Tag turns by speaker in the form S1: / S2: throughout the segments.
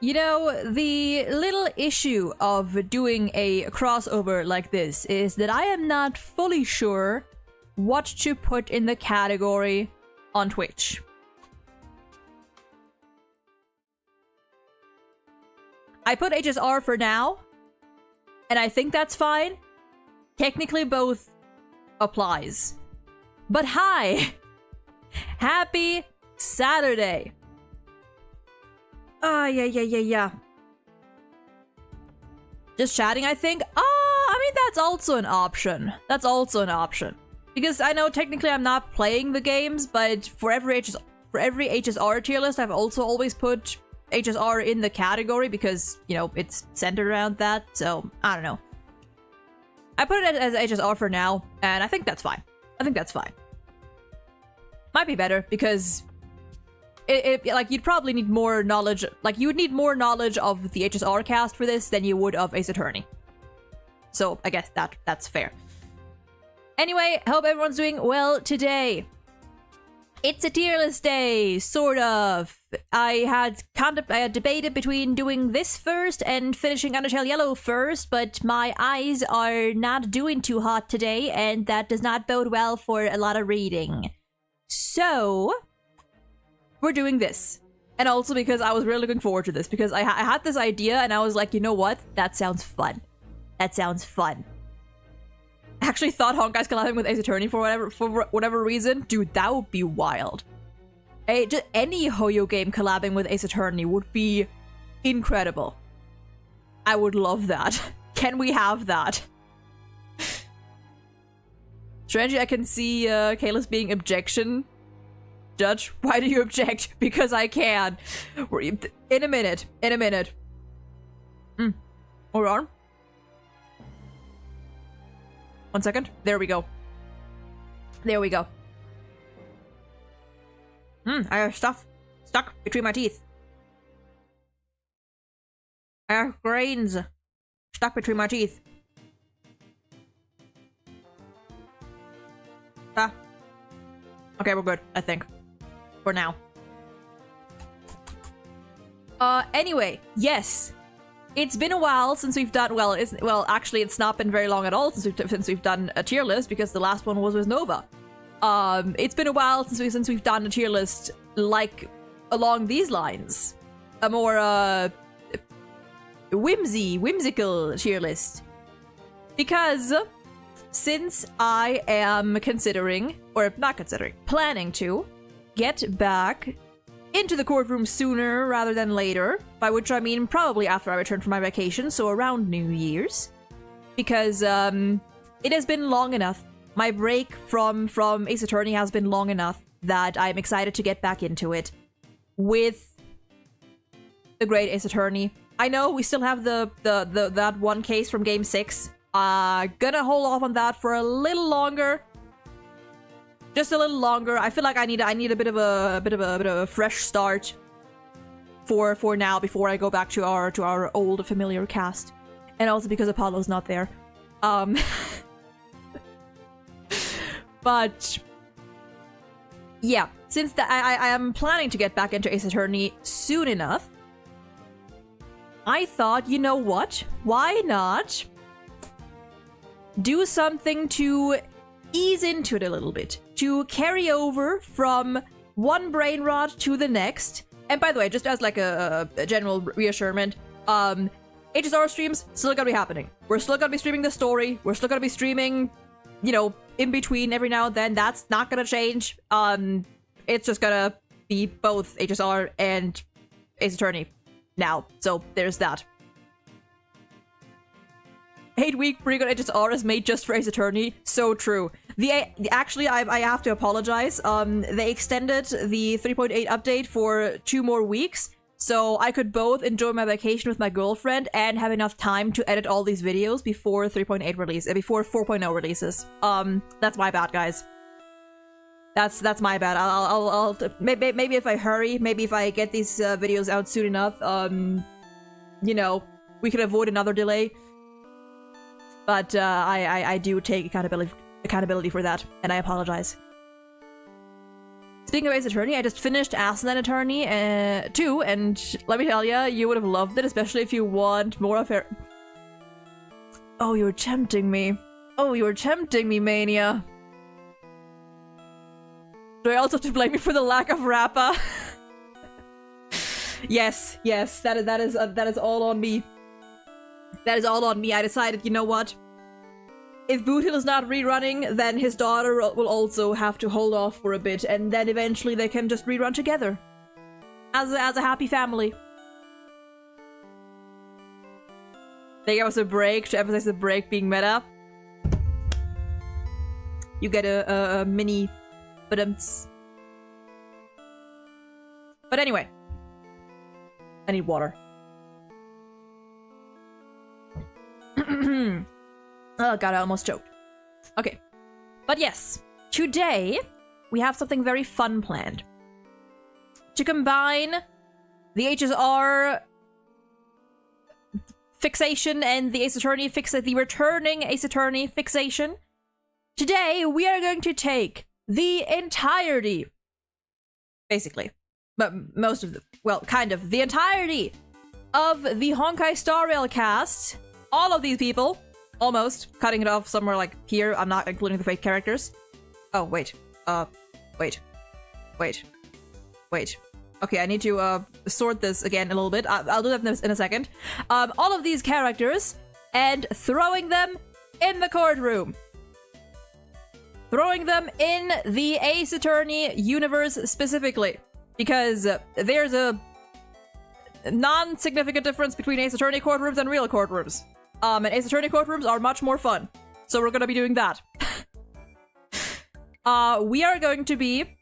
S1: You know, the little issue of doing a crossover like this is that I am not fully sure what to put in the category on Twitch. I put HSR for now, and I think that's fine. Technically both applies. But hi! Happy Saturday! Yeah. Just chatting, I think? I mean, that's also an option. That's also an option. Because I know technically I'm not playing the games, but for every HSR tier list, I've also always put HSR in the category because, you know, it's centered around that, so I don't know. I put it as HSR for now, and I think that's fine. I think that's fine. Might be better, because like, you'd probably need more knowledge, like, you would need more knowledge of the HSR cast for this than you would of Ace Attorney. So, I guess that's fair. Anyway, hope everyone's doing well today. It's a tier list day, sort of. I had debated between doing this first and finishing Undertale Yellow first, but my eyes are not doing too hot today, and that does not bode well for a lot of reading. So, we're doing this. And also because I was really looking forward to this, because I had this idea and I was like, you know what? That sounds fun. That sounds fun. I actually thought Honkai's collabing with Ace Attorney for whatever reason. Dude, that would be wild. Just any Hoyo game collabing with Ace Attorney would be incredible. I would love that. Can we have that? Strangely, I can see Kayla's being objection. Judge, why do you object? Because I can. In a minute. In a minute. Hold on. 1 second. There we go. There we go. I have stuff stuck between my teeth. I have grains stuck between my teeth. Okay, we're good, I think. For now. Anyway, yes. It's been a while since we've done, well, actually, it's not been very long at all since we've done a tier list, because the last one was with Nova. It's been a while since we've done a tier list, like, along these lines. A more, whimsical tier list. Because, since I am planning to get back into the courtroom sooner rather than later, by which I mean probably after I return from my vacation, so around New Year's. Because, it has been long enough. My break from Ace Attorney has been long enough that I'm excited to get back into it with the great Ace Attorney. I know we still have that one case from Game 6. Gonna hold off on that for a little longer. Just a little longer. I feel like I need a bit of a fresh start for now before I go back to our old familiar cast, and also because Apollo's not there. But yeah, since I am planning to get back into Ace Attorney soon enough, I thought, you know what? Why not do something to ease into it a little bit, to carry over from one brain rot to the next. And by the way, just as like a general reassurance, HSR streams still gonna be happening. We're still gonna be streaming the story. We're still gonna be streaming, you know, in between every now and then. That's not gonna change. It's just gonna be both HSR and Ace Attorney now. So there's that. 8-week pre-con HSR is made just for Ace Attorney. So true. Actually, I have to apologize. They extended the 3.8 update for 2 more weeks, so I could both enjoy my vacation with my girlfriend and have enough time to edit all these videos before 3.8 release, before 4.0 releases. That's my bad, guys. That's my bad. I'll maybe if I hurry, maybe if I get these videos out soon enough, you know, we could avoid another delay. But I do take accountability for that, and I apologize. Speaking of Ace Attorney, I just finished As an Attorney 2, and let me tell you, you would have loved it, especially if you want more of her. Oh, you were tempting me. Oh, you were tempting me, Mania. Do I also have to blame you for the lack of Rappa? Yes, that is all on me. That is all on me. I decided, you know what? If Boot Hill is not rerunning, then his daughter will also have to hold off for a bit, and then eventually they can just rerun together. As a happy family. They gave us a break to emphasize the break being meta. You get a mini badumts. But anyway. I need water. Oh god, I almost choked. Okay. But yes, today we have something very fun planned. To combine the HSR fixation and the Ace Attorney the returning Ace Attorney fixation. Today we are going to take the entirety, basically, but most of the, well, kind of, the entirety of the Honkai Star Rail cast, all of these people, almost, cutting it off somewhere like here. I'm not including the fake characters. Oh, wait. Wait. Okay, I need to sort this again a little bit. I'll do that in a second. All of these characters, and throwing them in the courtroom. Throwing them in the Ace Attorney universe specifically. Because there's a non-significant difference between Ace Attorney courtrooms and real courtrooms. And Ace Attorney courtrooms are much more fun. So we're gonna be doing that. We are going to be...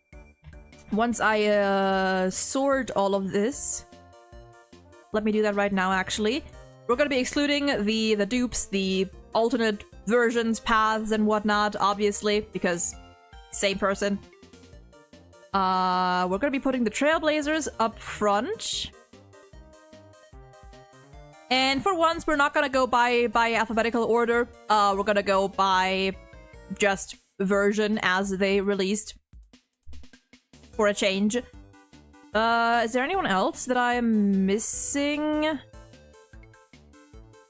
S1: Once I sort all of this... Let me do that right now, actually. We're gonna be excluding the dupes, the alternate versions, paths, and whatnot, obviously, because same person. We're gonna be putting the Trailblazers up front. And for once, we're not gonna go by alphabetical order. We're gonna go by just version as they released. For a change. Is there anyone else that I'm missing?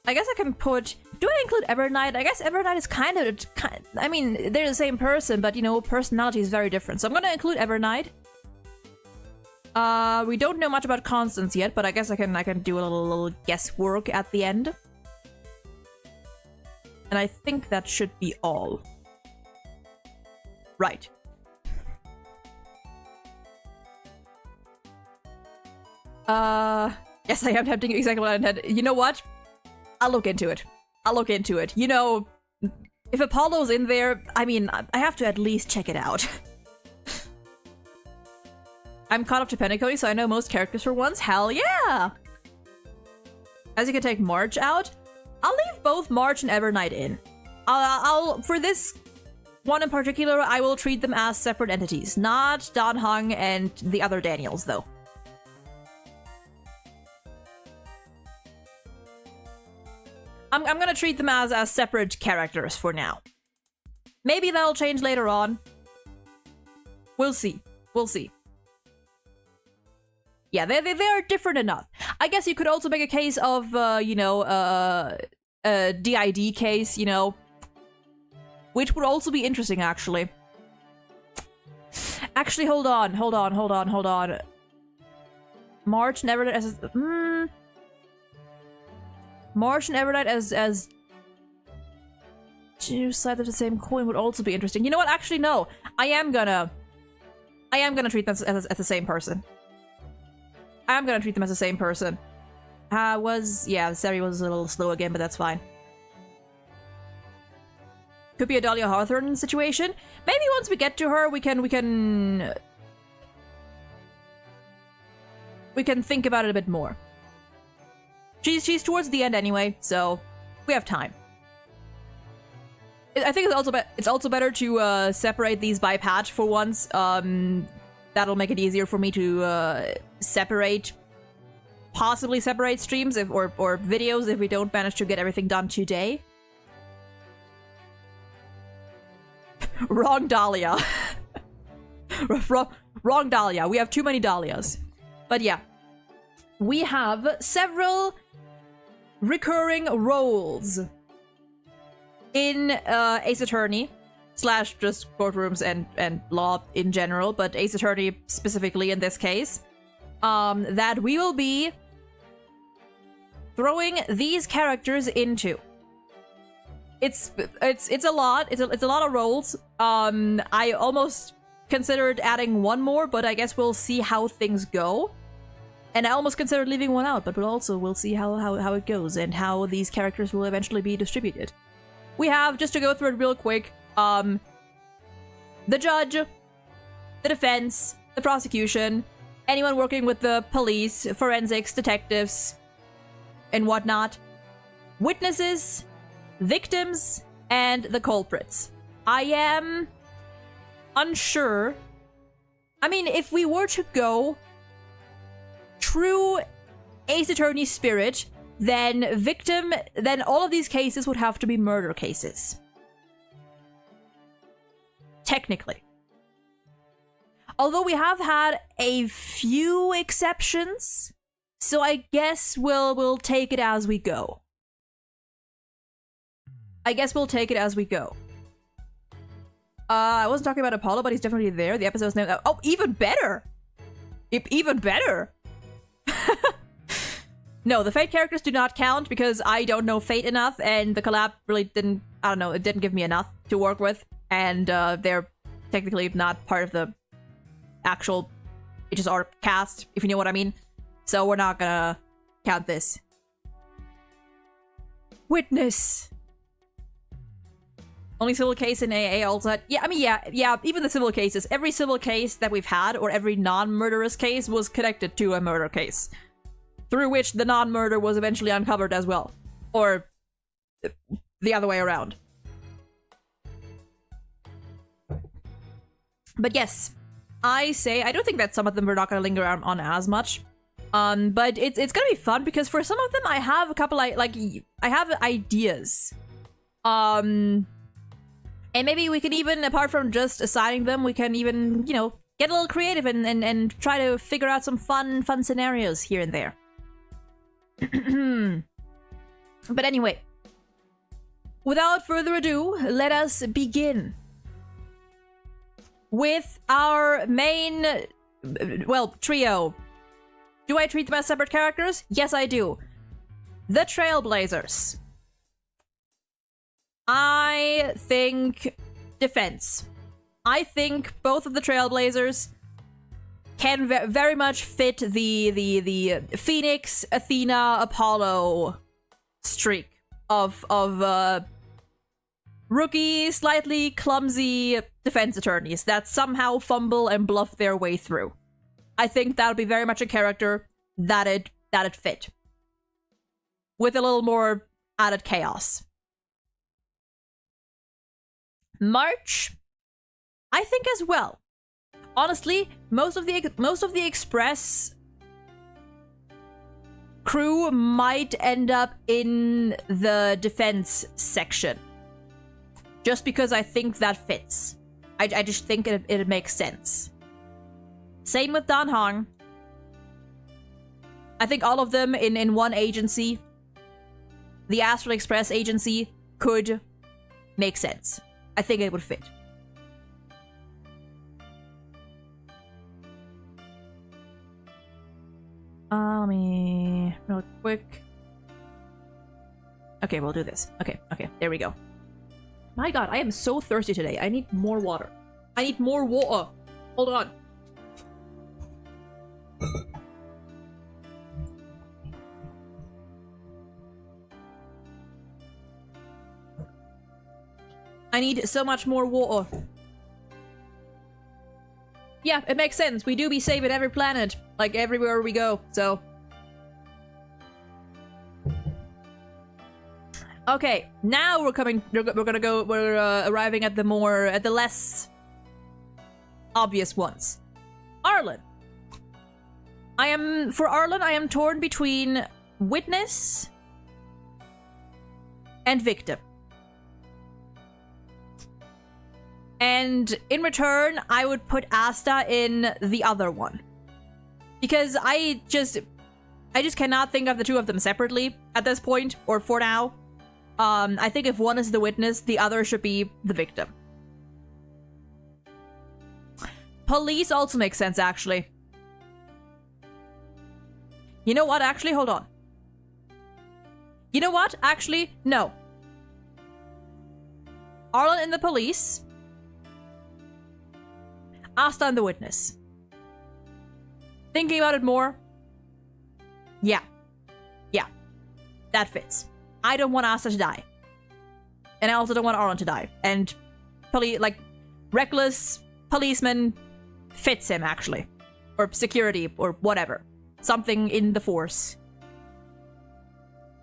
S1: I guess I can put... Do I include Evernight? I guess Evernight is kind of... I mean, they're the same person, but, you know, personality is very different. So I'm gonna include Evernight. We don't know much about Constance yet, but I guess I can do a little guesswork at the end. And I think that should be all. Right. Yes, I am tempting exactly what I intended. You know what? I'll look into it. You know, if Apollo's in there, I mean, I have to at least check it out. I'm caught up to Pentecost, so I know most characters for once. Hell yeah! As you can take March out, I'll leave both March and Evernight in. I'll for this one in particular, I will treat them as separate entities, not Dan Hung and the other Daniels, though. I'm gonna treat them as separate characters for now. Maybe that'll change later on. We'll see. Yeah, they are different enough. I guess you could also make a case of, you know, a DID case, you know, which would also be interesting, actually. Actually, hold on. March and Evernight as... March and Evernight as two sides of the same coin would also be interesting. You know what? Actually, no. I am gonna treat them as the same person. Yeah, Seri was a little slow again, but that's fine. Could be a Dahlia Hawthorne situation. Maybe once we get to her, we can think about it a bit more. She's towards the end anyway, so we have time. I think it's also better to separate these by patch for once. That'll make it easier for me to possibly separate streams or videos if we don't manage to get everything done today. Wrong Dahlia. Wrong Dahlia. We have too many Dahlias. But yeah. We have several recurring roles in Ace Attorney / just courtrooms and law in general, but Ace Attorney specifically in this case, that we will be throwing these characters into. It's a lot. It's a lot of roles. I almost considered adding one more, but I guess we'll see how things go. And I almost considered leaving one out, but we'll see how it goes and how these characters will eventually be distributed. We have, just to go through it real quick, the judge, the defense, the prosecution, anyone working with the police, forensics, detectives, and whatnot, witnesses, victims, and the culprits. I am unsure. I mean, if we were to go true Ace Attorney spirit, then all of these cases would have to be murder cases. Technically. Although we have had a few exceptions, so I guess we'll take it as we go. I wasn't talking about Apollo, but he's definitely there. The episode's name. Oh, even better! Even better! No, the Fate characters do not count because I don't know Fate enough, and the collab really didn't, I don't know, it didn't give me enough to work with, and they're technically not part of the actual HSR cast, if you know what I mean. So we're not gonna count this. Witness. Only civil case in AA also had, yeah, I mean, yeah, even the civil cases. Every civil case that we've had, or every non-murderous case, was connected to a murder case, through which the non-murder was eventually uncovered as well. Or the other way around. But yes, I don't think that some of them are not going to linger on as much. But it's going to be fun because for some of them I have a couple, I have ideas. And maybe we can even, apart from just assigning them, we can even, you know, get a little creative and try to figure out some fun scenarios here and there. But anyway, without further ado, let us begin with our main, well, trio. Do I treat them as separate characters? Yes, I do. The Trailblazers. I think defense. I think both of the Trailblazers can very much fit the Phoenix, Athena, Apollo streak of rookie, slightly clumsy defense attorneys that somehow fumble and bluff their way through. I think that would be very much a character that it fit, with a little more added chaos. March, I think as well. Honestly, most of the Express crew might end up in the defense section, just because I think that fits. I just think it makes sense. Same with Dan Hong. I think all of them in one agency, the Astral Express agency, could make sense. I think it would fit. Let me real quick. Okay, we'll do this. Okay, there we go. My god, I am so thirsty today. I need more water. I need more water. Hold on. I need so much more water. Yeah, it makes sense. We do be saving every planet, like everywhere we go, so. Okay, now we're arriving at the less obvious ones. Arlen. For Arlen, I am torn between witness and victim. And And in return, I would put Asta in the other one. Because I just cannot think of the two of them separately at this point, or for now. I think if one is the witness, the other should be the victim. Police also makes sense, actually. You know what, actually? Hold on. You know what? Actually, no. Arlen in the police. Asta in the witness. Thinking about it more. Yeah. Yeah. That fits. I don't want Asta to die. And I also don't want Arlen to die. And reckless policeman fits him, actually. Or security, or whatever. Something in the force.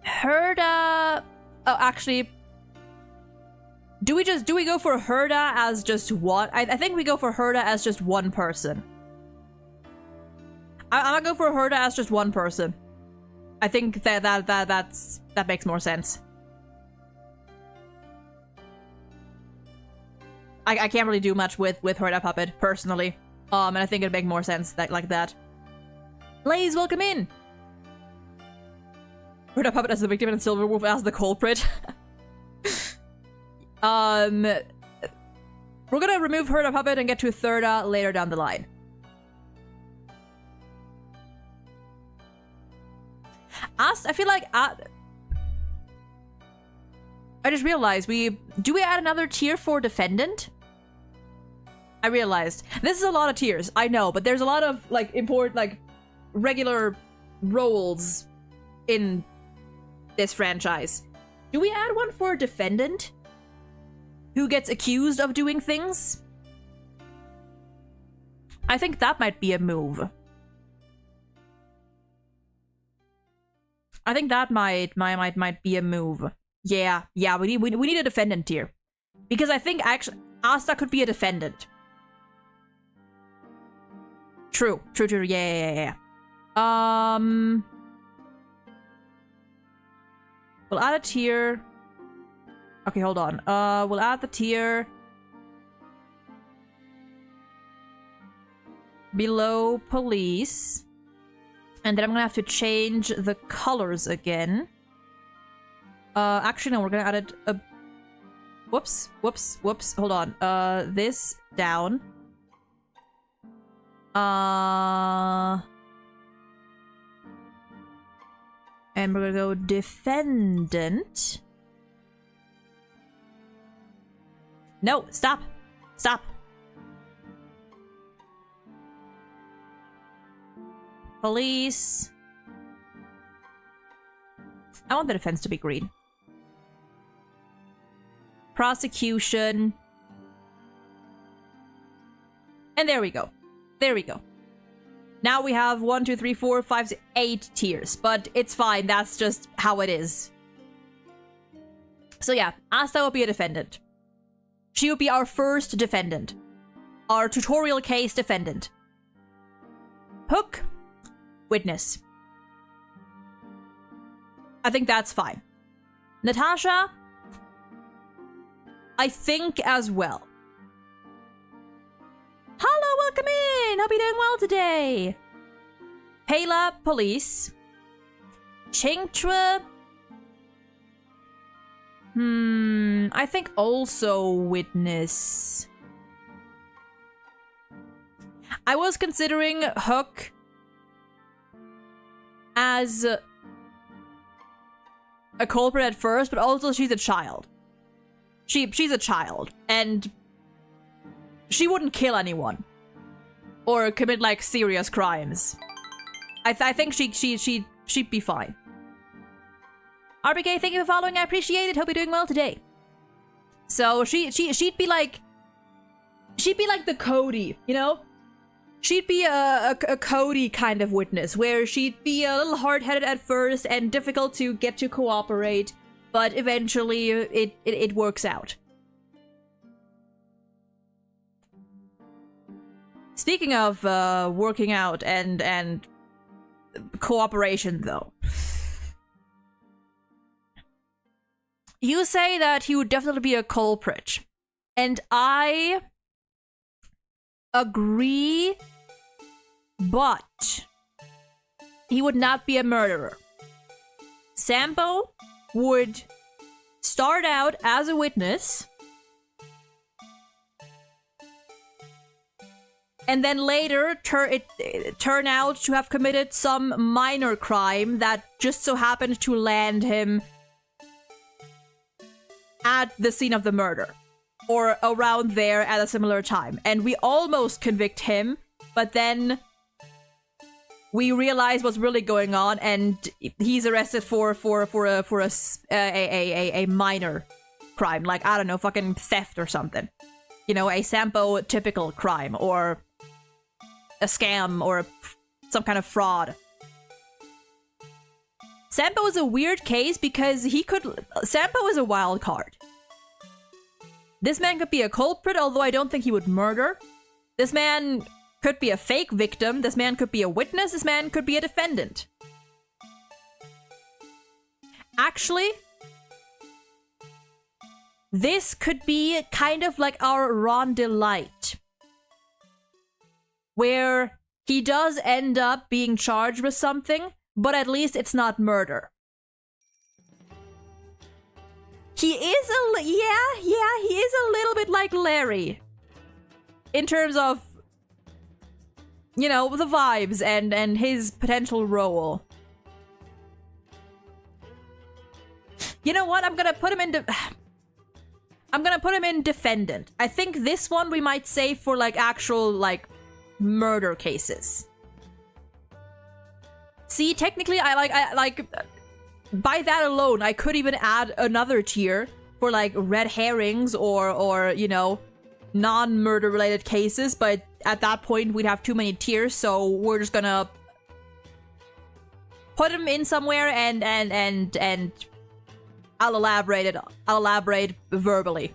S1: Herda... Oh, actually... Do we go for Herda as just one? I think we go for Herda as just one person. I'm gonna go for Herda as just one person. I think that makes more sense. I can't really do much with Herda Puppet, personally. And I think it'd make more sense like that. Blaze, welcome in! Herda Puppet as the victim and Silverwolf as the culprit. We're gonna remove Herda Puppet and get to Thirda later down the line. I feel like I just realized do we add another tier for defendant? I realized this is a lot of tiers, I know, but there's a lot of important regular roles in this franchise. Do we add one for defendant who gets accused of doing things? I think that might be a move. I think that might be a move. Yeah, we need a defendant tier. Because I think actually Asta could be a defendant. True, yeah. We'll add a tier. Okay, hold on. We'll add the tier below police. And then I'm gonna have to change the colors again. Actually, no, we're gonna add it a... Whoops. Hold on. This down. And we're gonna go defendant. No, stop. Police. I want the defense to be green. Prosecution. And there we go. Now we have 1, 2, 3, 4, 5, 6, 8 tiers, but it's fine. That's just how it is. So yeah, Asta will be a defendant. She would be our first defendant. Our tutorial case defendant. Hook. Witness. I think that's fine. Natasha. I think as well. Hello, welcome in! Hope you're doing well today. Pela, police. Chingtra. I think also witness. I was considering Hook as a culprit at first, but also she's a child. She's a child, and she wouldn't kill anyone or commit serious crimes. I think she'd be fine. RBK, thank you for following. I appreciate it. Hope you're doing well today. So she'd be like the Cody, you know? She'd be a Cody kind of witness, where she'd be a little hard-headed at first and difficult to get to cooperate, but eventually it works out. Speaking of working out and cooperation, though. You say that he would definitely be a culprit. And I agree, but he would not be a murderer. Sampo would start out as a witness, and then later turn out to have committed some minor crime that just so happened to land him at the scene of the murder, or around there at a similar time. And we almost convict him, but then we realize what's really going on, and he's arrested for a minor crime, like, I don't know, fucking theft or something. You know, a Sampo typical crime, or a scam, or some kind of fraud. Sampo is a weird case because Sampo is a wild card. This man could be a culprit, although I don't think he would murder. This man could be a fake victim. This man could be a witness. This man could be a defendant. Actually, this could be kind of like our Ron Delight, where he does end up being charged with something, but at least it's not murder. He is he is a little bit like Larry in terms of, you know, the vibes and his potential role. You know what? I'm gonna put him in defendant. I think this one we might save for like actual like murder cases. See, technically I like by that alone I could even add another tier for like red herrings or you know, non-murder related cases, but at that point we'd have too many tiers, so we're just gonna put him in somewhere and I'll elaborate verbally.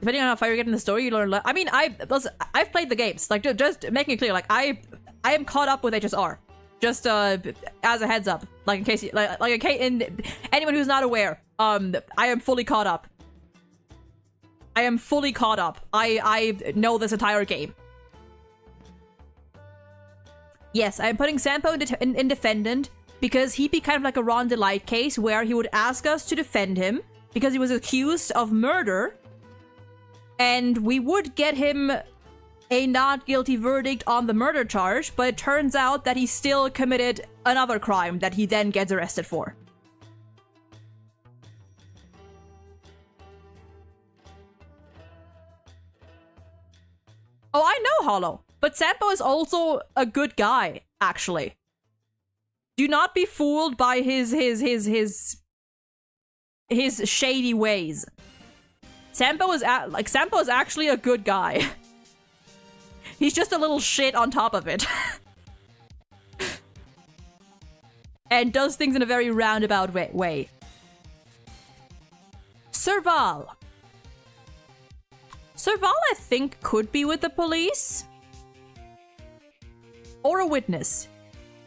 S1: Depending on how far you get in the story, you learn. I mean, I've played the games. Like, just making it clear, like I am caught up with HSR. Just as a heads up, like in case anyone who's not aware, I am fully caught up. I am fully caught up. I know this entire game. Yes, I'm putting Sampo in defendant because he'd be kind of like a Ron Delight case where he would ask us to defend him because he was accused of murder, and we would get him a not guilty verdict on the murder charge, but it turns out that he still committed another crime that he then gets arrested for. Oh, I know, Hollow. But Sampo is also a good guy, actually. Do not be fooled by his shady ways. Sampo is actually a good guy. He's just a little shit on top of it. And does things in a very roundabout way. Serval. Serval, I think, could be with the police. Or a witness.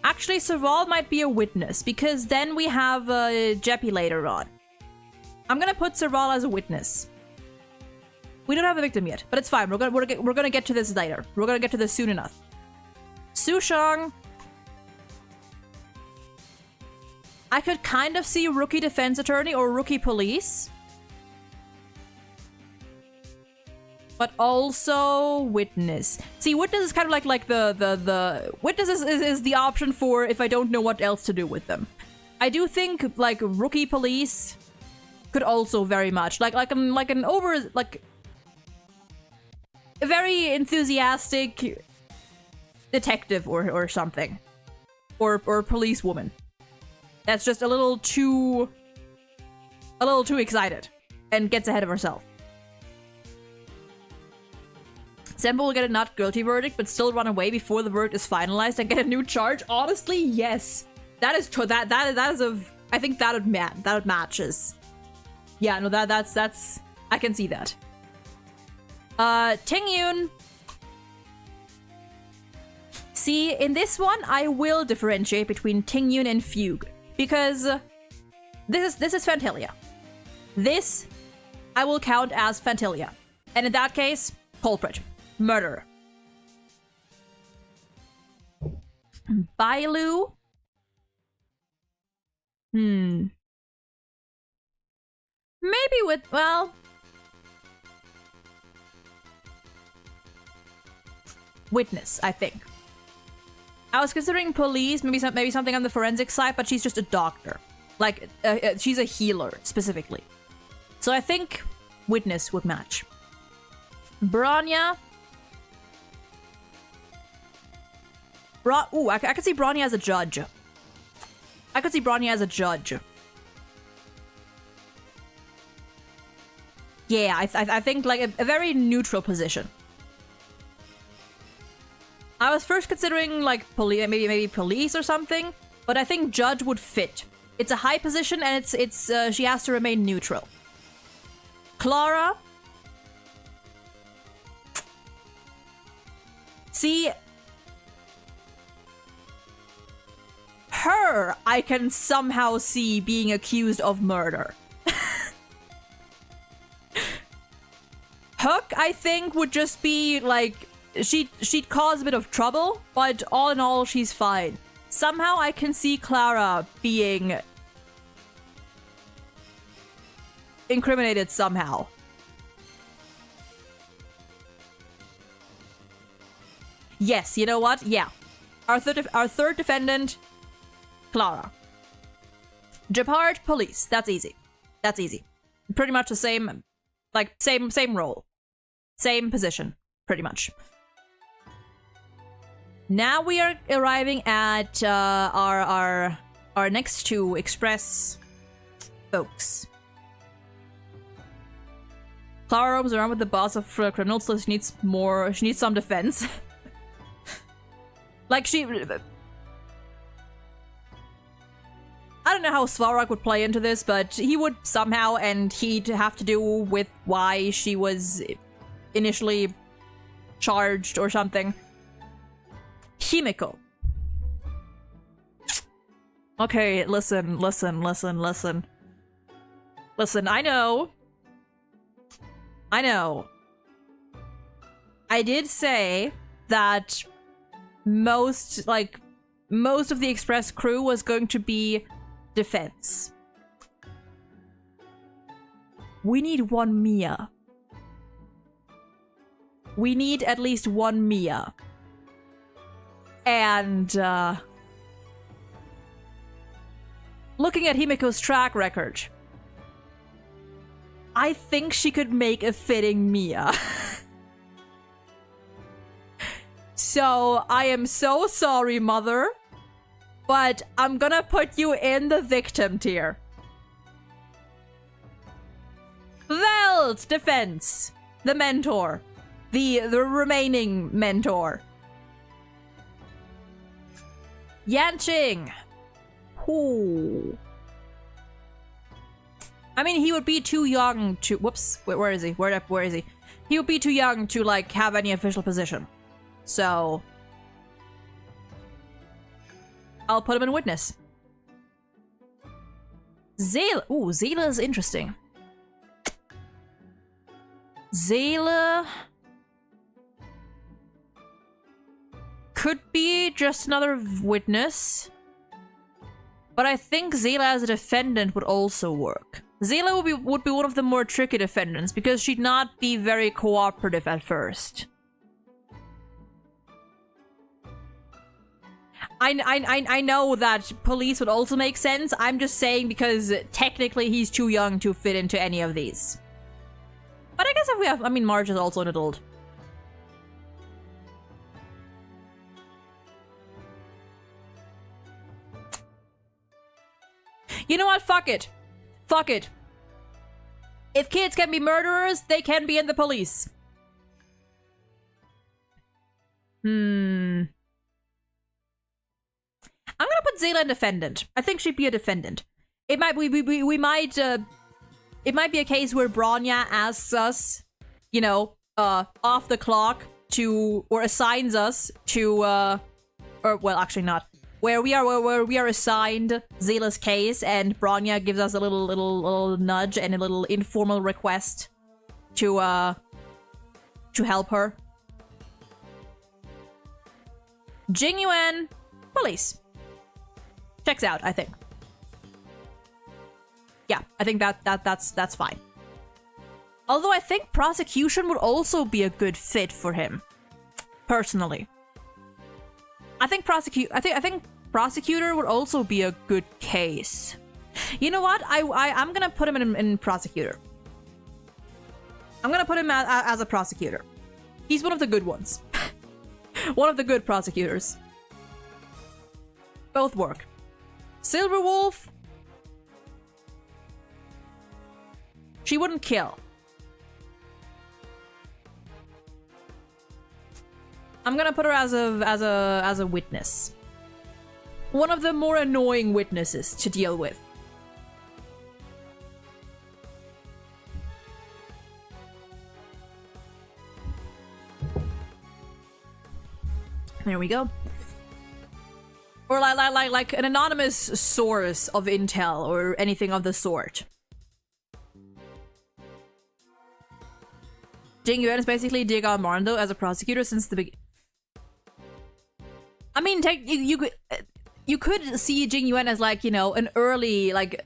S1: Actually, Serval might be a witness, because then we have Jeppy later on. I'm gonna put Serval as a witness. We don't have a victim yet, but it's fine. We're gonna get to this later. We're gonna get to this soon enough. Sushang. I could kind of see rookie defense attorney or rookie police. But also witness. See, witness is kind of like the witness is the option for if I don't know what else to do with them. I do think like rookie police could also very much like a very enthusiastic detective or something, or police woman that's just a little too excited and gets ahead of herself. Sampo will get a not guilty verdict, but still run away before the verdict is finalized and get a new charge. Honestly, yes, that is I think that would matches. Yeah, no, that's I can see that. Tingyun. See, in this one, I will differentiate between Tingyun and Fugue because this is Phantalia. This I will count as Fantilia. And in that case, culprit. Murderer. Bailu? Maybe with, well... Witness, I think. I was considering police, maybe something on the forensic side, but she's just a doctor. Like, she's a healer, specifically. So I think witness would match. Bronya. Ooh, I could see Bronya as a judge. I could see Bronya as a judge. Yeah, I think like a very neutral position. I was first considering like maybe police or something, but I think judge would fit. It's a high position and it's she has to remain neutral. Clara. See, her I can somehow see being accused of murder. Hook, I think, would just be like she'd cause a bit of trouble, but all in all, she's fine. Somehow I can see Clara being incriminated somehow. Yes, you know what? Yeah. Our third defendant, Clara. Japard, police. That's easy. That's easy. Pretty much the same, like, same role. Same position, pretty much. Now we are arriving at our next two express folks. Clara roams around with the boss of criminals, so she needs some defense. Like I don't know how Svarog would play into this, but he would somehow, and he'd have to do with why she was initially charged or something. Himiko. Okay, listen. Listen, I know. I did say that most of the Express crew was going to be defense. We need one Mia. We need at least one Mia. And, looking at Himiko's track record, I think she could make a fitting Mia. So, I am so sorry, Mother, but I'm gonna put you in the victim tier. Veld, defense. The mentor. The remaining mentor. Yanqing. Ooh. I mean, he would be too young to... Whoops. Where is he? Where is he? He would be too young to, like, have any official position. So... I'll put him in witness. Zayla. Ooh, Zayla is interesting. Zayla... could be just another witness. But I think Zayla as a defendant would also work. Zayla would be one of the more tricky defendants because she'd not be very cooperative at first. I know that police would also make sense. I'm just saying because technically he's too young to fit into any of these. But I guess if we have... I mean, Marge is also an adult. You know what? Fuck it. Fuck it. If kids can be murderers, they can be in the police. I'm gonna put Zayla in defendant. I think she'd be a defendant. It might it might be a case where Bronya asks us, you know, off the clock to, or assigns us to, or well, actually not. where we are assigned Zila's case, and Bronya gives us a little nudge and a little informal request to help her. Jingyuan, police. Checks out, I think. Yeah, I think that's fine. Although I think prosecution would also be a good fit for him, personally. I think prosecutor would also be a good case. You know what? I'm gonna put him in prosecutor. I'm gonna put him as a prosecutor. He's one of the good ones. One of the good prosecutors. Both work. Silverwolf. She wouldn't kill. I'm gonna put her as a witness. One of the more annoying witnesses to deal with. There we go. Or like an anonymous source of intel or anything of the sort. Jing Yuan is basically Diego Armando as a prosecutor since the beginning. I mean, you could see Jing Yuan as, like, you know, an early, like,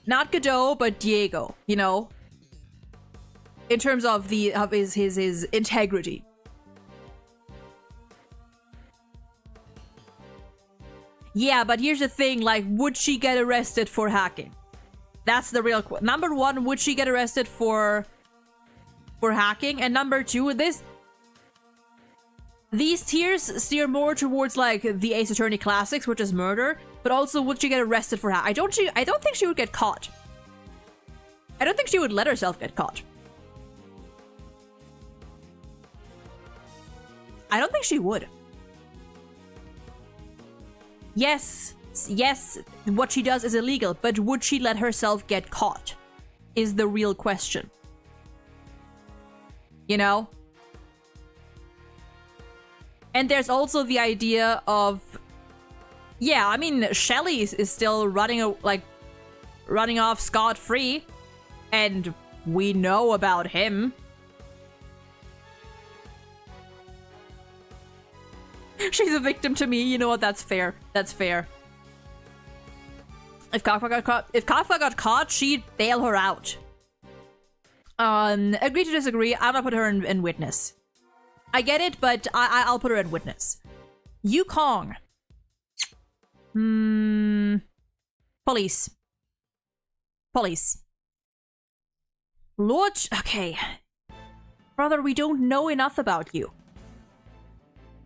S1: not Godot, but Diego, you know, in terms of his integrity. Yeah, but here's the thing, like, would she get arrested for hacking? That's the real question. Number one, would she get arrested for hacking? And number two, these tiers steer more towards, like, the Ace Attorney classics, which is murder, but also would she get arrested for hacking? I don't think she would get caught. I don't think she would let herself get caught. I don't think she would. Yes, what she does is illegal, but would she let herself get caught? Is the real question. You know? And there's also the idea of... Yeah, I mean, Shelly is still running off scot-free, and we know about him. She's a victim to me. You know what? That's fair. That's fair. If Kafka got caught, she'd bail her out. Agree to disagree. I'm gonna put her in witness. I get it, but I'll put her in witness. Yukong. Police. Police. Lord... Okay. Brother, we don't know enough about you.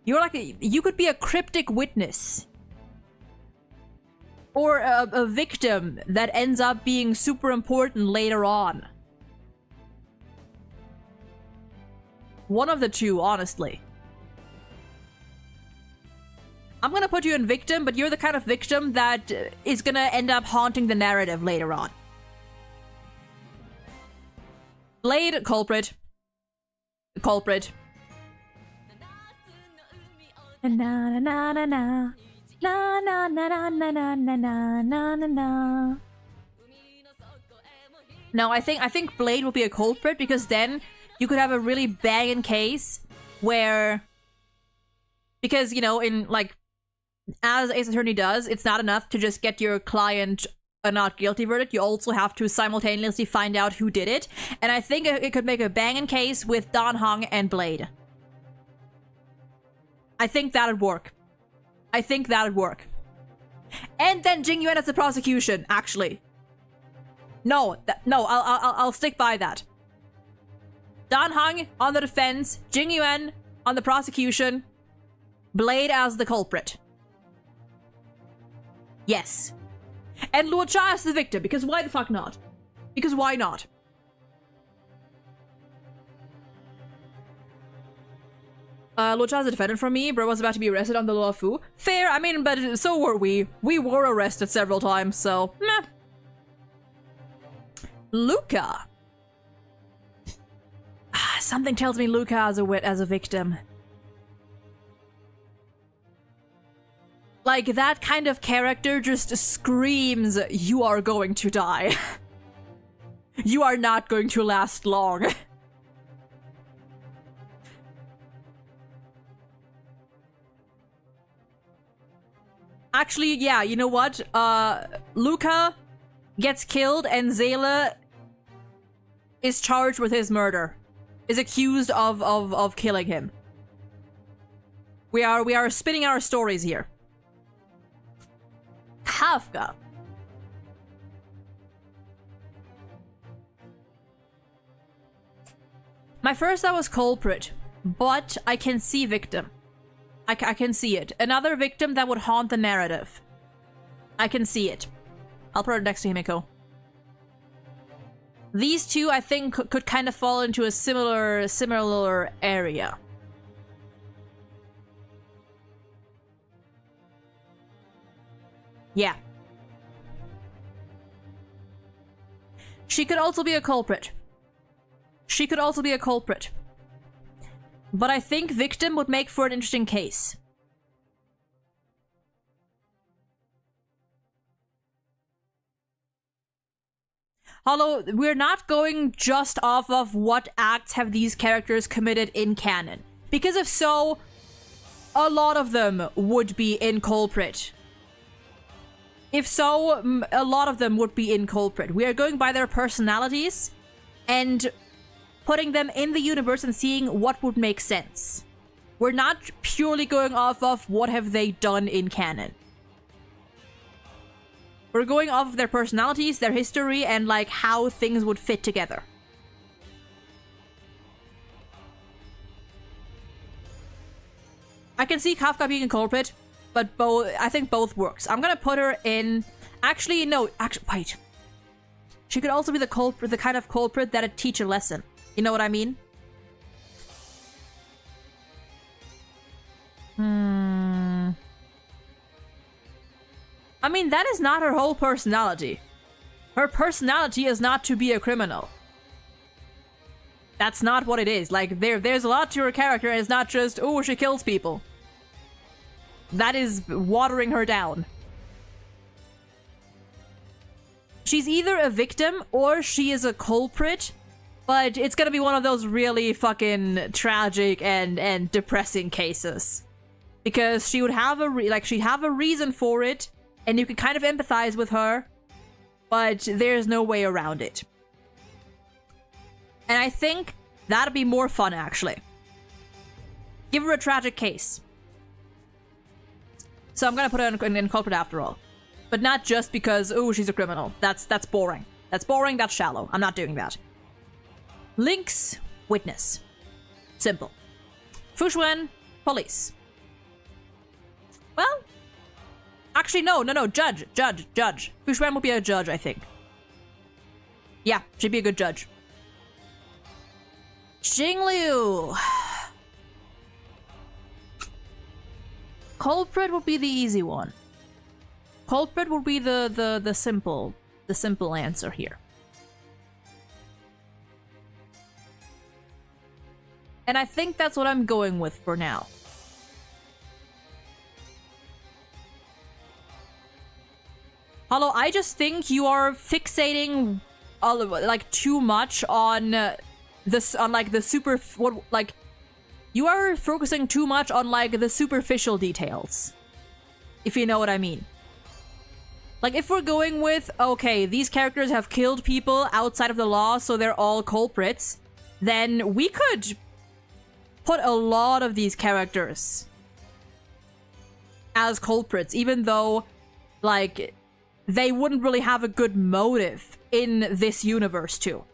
S1: You're like you could be a cryptic witness. Or a victim that ends up being super important later on. One of the two, honestly. I'm gonna put you in victim, but you're the kind of victim that is gonna end up haunting the narrative later on. Blade, culprit. Culprit. Na na na na na na na na na na na na na na na. No, I think Blade will be a culprit, because then you could have a really banging case where, because, you know, in, like, as Ace Attorney does, it's not enough to just get your client a not guilty verdict. You also have to simultaneously find out who did it, and I think it could make a banging case with Dan Heng and Blade. I think that'd work. I think that'd work. And then Jing Yuan as the prosecution, actually. No, I'll stick by that. Dan Heng on the defense, Jing Yuan on the prosecution, Blade as the culprit. Yes. And Luo Cha as the victim, because why the fuck not? Because why not? Luo Cha's a defendant from me. Bro was about to be arrested on the law of Fu. Fair, I mean, but so were we. We were arrested several times, so meh. Luca. Something tells me Luca as a victim. Like, that kind of character just screams, you are going to die. You are not going to last long. Actually, yeah, you know what? Luca gets killed and Zayla is charged with his murder. Is accused of killing him. We are spinning our stories here. Kafka. My first thought was culprit, but I can see victim. I can see it. Another victim that would haunt the narrative. I can see it. I'll put it next to Himiko. These two, I think, could kind of fall into a similar area. Yeah. She could also be a culprit. She could also be a culprit. But I think victim would make for an interesting case. Although, we're not going just off of what acts have these characters committed in canon. Because if so, a lot of them would be in culprit. If so, a lot of them would be in culprit. We are going by their personalities and putting them in the universe and seeing what would make sense. We're not purely going off of what have they done in canon. We're going off of their personalities, their history, and like how things would fit together. I can see Kafka being a culprit, but I think both works. I'm gonna put her in... Actually, no. Wait. She could also be the culprit, the kind of culprit that'd teach a lesson. You know what I mean? I mean, that is not her whole personality. Her personality is not to be a criminal. That's not what it is. Like, there's a lot to her character, and it's not just, oh, she kills people. That is watering her down. She's either a victim or she is a culprit, but it's gonna be one of those really fucking tragic and depressing cases. Because she would have she'd have a reason for it, and you can kind of empathize with her, but there's no way around it. And I think that'd be more fun, actually. Give her a tragic case. So I'm gonna put her in culprit after all. But not just because, oh, she's a criminal. That's boring. That's boring, that's shallow. I'm not doing that. Lynx, witness. Simple. Fushuen, police. Well, actually, no, judge. Fushuen would be a judge, I think. Yeah, she'd be a good judge. Xingliu. Culprit would be the easy one. Culprit would be the simple answer here. And I think that's what I'm going with for now. Hello, I just think you are fixating like too much on this, on like the super, what, like, you are focusing too much on like the superficial details, if you know what I mean. Like, if we're going with, okay, these characters have killed people outside of the law, so they're all culprits, then we could put a lot of these characters as culprits, even though, like, they wouldn't really have a good motive in this universe too.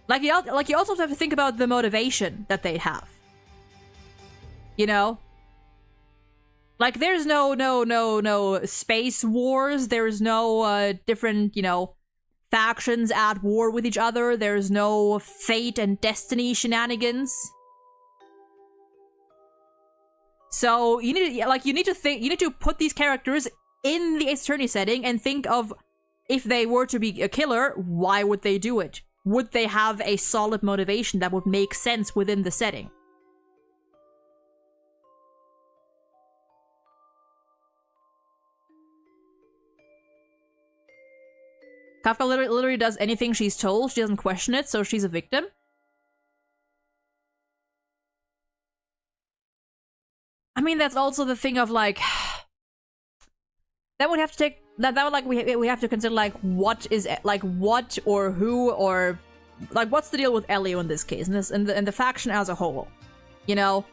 S1: Like, you also have to think about the motivation that they'd have. You know? Like, there's no space wars. There's no different, you know, factions at war with each other. There's no fate and destiny shenanigans. So you need to put these characters in the Ace Attorney setting and think of, if they were to be a killer, why would they do it? Would they have a solid motivation that would make sense within the setting? Kafka literally does anything she's told. She doesn't question it, so she's a victim. I mean, that's also the thing of, like... That would have to take... That would, like, we have to consider, like, what is... Like, what or who or... Like, what's the deal with Elio in this case? And the faction as a whole. You know?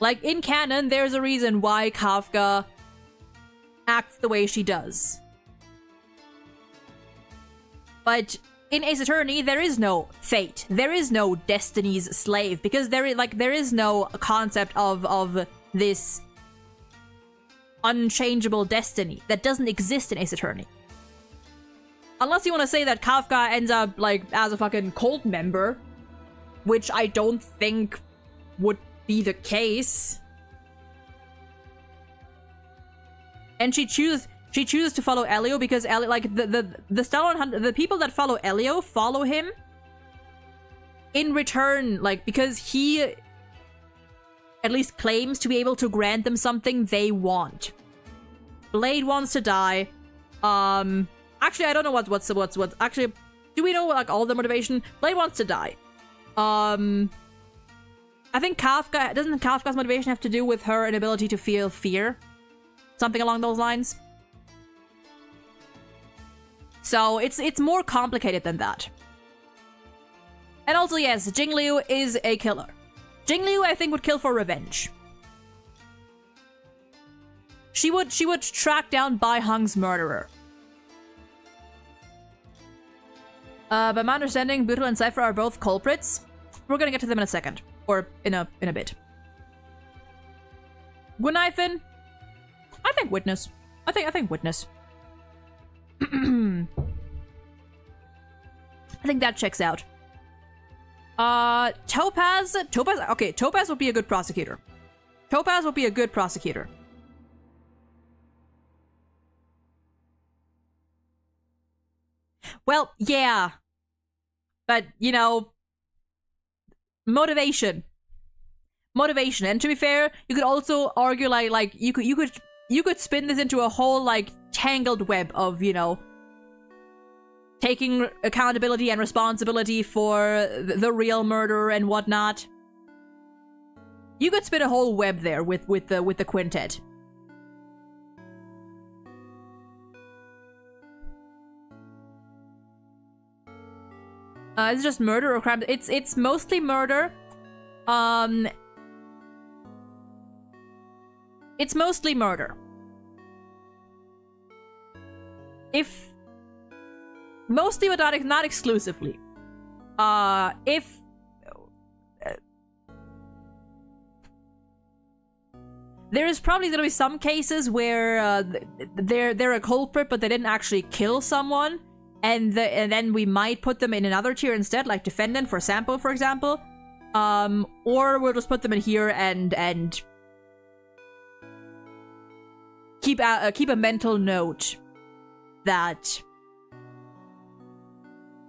S1: Like, in canon, there's a reason why Kafka acts the way she does. But in Ace Attorney, there is no fate. There is no destiny's slave. Because there is no concept of this unchangeable destiny that doesn't exist in Ace Attorney. Unless you want to say that Kafka ends up, like, as a fucking cult member, which I don't think would be the case. And she chooses to follow Elio because Elio, like, the Stallion Hunter, the people that follow Elio follow him in return, like, because he at least claims to be able to grant them something they want. Blade wants to die. Actually, I don't know what's actually, do we know, like, all the motivation? Blade wants to die. I think doesn't Kafka's motivation have to do with her inability to feel fear? Something along those lines. So it's more complicated than that. And also, yes, Jingliu is a killer. Jingliu, I think, would kill for revenge. She would track down Bai Hong's murderer. By my understanding, Boodle and Cypher are both culprits. We're gonna get to them in a second. Or in a bit. Gunnifin? I think witness. I think witness. I think that checks out. Topaz, okay, Topaz would be a good prosecutor. Topaz would be a good prosecutor. Well, yeah. But, you know, motivation. And to be fair, you could also argue like you could spin this into a whole, like, tangled web of, you know, taking accountability and responsibility for the real murderer and whatnot. You could spin a whole web there with the quintet. It's just murder or crime. It's mostly murder. It's mostly murder. Mostly, but not exclusively. There is probably gonna be some cases where they're a culprit, but they didn't actually kill someone, and then we might put them in another tier instead, like defendant for Sampo, for example. Or we'll just put them in here and keep a mental note that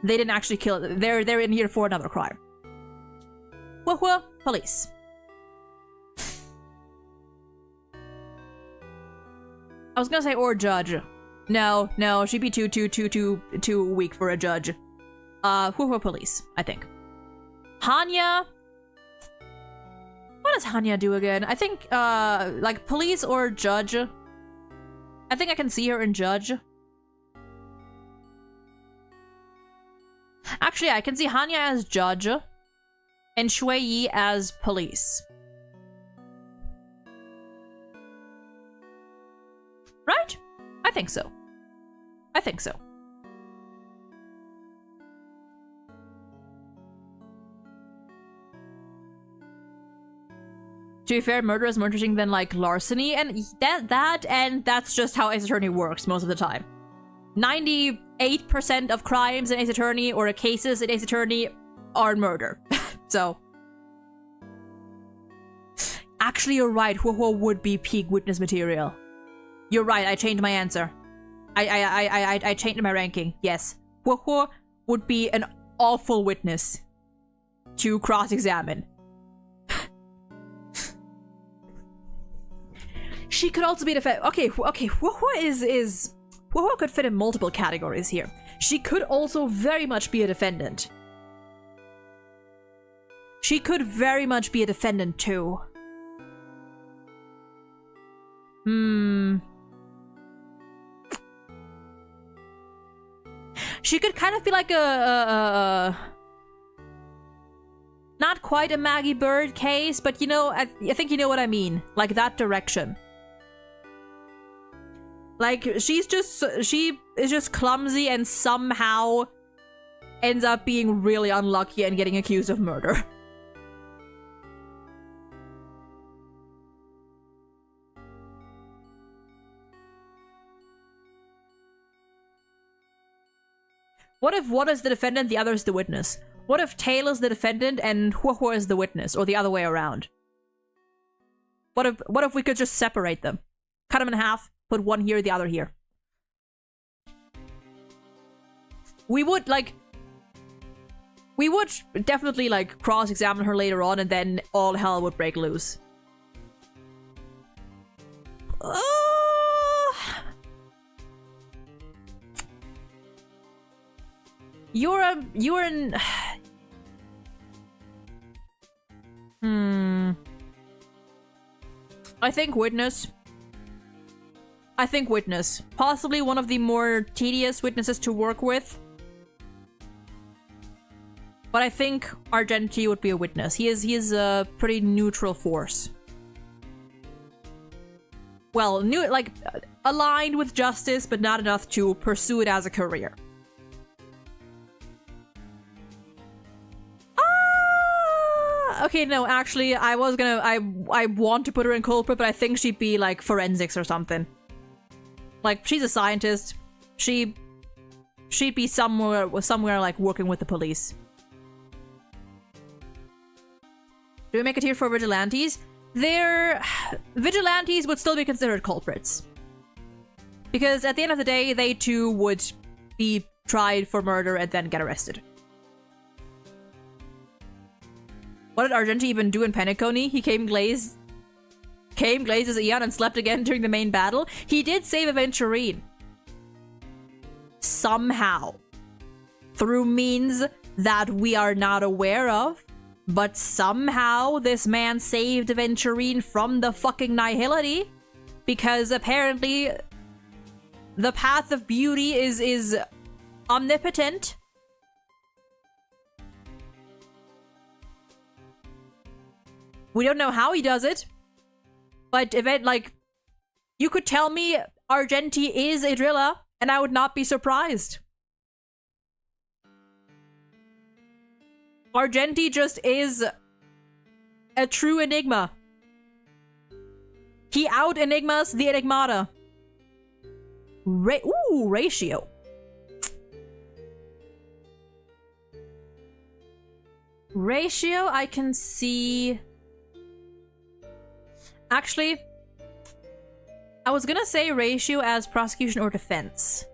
S1: they didn't actually kill it. They're in here for another crime. Whoa, police. I was gonna say or judge. No, she'd be too weak for a judge. Whoa, police, I think. Hanya. What does Hanya do again? I think, like, police or judge. I think I can see her in judge. Actually, I can see Hanya as judge and Shui Yi as police. Right? I think so. To be fair, murder is more interesting than, like, larceny, and that's just how Ace Attorney works most of the time. 98% of crimes in Ace Attorney, or cases in Ace Attorney, are murder. So, actually, you're right. Huohuo would be peak witness material. You're right. I changed my answer. I changed my ranking. Yes, Huohuo would be an awful witness to cross-examine. She could also be defense. Okay. Huohuo is Whoa could fit in multiple categories here. She could also very much be a defendant. She could very much be a defendant too. She could kind of be like a not quite a Maggie Bird case, but you know, I think you know what I mean. Like that direction. Like she is just clumsy and somehow ends up being really unlucky and getting accused of murder. What if one is the defendant, the other is the witness? What if Tail is the defendant and Huahua is the witness, or the other way around? What if we could just separate them? Cut them in half, put one here, the other here. We would definitely like cross-examine her later on, and then all hell would break loose. You're an... I think witness. Possibly one of the more tedious witnesses to work with. But I think Argenti would be a witness. He is a pretty neutral force. Well, aligned with justice, but not enough to pursue it as a career. Okay, no, actually, I want to put her in culprit, but I think she'd be like forensics or something. Like, she's a scientist. She'd be somewhere like working with the police. Do we make it here for vigilantes? Vigilantes would still be considered culprits. Because at the end of the day, they too would be tried for murder and then get arrested. What did Argenti even do in Penacony? He came glazed as Eon and slept again during the main battle. He did save Aventurine. Somehow. Through means that we are not aware of. But somehow this man saved Aventurine from the fucking nihility. Because apparently the path of beauty is omnipotent. We don't know how he does it, but you could tell me Argenti is a driller, and I would not be surprised. Argenti just is a true enigma. He out-enigmas the enigmata. Ratio. Ratio, I can see... Actually, I was gonna say ratio as prosecution or defense.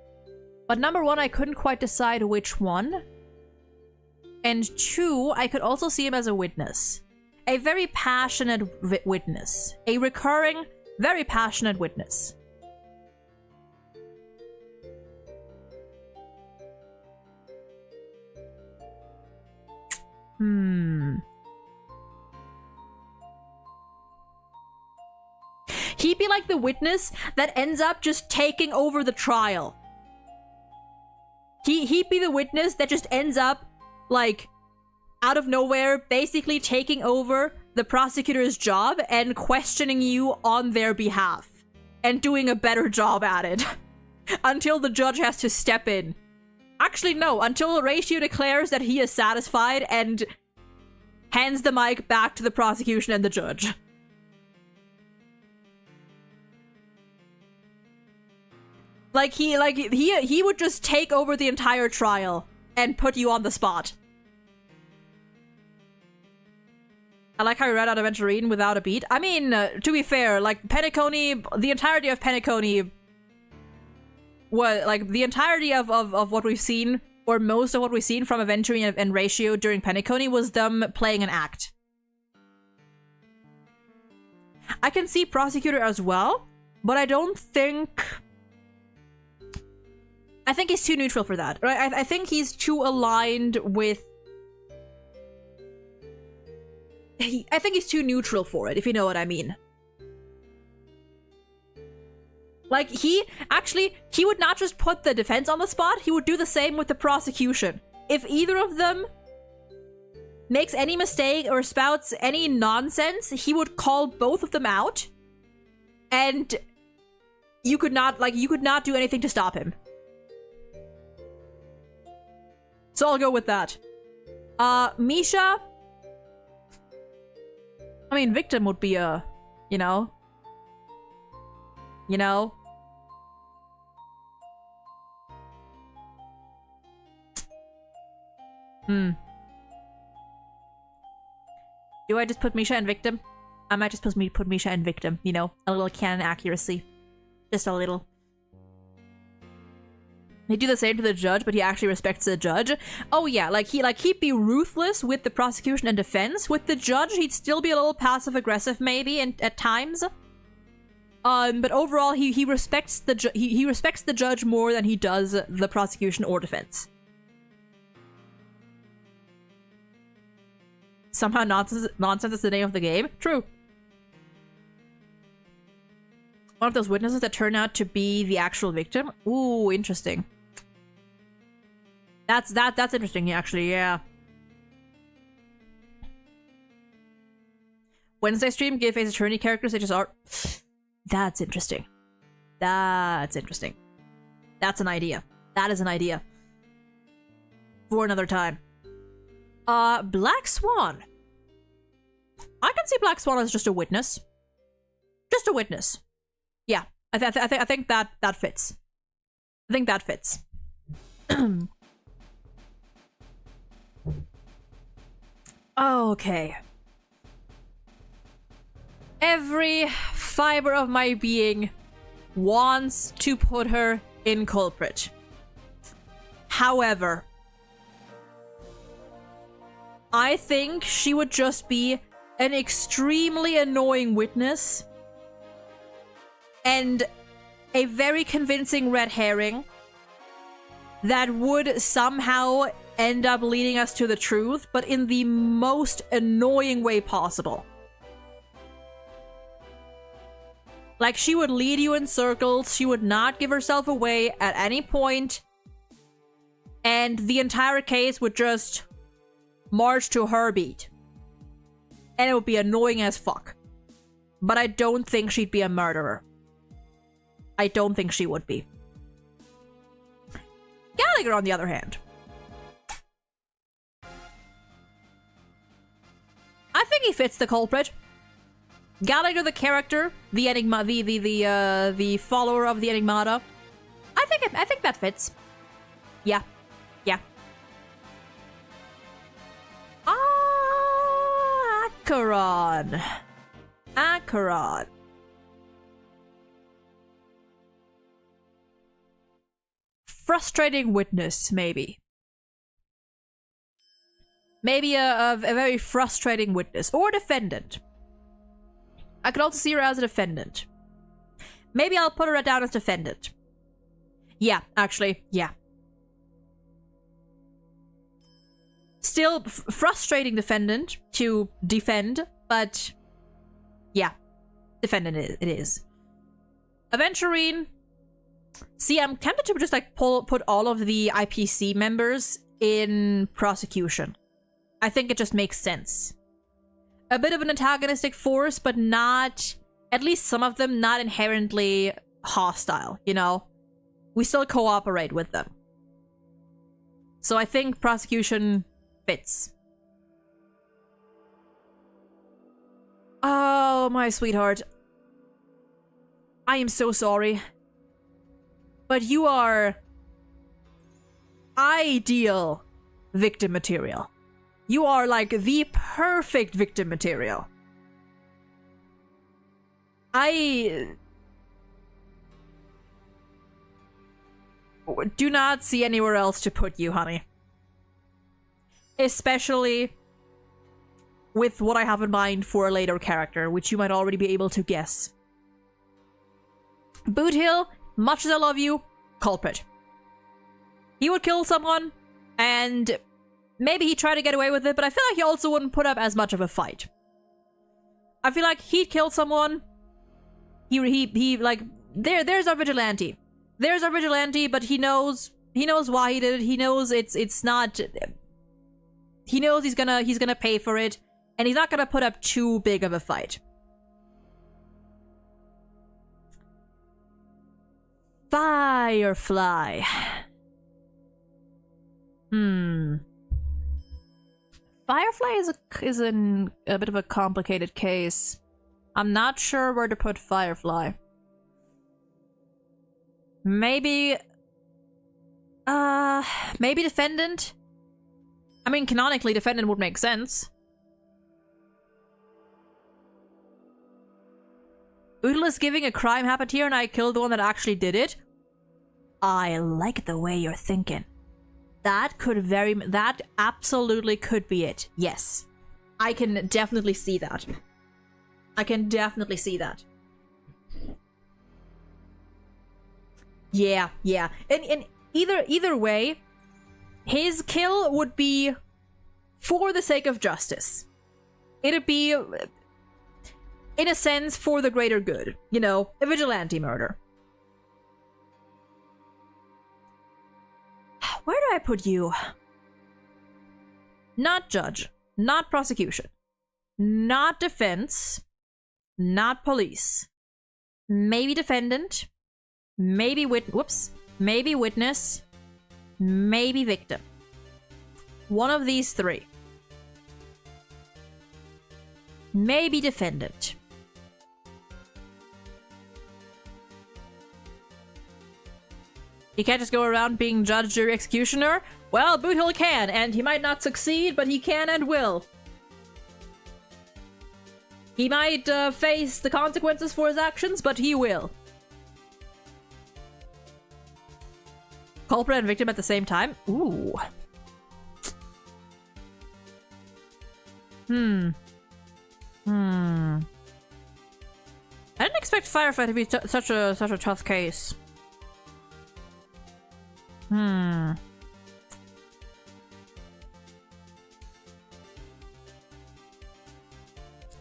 S1: But number one, I couldn't quite decide which one. And two, I could also see him as a witness. A very passionate witness. A recurring, very passionate witness. He'd be like the witness that ends up just taking over the trial. He'd be the witness that just ends up, like, out of nowhere, basically taking over the prosecutor's job and questioning you on their behalf. And doing a better job at it. Until the judge has to step in. Actually, no. Until Ratio declares that he is satisfied and hands the mic back to the prosecution and the judge. He would just take over the entire trial and put you on the spot. I like how you read out Aventurine without a beat. I mean, to be fair, like, Penacony, the entirety of Penacony was, like, the entirety of what we've seen, or most of what we've seen from Aventurine and Ratio during Penacony was them playing an act. I can see Prosecutor as well, but I don't think... think he's too neutral for that, right? I think he's too aligned with... I think he's too neutral for it, if you know what I mean. Like, he would not just put the defense on the spot, he would do the same with the prosecution. If either of them makes any mistake or spouts any nonsense, he would call both of them out, and you could not do anything to stop him. So I'll go with that. Misha? I mean, victim would be a, you know? You know? Do I just put Misha in victim? I might just put Misha in victim, you know? A little canon accuracy. Just a little. They do the same to the judge, but he actually respects the judge. Oh yeah, he'd be ruthless with the prosecution and defense. With the judge, he'd still be a little passive-aggressive maybe at times. But overall, he respects he respects the judge more than he does the prosecution or defense. Somehow nonsense is the name of the game. True. One of those witnesses that turn out to be the actual victim. Ooh, interesting. That's interesting, actually, yeah. Wednesday stream, give face attorney characters such as art. That's interesting. That's interesting. That's an idea. That is an idea. For another time. Black Swan. I can see Black Swan as just a witness. Just a witness. Yeah, I think that fits. I think that fits. Okay. Every fiber of my being wants to put her in culprit. However, I think she would just be an extremely annoying witness and a very convincing red herring that would somehow end up leading us to the truth, but in the most annoying way possible. Like, she would lead you in circles, she would not give herself away at any point, and the entire case would just march to her beat. And it would be annoying as fuck. But I don't think she'd be a murderer. I don't think she would be. Gallagher, on the other hand. I think he fits the culprit. Gallagher, the character, the enigma, the follower of the enigmata. I think that fits. Yeah. Yeah. Acheron. Acheron. Frustrating witness, maybe. Maybe a very frustrating witness. Or defendant. I could also see her as a defendant. Maybe I'll put her down as defendant. Yeah, actually, yeah. Still frustrating defendant to defend, but yeah, defendant it is. Aventurine. See, I'm tempted to just like put all of the IPC members in prosecution. I think it just makes sense. A bit of an antagonistic force, but not, at least some of them, not inherently hostile, you know? We still cooperate with them. So I think prosecution fits. Oh, my sweetheart. I am so sorry. But you are ideal victim material. You are like the perfect victim material. I do not see anywhere else to put you, honey. Especially with what I have in mind for a later character, which you might already be able to guess. Boot Hill, much as I love you, culprit. He would kill someone, and maybe he'd try to get away with it, but I feel like he also wouldn't put up as much of a fight. I feel like he'd kill someone. He like, there's our vigilante. There's our vigilante, but he knows why he did it. He knows it's not... He knows he's gonna pay for it, and he's not gonna put up too big of a fight. Firefly. Firefly is a bit of a complicated case. I'm not sure where to put Firefly. Maybe defendant? I mean, canonically, defendant would make sense. Oodle is giving a crime happened here and I killed the one that actually did it. I like the way you're thinking. That absolutely could be it. Yes. I can definitely see that. I can definitely see that. Yeah. And either way, his kill would be for the sake of justice. It'd be, in a sense, for the greater good. You know, a vigilante murder. Where do I put you? Not judge. Not prosecution. Not defense. Not police. Maybe defendant. Maybe maybe witness. Maybe victim. One of these three. Maybe defendant. He can't just go around being judge, jury, executioner. Well, Boothill can, and he might not succeed, but he can and will. He might face the consequences for his actions, but he will. Culprit and victim at the same time? Ooh. I didn't expect Firefly to be such a tough case.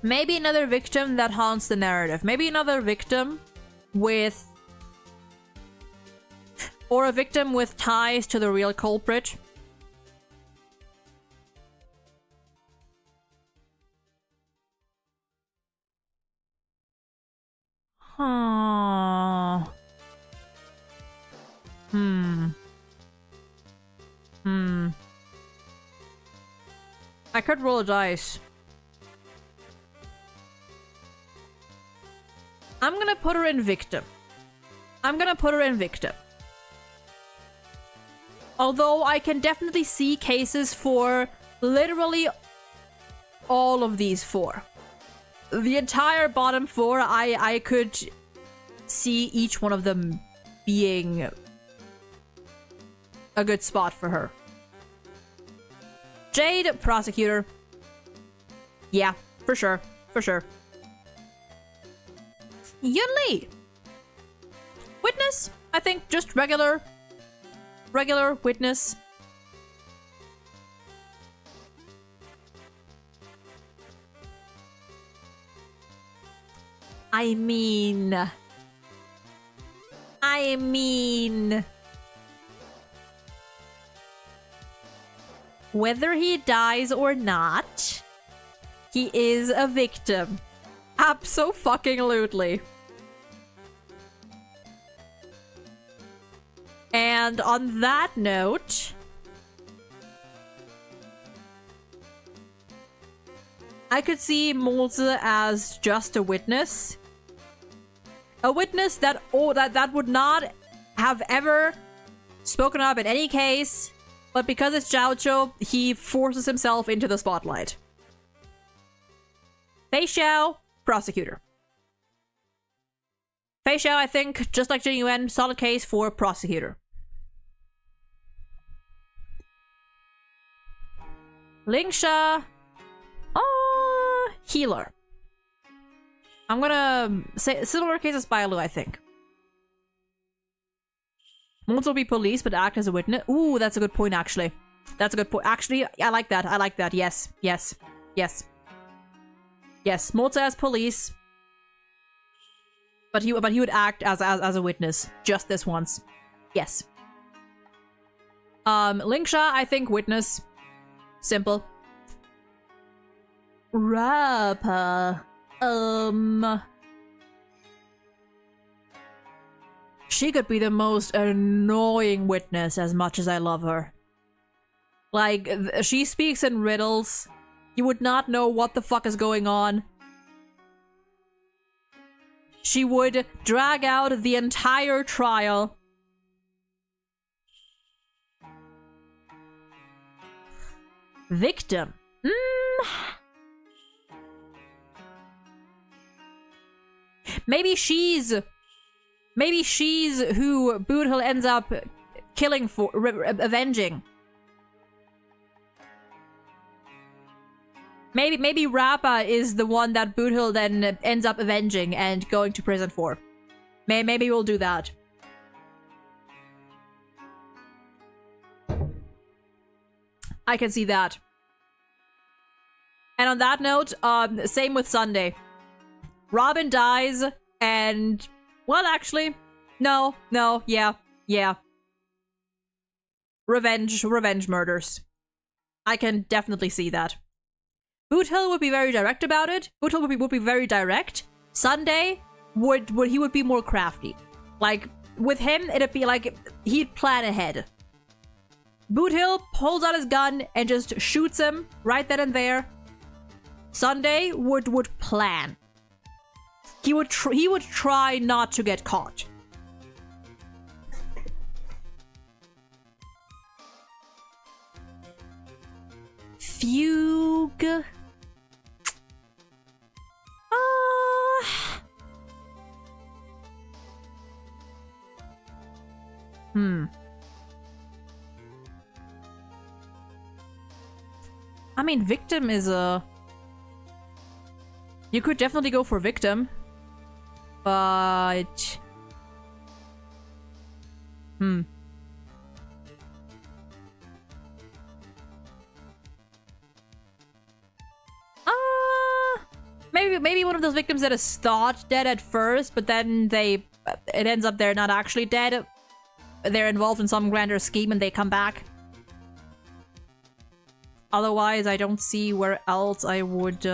S1: Maybe another victim that haunts the narrative. Maybe another victim with... Or a victim with ties to the real culprit. Huh. I could roll a dice. I'm gonna put her in victim. Although I can definitely see cases for literally all of these four. The entire bottom four, I could see each one of them being a good spot for her. Jade, prosecutor. Yeah, for sure. Yun Li. Witness? I think just regular witness. I mean... Whether he dies or not, he is a victim. Abso-fucking-lutely. And on that note... I could see Molze as just a witness. A witness that would not have ever spoken up in any case, but because it's Xiaoqiu, he forces himself into the spotlight. Fei Xiao, prosecutor. Fei Xiao, I think, just like Jing Yuan, solid case for prosecutor. Lingsha, healer. I'm gonna say similar cases by Lu, I think. Won't also be police, but act as a witness. Ooh, that's a good point, actually. That's a good point. Actually, I like that. I like that. Yes. Yes. Yes. Yes. Mozart as police. But he would act as a witness. Just this once. Yes. Linksha, I think witness. Simple. Rapper. She could be the most annoying witness as much as I love her. Like, she speaks in riddles. You would not know what the fuck is going on. She would drag out the entire trial. Victim. Maybe she's who Boothill ends up killing for, avenging. Maybe Rappa is the one that Boothill then ends up avenging and going to prison for. Maybe we'll do that. I can see that. And on that note, same with Sunday. Robin dies, and... Well, actually, no, yeah. Revenge Murders. I can definitely see that. Boothill would be very direct about it. Boothill would be very direct. Sunday would be more crafty. Like, with him, it'd be like he'd plan ahead. Boothill pulls out his gun and just shoots him right then and there. Sunday would plan. He would try not to get caught. Fugue. I mean, victim is a... You could definitely go for victim. But... Maybe one of those victims that is thought dead at first, but then it ends up they're not actually dead. They're involved in some grander scheme and they come back. Otherwise, I don't see where else I would,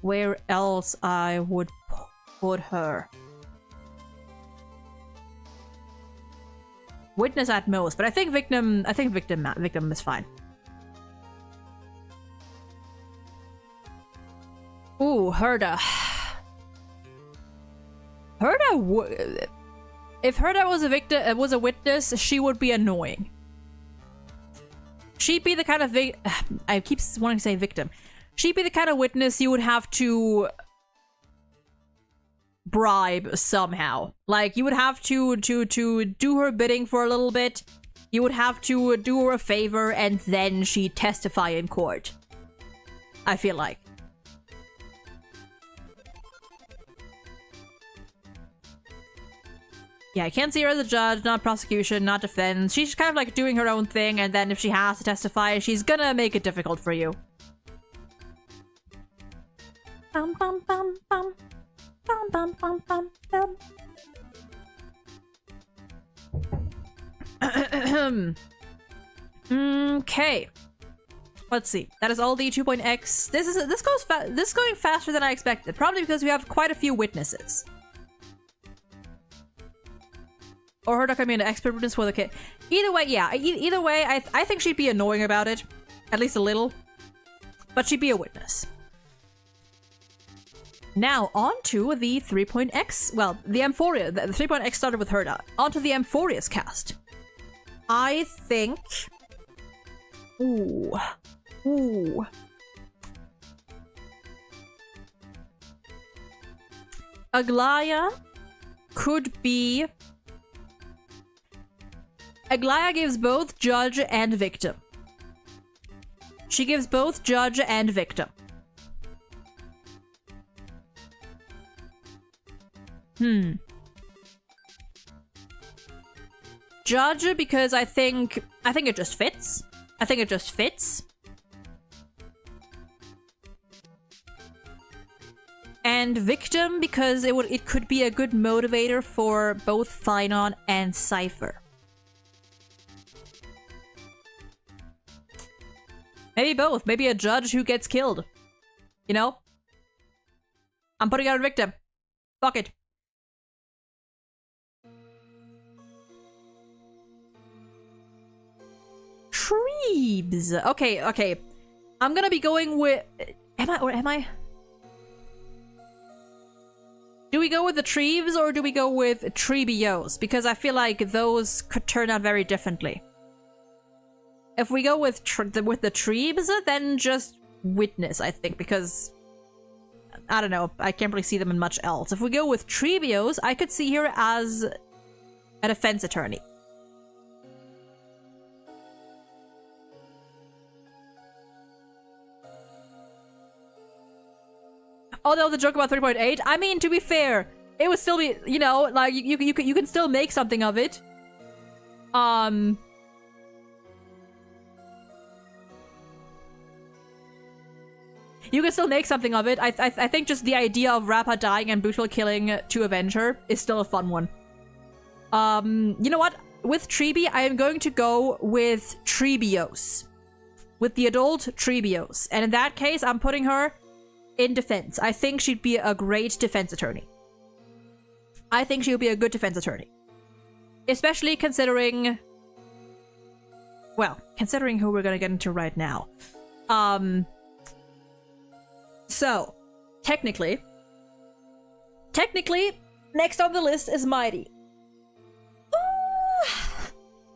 S1: where else I would put her. Witness at most, but I think victim is fine. Ooh, Herda. If Herda was a witness, she would be annoying. She'd be the kind of I keep wanting to say victim. She'd be the kind of witness you would have to bribe somehow. Like, you would have to do her bidding for a little bit. You would have to do her a favor, and then she'd testify in court. I feel like. Yeah, I can't see her as a judge, not prosecution, not defense. She's kind of like doing her own thing, and then if she has to testify, she's gonna make it difficult for you. Bum, bum, bum, bum. Bum, bum, bum, bum, bum. Okay. Let's see. That is all the 2.x. This is going faster than I expected, probably because we have quite a few witnesses. Or her could be an expert witness for the kid. Either way, yeah. Either way, I think she'd be annoying about it. At least a little. But she'd be a witness. Now, on to the 3.x. Well, the Amphoria. The 3.x started with Herda. On to the Amphoria's cast. I think... Ooh. Aglaya could be... Aglaya gives both judge and victim. She gives both judge and victim. judge because I think it just fits. I think it just fits. And victim because it could be a good motivator for both Finon and Cypher. Maybe both. Maybe a judge who gets killed. You know? I'm putting out a victim. Fuck it. Treebs. Okay, okay. I'm gonna be going with... Am I? Do we go with the Treebs or do we go with Treebios? Because I feel like those could turn out very differently. If we go with the Treebs, then just Witness, I think, because... I don't know, I can't really see them in much else. If we go with Treebios, I could see her as a defense attorney. Although the joke about 3.8, I mean, to be fair, it would still be, you know, like, you can still make something of it. You can still make something of it. I think just the idea of Rappa dying and Brutal killing to avenge her is still a fun one. You know what? With Treeby, I am going to go with Treebios. With the adult Treebios. And in that case, I'm putting her in defense. I think she'd be a great defense attorney. I think she would be a good defense attorney. Especially considering... Well, considering who we're gonna get into right now. So, technically, next on the list is Mighty.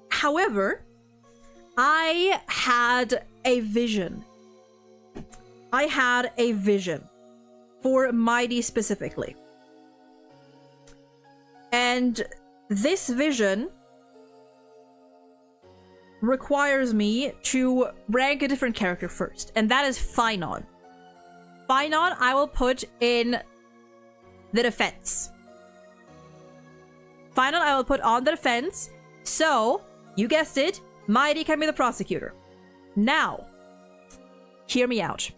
S1: However, I had a vision. I had a vision for Mighty specifically. And this vision requires me to rank a different character first, and that is Finon. Finon, I will put in the defense. Finon, I will put on the defense. So, you guessed it, Mighty can be the prosecutor. Now, hear me out.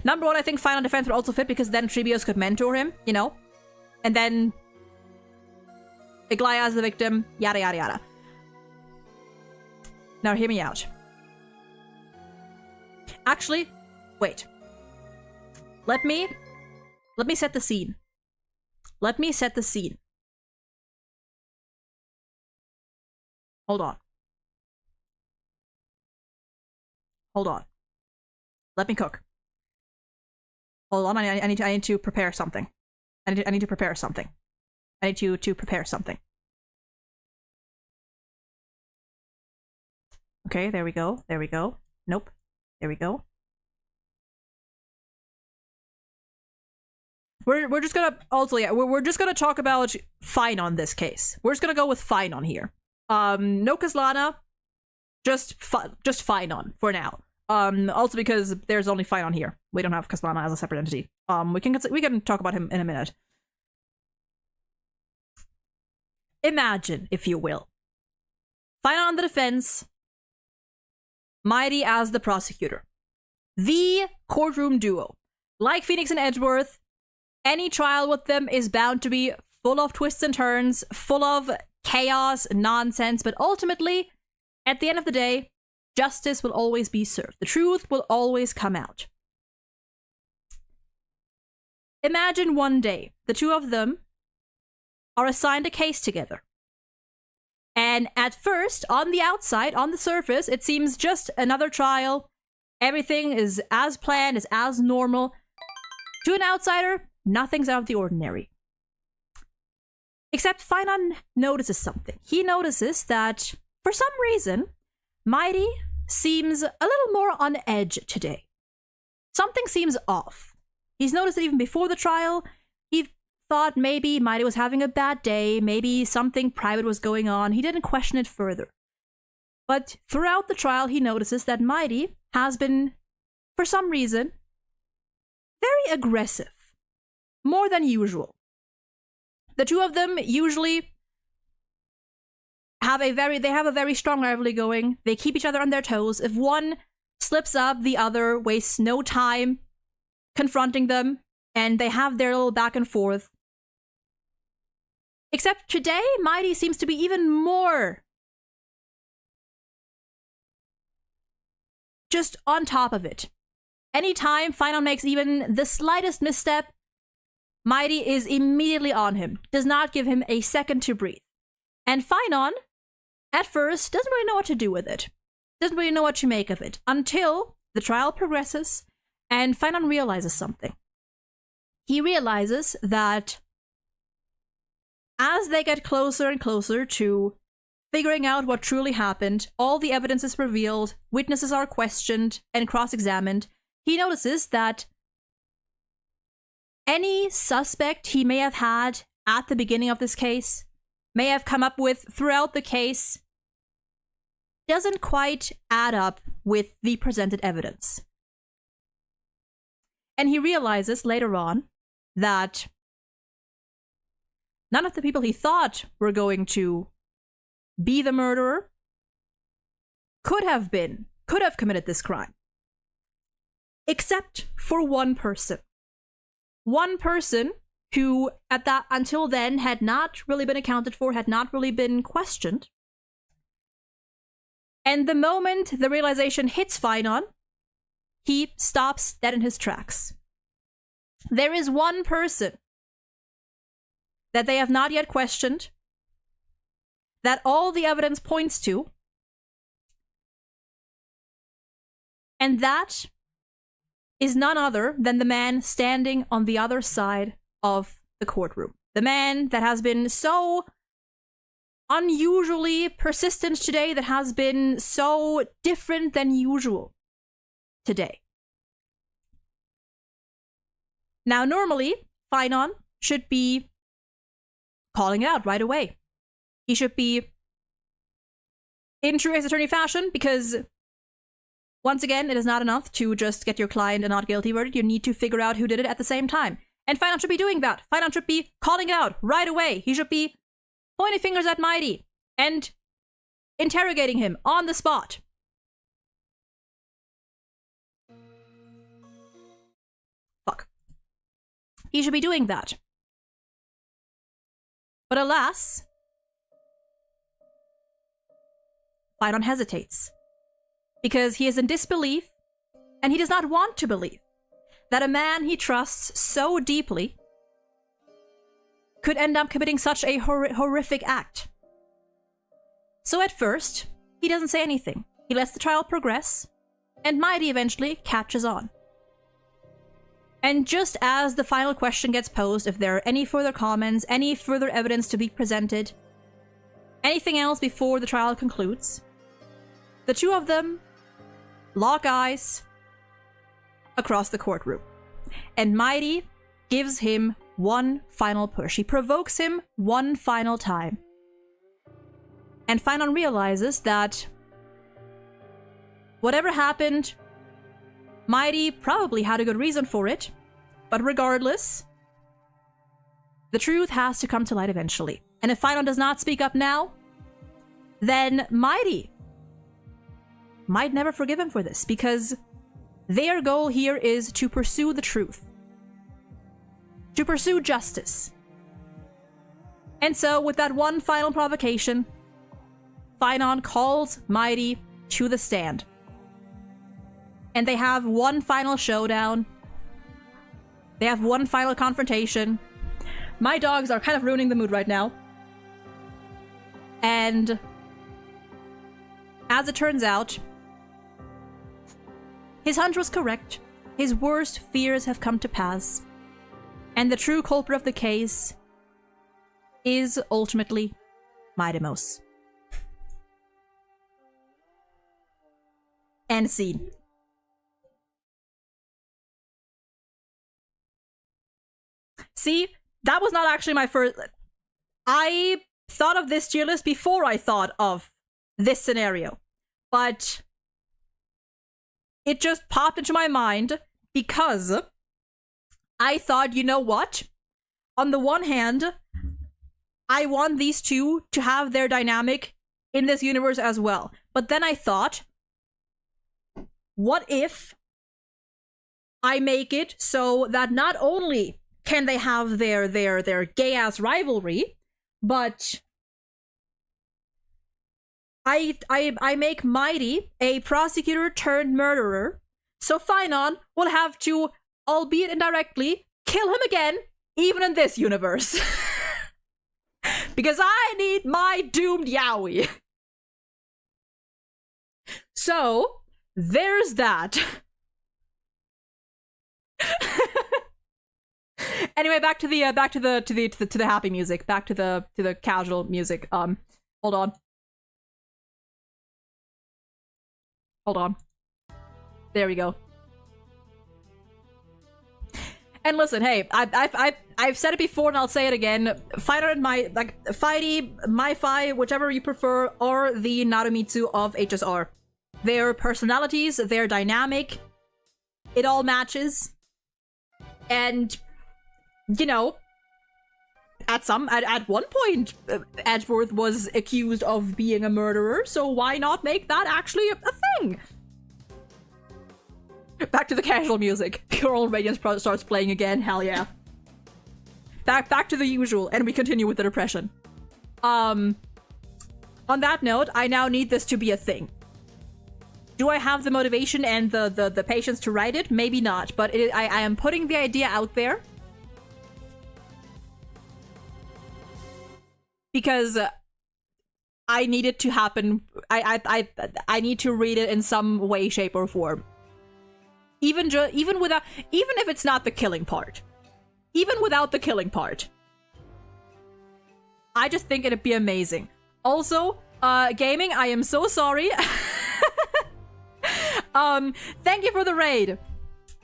S1: Number one, I think Finon defense would also fit because then Treebios could mentor him, you know? And then Iglaya as the victim, yada yada yada. Now, hear me out. Actually, wait. Let me set the scene. Let me set the scene. Hold on. Hold on. Let me cook. Hold on, I need to prepare something. I need to prepare something. I need to prepare something. Okay, there we go. There we go. Nope. There we go. We're just gonna also, yeah, we're just gonna talk about Finon this case. We're just gonna go with Finon here. No Kaslana, just Finon for now. Also because there's only Finon here. We don't have Kaslana as a separate entity. We can talk about him in a minute. Imagine, if you will, Finon on the defense, Mighty as the prosecutor. The courtroom duo. Like Phoenix and Edgeworth, any trial with them is bound to be full of twists and turns, full of chaos, nonsense, but ultimately, at the end of the day, justice will always be served. The truth will always come out. Imagine one day, the two of them are assigned a case together. And at first, on the outside, on the surface, it seems just another trial. Everything is as planned, is as normal. To an outsider, nothing's out of the ordinary. Except Finon notices something. He notices that, for some reason, Mighty seems a little more on edge today. Something seems off. He's noticed it even before the trial. He thought maybe Mighty was having a bad day, maybe something private was going on. He didn't question it further. But throughout the trial, he notices that Mighty has been, for some reason, very aggressive. More than usual. The two of them usually have a very strong rivalry going. They keep each other on their toes. If one slips up, the other wastes no time confronting them, and they have their little back and forth. Except today, Mighty seems to be even more just on top of it. Anytime Finon makes even the slightest misstep, Mighty is immediately on him, does not give him a second to breathe. And Finon, at first, doesn't really know what to do with it. Doesn't really know what to make of it, until the trial progresses and Finon realizes something. He realizes that as they get closer and closer to figuring out what truly happened, all the evidence is revealed, witnesses are questioned and cross-examined, he notices that any suspect he may have had at the beginning of this case, may have come up with throughout the case, doesn't quite add up with the presented evidence. And he realizes later on that none of the people he thought were going to be the murderer could have committed this crime. Except for one person. One person who, until then, had not really been accounted for, had not really been questioned. And the moment the realization hits Finon, he stops dead in his tracks. There is one person that they have not yet questioned, that all the evidence points to, and that is none other than the man standing on the other side of the courtroom. The man that has been so unusually persistent today, that has been so different than usual today. Now, normally, Finon should be calling it out right away. He should be in true ex-attorney fashion, because once again, it is not enough to just get your client a not guilty verdict. You need to figure out who did it at the same time. And Finon should be doing that. Finon should be calling it out right away. He should be pointing fingers at Mighty and interrogating him on the spot. Fuck. He should be doing that. But alas, Finon hesitates. Because he is in disbelief, and he does not want to believe that a man he trusts so deeply could end up committing such a horrific act. So at first, he doesn't say anything. He lets the trial progress, and Mighty eventually catches on. And just as the final question gets posed, if there are any further comments, any further evidence to be presented, anything else before the trial concludes, the two of them lock eyes across the courtroom. And Mighty gives him one final push. He provokes him one final time. And Finon realizes that whatever happened, Mighty probably had a good reason for it, but regardless, the truth has to come to light eventually. And if Finon does not speak up now, then Mighty might never forgive him for this, because their goal here is to pursue the truth, to pursue justice. And so, with that one final provocation, Finon calls Mighty to the stand. And they have one final showdown. They have one final confrontation. My dogs are kind of ruining the mood right now. And as it turns out, his hunch was correct. His worst fears have come to pass. And the true culprit of the case is ultimately Midemos. End scene. See, that was not actually my first... I thought of this tier list before I thought of this scenario. But it just popped into my mind because I thought, you know what? On the one hand, I want these two to have their dynamic in this universe as well. But then I thought, what if I make it so that not only can they have their gay-ass rivalry, but I make Mighty a prosecutor turned murderer, so Finon will have to, albeit indirectly, kill him again, even in this universe. Because I need my doomed Yowie. So, there's that. Anyway, back to the happy music. Back to the casual music. Hold on. Hold on. There we go. And listen, hey, I've said it before and I'll say it again. Fighter and Fighty, Mai-Fi, whichever you prefer, are the Narumitsu of HSR. Their personalities, their dynamic, it all matches. And, you know, at one point, Edgeworth was accused of being a murderer, so why not make that actually a thing? Back to the casual music. Coral Radiance starts playing again, hell yeah. Back to the usual, and we continue with the depression. On that note, I now need this to be a thing. Do I have the motivation and the patience to write it? Maybe not, but I am putting the idea out there. Because I need it to happen. I need to read it in some way, shape, or form. Even if it's not the killing part. Even without the killing part. I just think it'd be amazing. Also, gaming, I am so sorry. Thank you for the raid.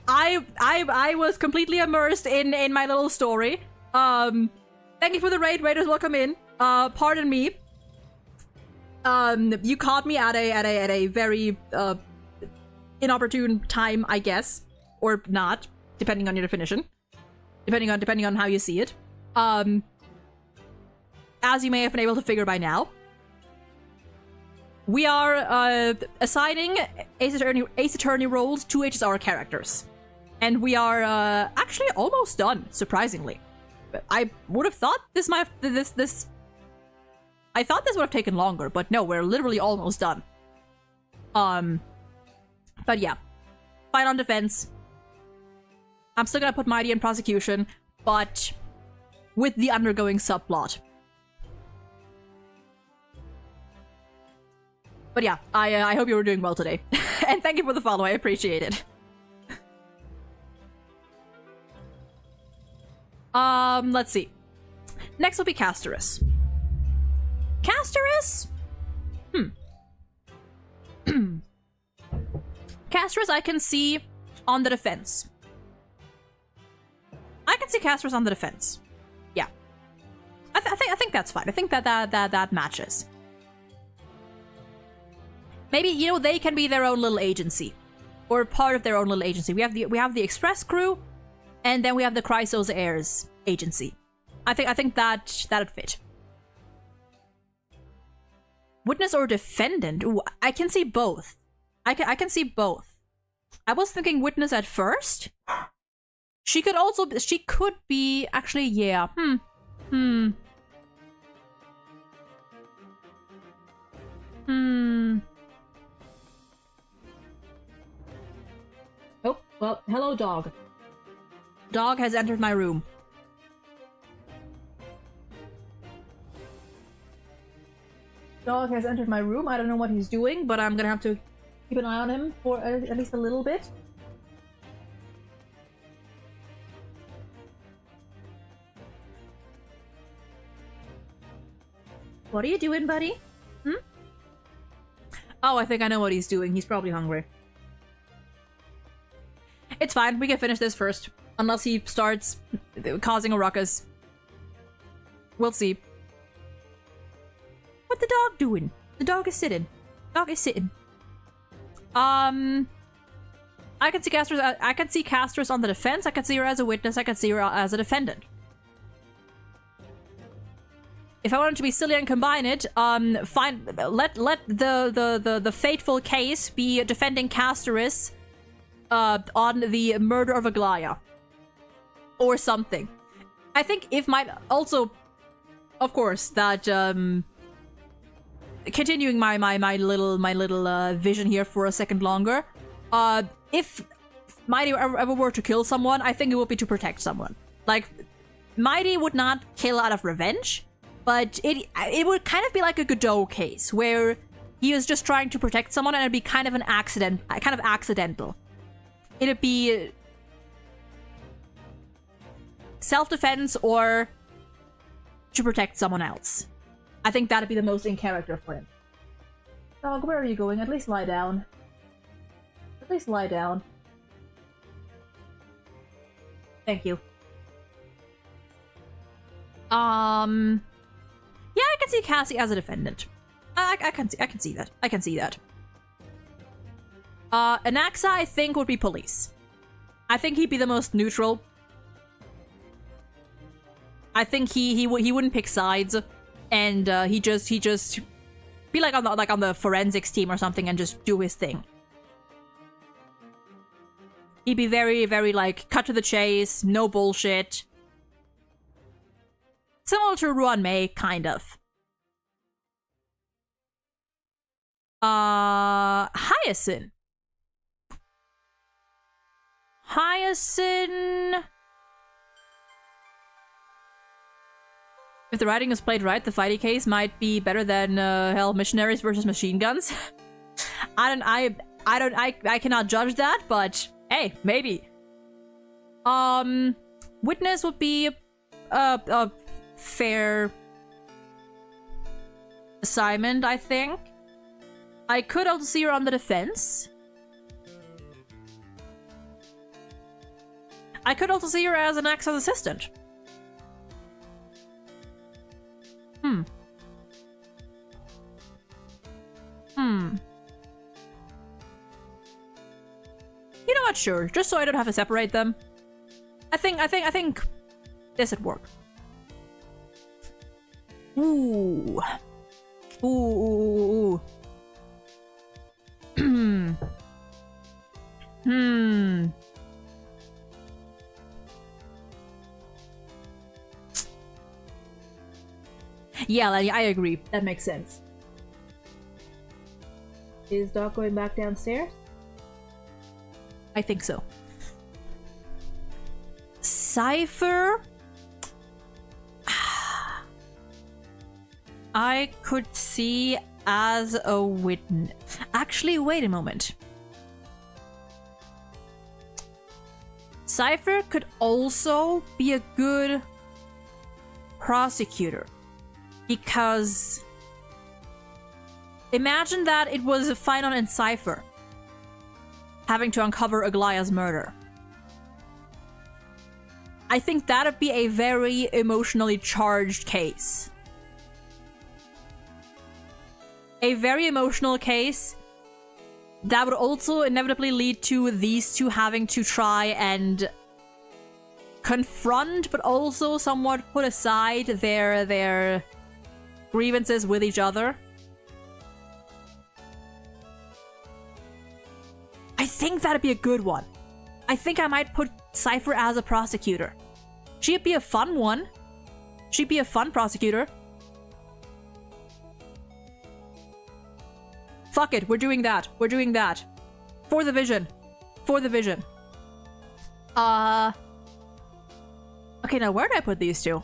S1: I was completely immersed in my little story. Thank you for the raid. Raiders, welcome in. Pardon me. You caught me at a very inopportune time, I guess, or not, depending on your definition, depending on how you see it. As you may have been able to figure by now, we are assigning Ace Attorney roles to HSR characters, and we are actually almost done. Surprisingly, I would have thought this might this. I thought this would have taken longer, but no, we're literally almost done. But yeah, fight on defense. I'm still gonna put Mighty in prosecution, but with the undergoing subplot. But yeah, I hope you were doing well today. And thank you for the follow, I appreciate it. Let's see. Next will be Castorus. Castorus? Castorus I can see on the defense. I can see Castorus on the defense. Yeah. I think that's fine. I think that matches. Maybe, you know, they can be their own little agency. Or part of their own little agency. We have the Express crew, and then we have the Chrysos Heirs agency. I think that'd fit. Witness or defendant? Ooh, I can see both. I can see both. I was thinking witness at first. She could be, actually, yeah. Oh, well, hello, dog. Dog has entered my room. Dog has entered my room. I don't know what he's doing, but I'm gonna have to keep an eye on him for at least a little bit. What are you doing, buddy? Oh, I think I know what he's doing. He's probably hungry. It's fine. We can finish this first. Unless he starts causing a ruckus. We'll see. What the dog doing? The dog is sitting. Dog is sitting. I can see Castorus. I can see Castorus on the defense. I can see her as a witness. I can see her as a defendant. if I wanted to be silly and combine it, let the fateful case be defending Castoris on the murder of Aglaya. Or something. I think if my... Also, of course, that... Continuing my little vision here for a second longer. If Mighty ever were to kill someone, I think it would be to protect someone. Like, Mighty would not kill out of revenge, but it would kind of be like a Godot case, where he was just trying to protect someone and it'd be kind of an accident, kind of accidental. It'd be self-defense or to protect someone else. I think that'd be the most in character for him. Dog, where are you going? At least lie down. At least lie down. Thank you. Yeah, I can see Cassie as a defendant. I can see that. I can see that. Anaxa, I think, would be police. I think he'd be the most neutral. I think he wouldn't pick sides, and he just be like on the forensics team or something and just do his thing. He'd be very, very like cut to the chase, no bullshit. Similar to Ruan Mei, kind of. Hyacinth. Hyacinth. If the writing is played right, the fighting case might be better than hell, missionaries versus machine guns. I cannot judge that, but hey, maybe. Witness would be a fair assignment, I think. I could also see her on the defense. I could also see her as an Axe's assistant. You know what? Sure. Just so I don't have to separate them. I think this would work. Ooh. Ooh. Yeah, I agree. That makes sense. Is Doc going back downstairs? I think so. Cypher? I could see as a witness. Actually, wait a moment. Cypher could also be a good prosecutor. Because imagine that it was Finon and Cypher having to uncover Aglaya's murder. I think that'd be a very emotionally charged case. A very emotional case that would also inevitably lead to these two having to try and confront, but also somewhat put aside their grievances with each other. I think that'd be a good one. I think I might put Cypher as a prosecutor. She'd be a fun one. She'd be a fun prosecutor. Fuck it, we're doing that. We're doing that. For the vision. For the vision. Okay, now where did I put these two?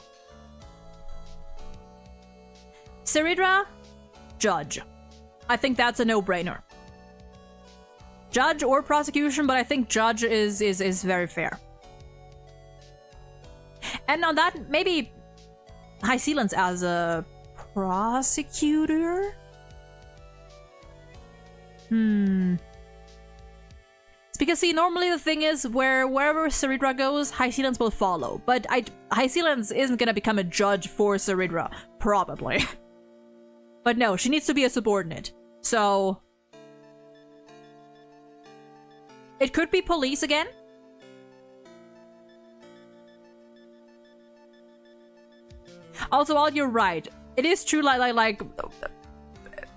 S1: Siridra, Judge. I think that's a no-brainer. Judge or prosecution, but I think Judge is very fair. And on that, maybe High Sealance as a prosecutor? It's because, see, normally the thing is wherever Siridra goes, High Sealance will follow. But High Sealance isn't gonna become a judge for Siridra, probably. But no, she needs to be a subordinate. So it could be police again. Also, while you're right, it is true, like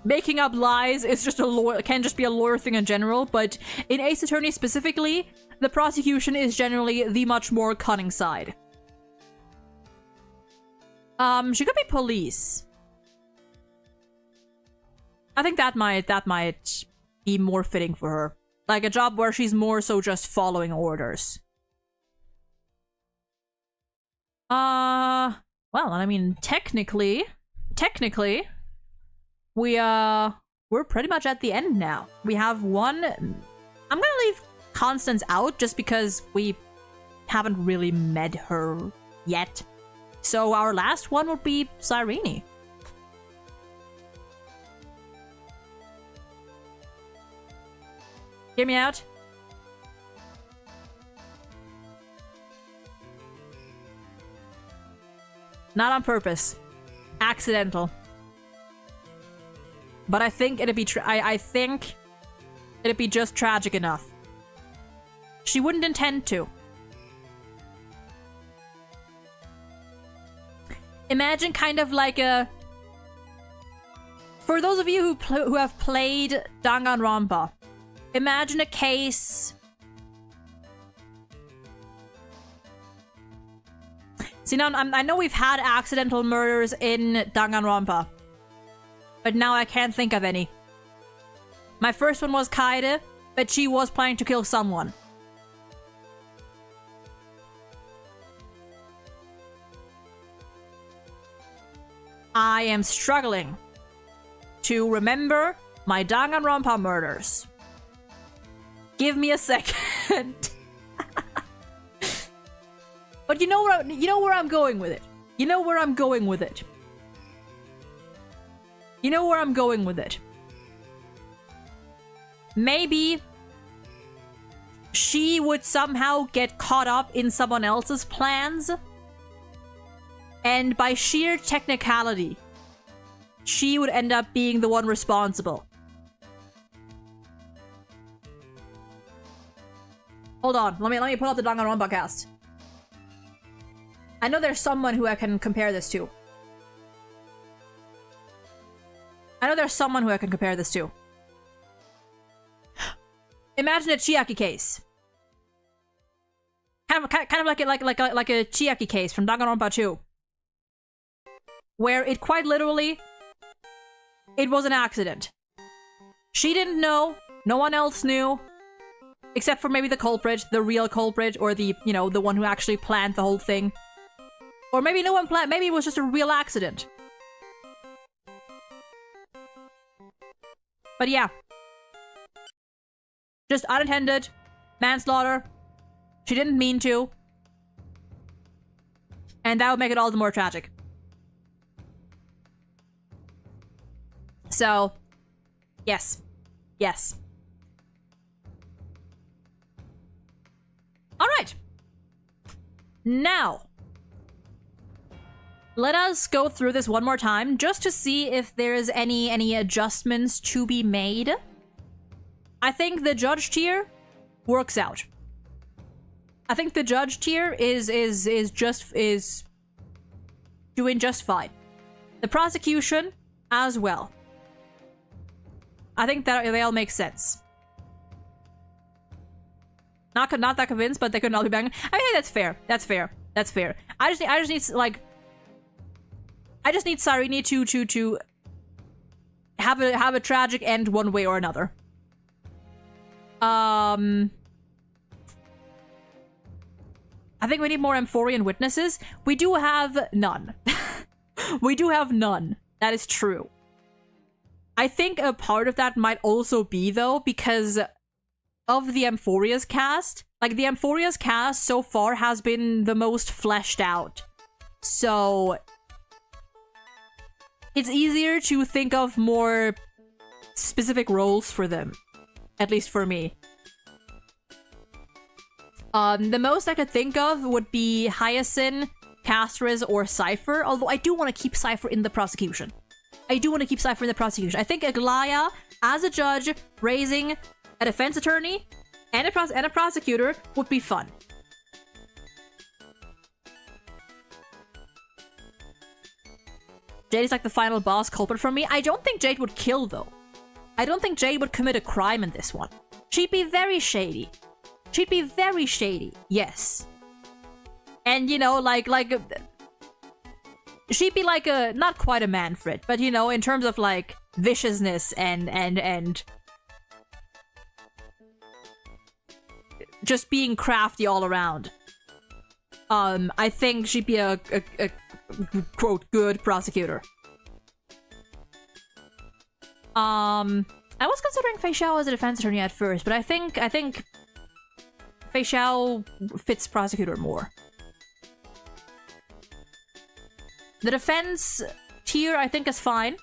S1: making up lies is just can just be a lawyer thing in general, but in Ace Attorney specifically, the prosecution is generally the much more cunning side. She could be police. I think that might be more fitting for her. Like a job where she's more so just following orders. Well, I mean, technically, we're pretty much at the end now. We have one. I'm gonna leave Constance out just because we haven't really met her yet. So our last one would be Cyrene. Hear me out? Not on purpose. Accidental. But I think it'd be I think it'd be just tragic enough. She wouldn't intend to. Imagine kind of like a... For those of you who have played Danganronpa, imagine a case... See, now I know we've had accidental murders in Danganronpa, but now I can't think of any. My first one was Kaede, but she was planning to kill someone. I am struggling to remember my Danganronpa murders. Give me a second. But you know where I'm going with it. You know where I'm going with it. You know where I'm going with it. Maybe she would somehow get caught up in someone else's plans, and by sheer technicality, she would end up being the one responsible. Hold on, let me pull up the Danganronpa cast. I know there's someone who I can compare this to. Imagine a Chiaki case. Kind of like a Chiaki case from Danganronpa 2. Where it quite literally, it was an accident. She didn't know, no one else knew, except for maybe the culprit, the real culprit, or the, you know, the one who actually planned the whole thing. Or maybe no one planned, maybe it was just a real accident. But yeah. Just unintended, manslaughter. She didn't mean to. And that would make it all the more tragic. So, yes. Yes. Alright. Now, let us go through this one more time, just to see if there's any adjustments to be made. I think the judge tier works out. I think the judge tier is doing just fine. The prosecution as well. I think that they all make sense. Not that convinced, but they could all be banging. I mean, that's fair. That's fair. That's fair. I just need Cyrene to have a tragic end one way or another. I think we need more Amphorian witnesses. We do have none. We do have none. That is true. I think a part of that might also be, though, because of the Amphoria's cast. Like, the Amphoria's cast so far has been the most fleshed out. So it's easier to think of more specific roles for them. At least for me. The most I could think of would be Hyacinth, Castris, or Cypher. Although I do want to keep Cypher in the prosecution. I think Aglaya, as a judge, raising a defense attorney and a prosecutor would be fun. Jade is like the final boss culprit for me. I don't think Jade would kill, though. I don't think Jade would commit a crime in this one. She'd be very shady. She'd be very shady, yes. And, you know, like... she'd be like a... not quite a Manfred, but, you know, in terms of, like, viciousness and... just being crafty all around. I think she'd be a quote, good prosecutor. I was considering Fei Xiao as a defense attorney at first, but I think Fei Xiao fits prosecutor more. The defense tier, I think, is fine.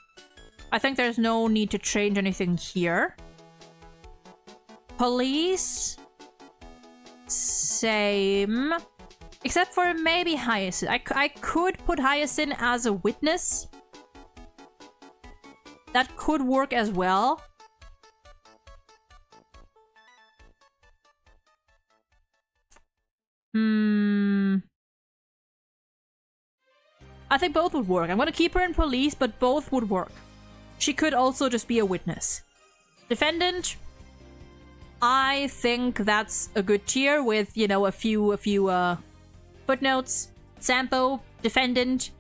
S1: I think there's no need to change anything here. Police... same. Except for maybe Hyacinth. I could put Hyacinth as a witness. That could work as well. I think both would work. I'm gonna keep her in police, but both would work. She could also just be a witness. Defendant, I think that's a good tier with, you know, a few footnotes. Sampo, defendant,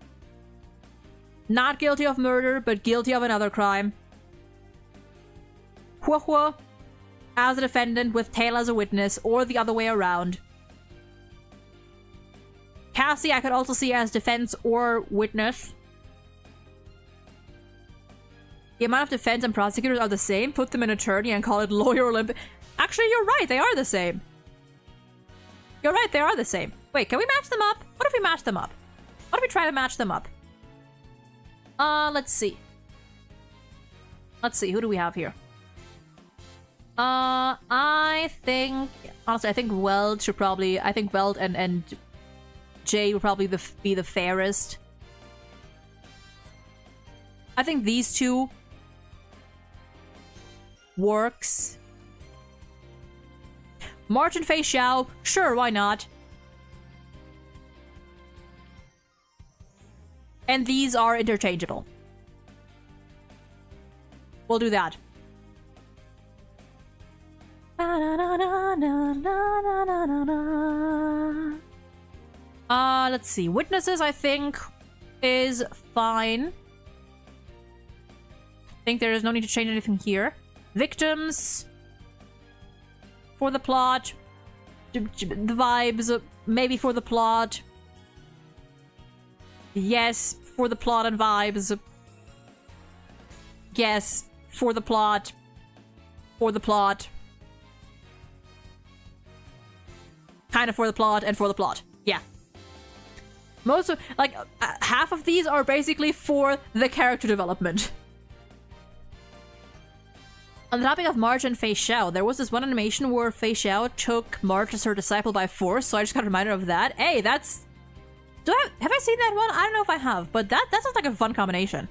S1: not guilty of murder, but guilty of another crime. Hua Hua as a defendant with Tail as a witness, or the other way around. Cassie, I could also see as defense or witness. The amount of defense and prosecutors are the same. Put them in attorney and call it lawyer Olympic. Actually, you're right. They are the same. You're right. They are the same. Wait, can we match them up? What if we match them up? What if we try to match them up? Let's see. Let's see. Who do we have here? I think... honestly, I think Weld should probably... I think Weld and Jay would probably be the fairest. I think these two works. March and Fei Xiao, sure, why not? And these are interchangeable. We'll do that. Let's see. Witnesses, I think, is fine. I think there is no need to change anything here. Victims, for the plot. The vibes, maybe for the plot. Yes, for the plot and vibes. Yes, for the plot. For the plot. Kind of for the plot and for the plot. Yeah. Most of, like, half of these are basically for the character development. On the topic of March and Fei Xiao, there was this one animation where Fei Xiao took March as her disciple by force, so I just got reminded of that. Hey, that's... have I seen that one? I don't know if I have, but that sounds like a fun combination.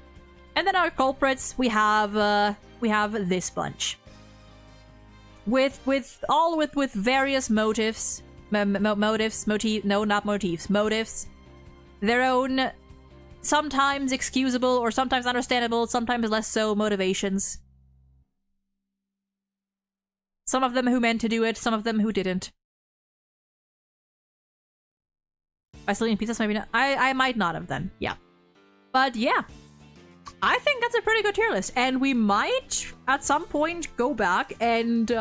S1: And then our culprits, we have this bunch. With various motives. Motives. Their own, sometimes excusable or sometimes understandable, sometimes less so, motivations. Some of them who meant to do it, some of them who didn't. By still eating pizzas, maybe not. I might not have then, yeah. But yeah, I think that's a pretty good tier list. And we might, at some point, go back and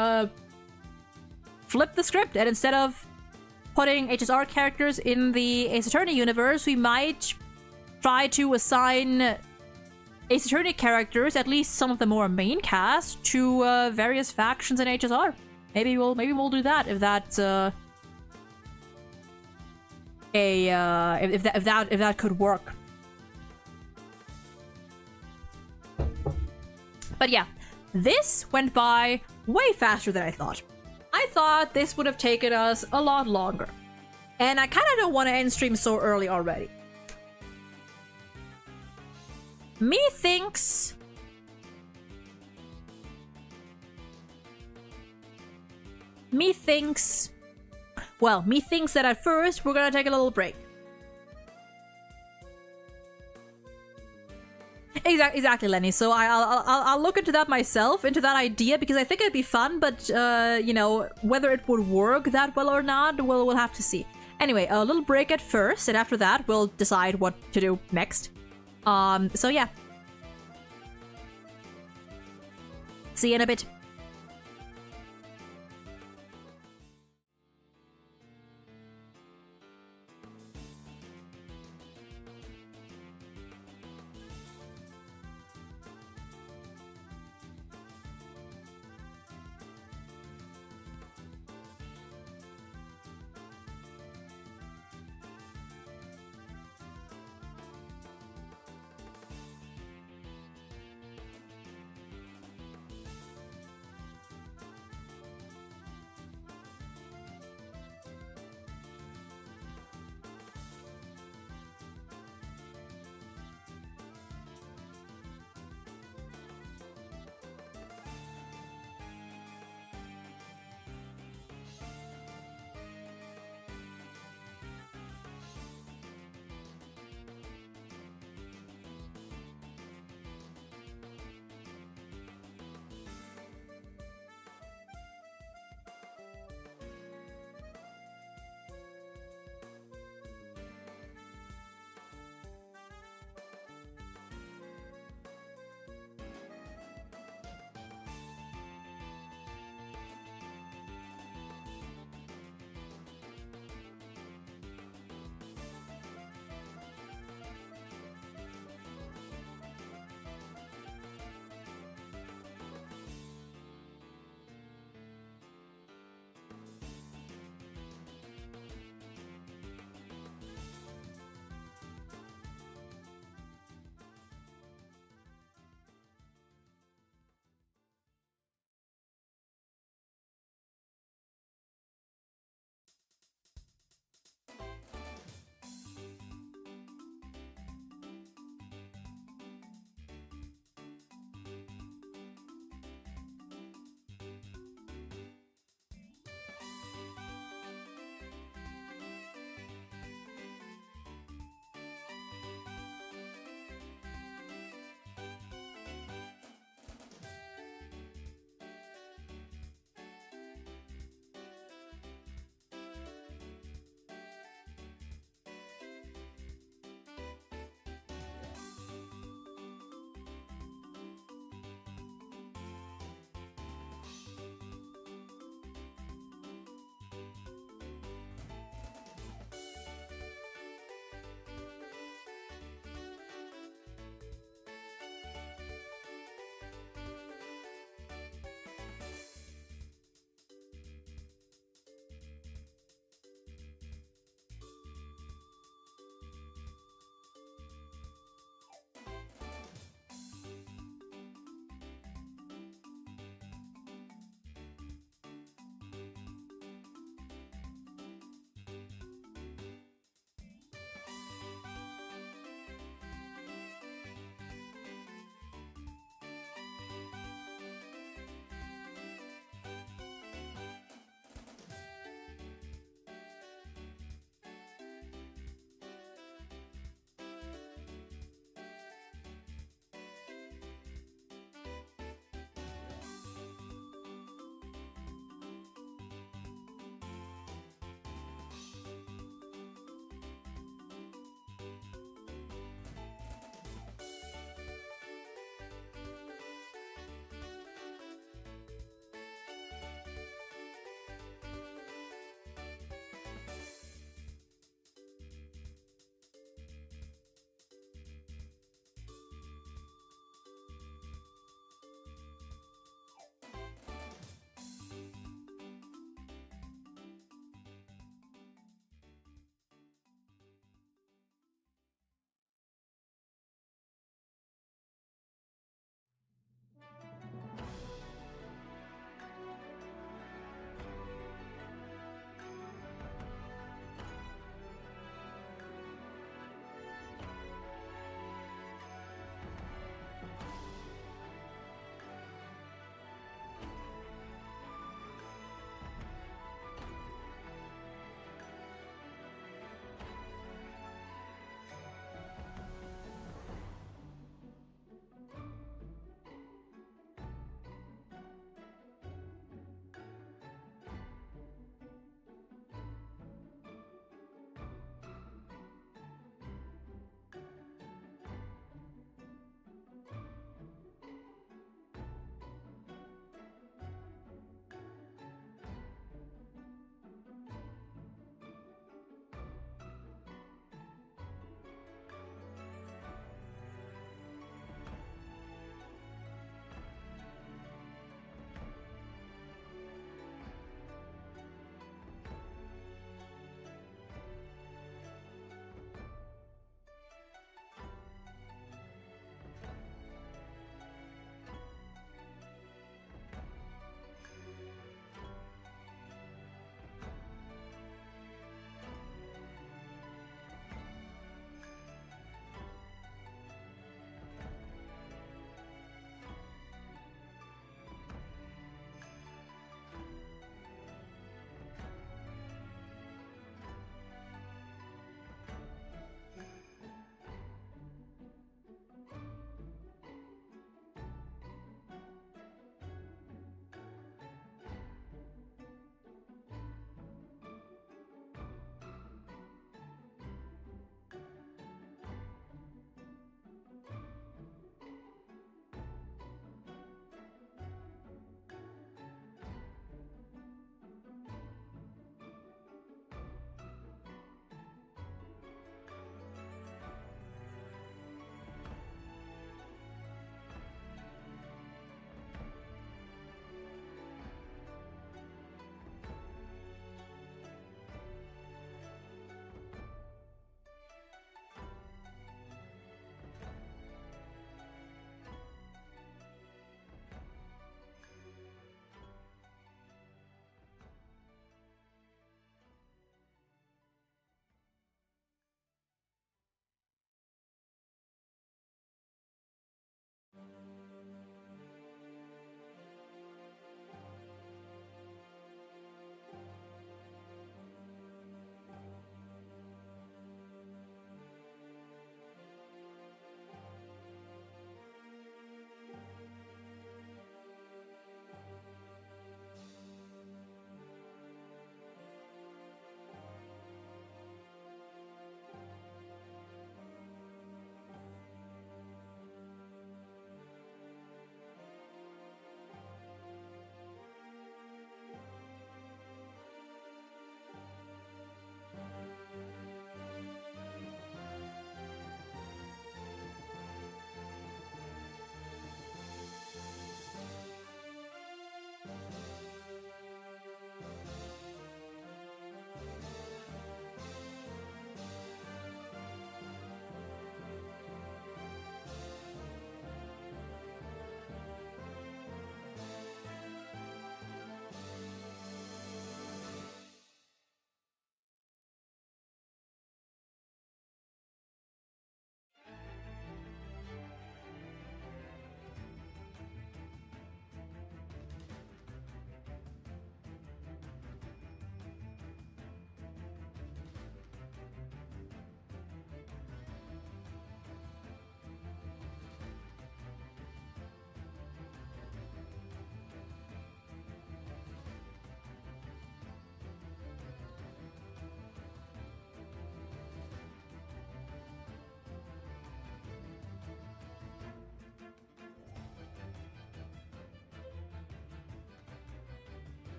S1: flip the script. And instead of putting HSR characters in the Ace Attorney universe, we might try to assign Ace Attorney characters, at least some of the more main cast, to various factions in HSR. Maybe we'll do that if that's if that could work. But yeah, this went by way faster than I thought. I thought this would have taken us a lot longer. And I kind of don't want to end stream so early already. Methinks that at first we're gonna take a little break. exactly, Lenny. So I'll look into that myself, into that idea, because I think it'd be fun. But you know, whether it would work that well or not, we'll have to see. Anyway, a little break at first, and after that, we'll decide what to do next. So yeah. See you in a bit.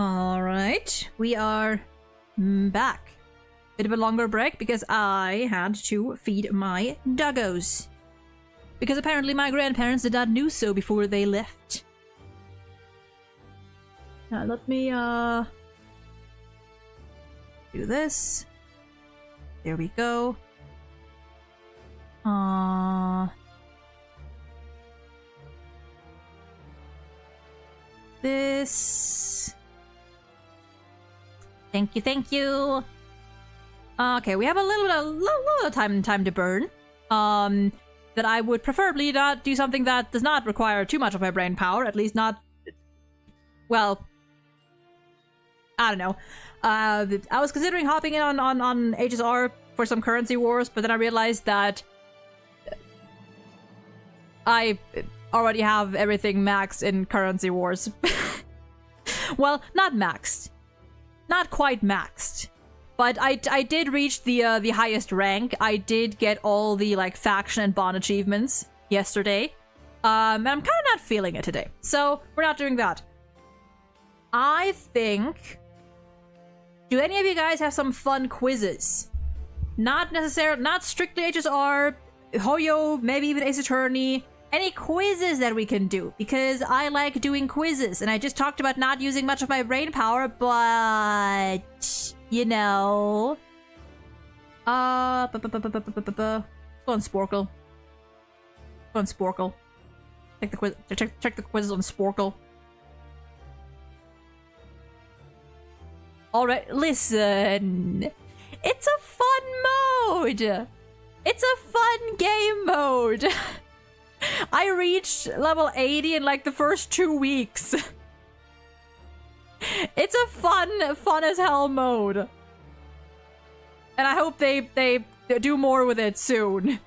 S1: Alright, we are back. Bit of a longer break because I had to feed my doggos. Because apparently my grandparents did not do so before they left. Now let me do this. There we go. This. Thank you, thank you. Okay, we have a little bit of time to burn. That I would preferably not do something that does not require too much of my brain power. At least not. Well, I don't know. I was considering hopping in on HSR for some currency wars, but then I realized that I already have everything maxed in currency wars. Well, not maxed. Not quite maxed. But I did reach the highest rank. I did get all the like faction and bond achievements yesterday. And I'm kind of not feeling it today. So we're not doing that. I think... Do any of you guys have some fun quizzes? Not necessarily, not strictly HSR, Hoyo, maybe even Ace Attorney. Any quizzes that we can do? Because I like doing quizzes. And I just talked about not using much of my brain power, but... You know... Go on Sporkle. Go on Sporkle. Check the quiz. Check the quizzes on Sporkle. Alright, listen. It's a fun mode. It's a fun game mode. I reached level 80 in like the first 2 weeks. It's a fun as hell mode. And I hope they do more with it soon.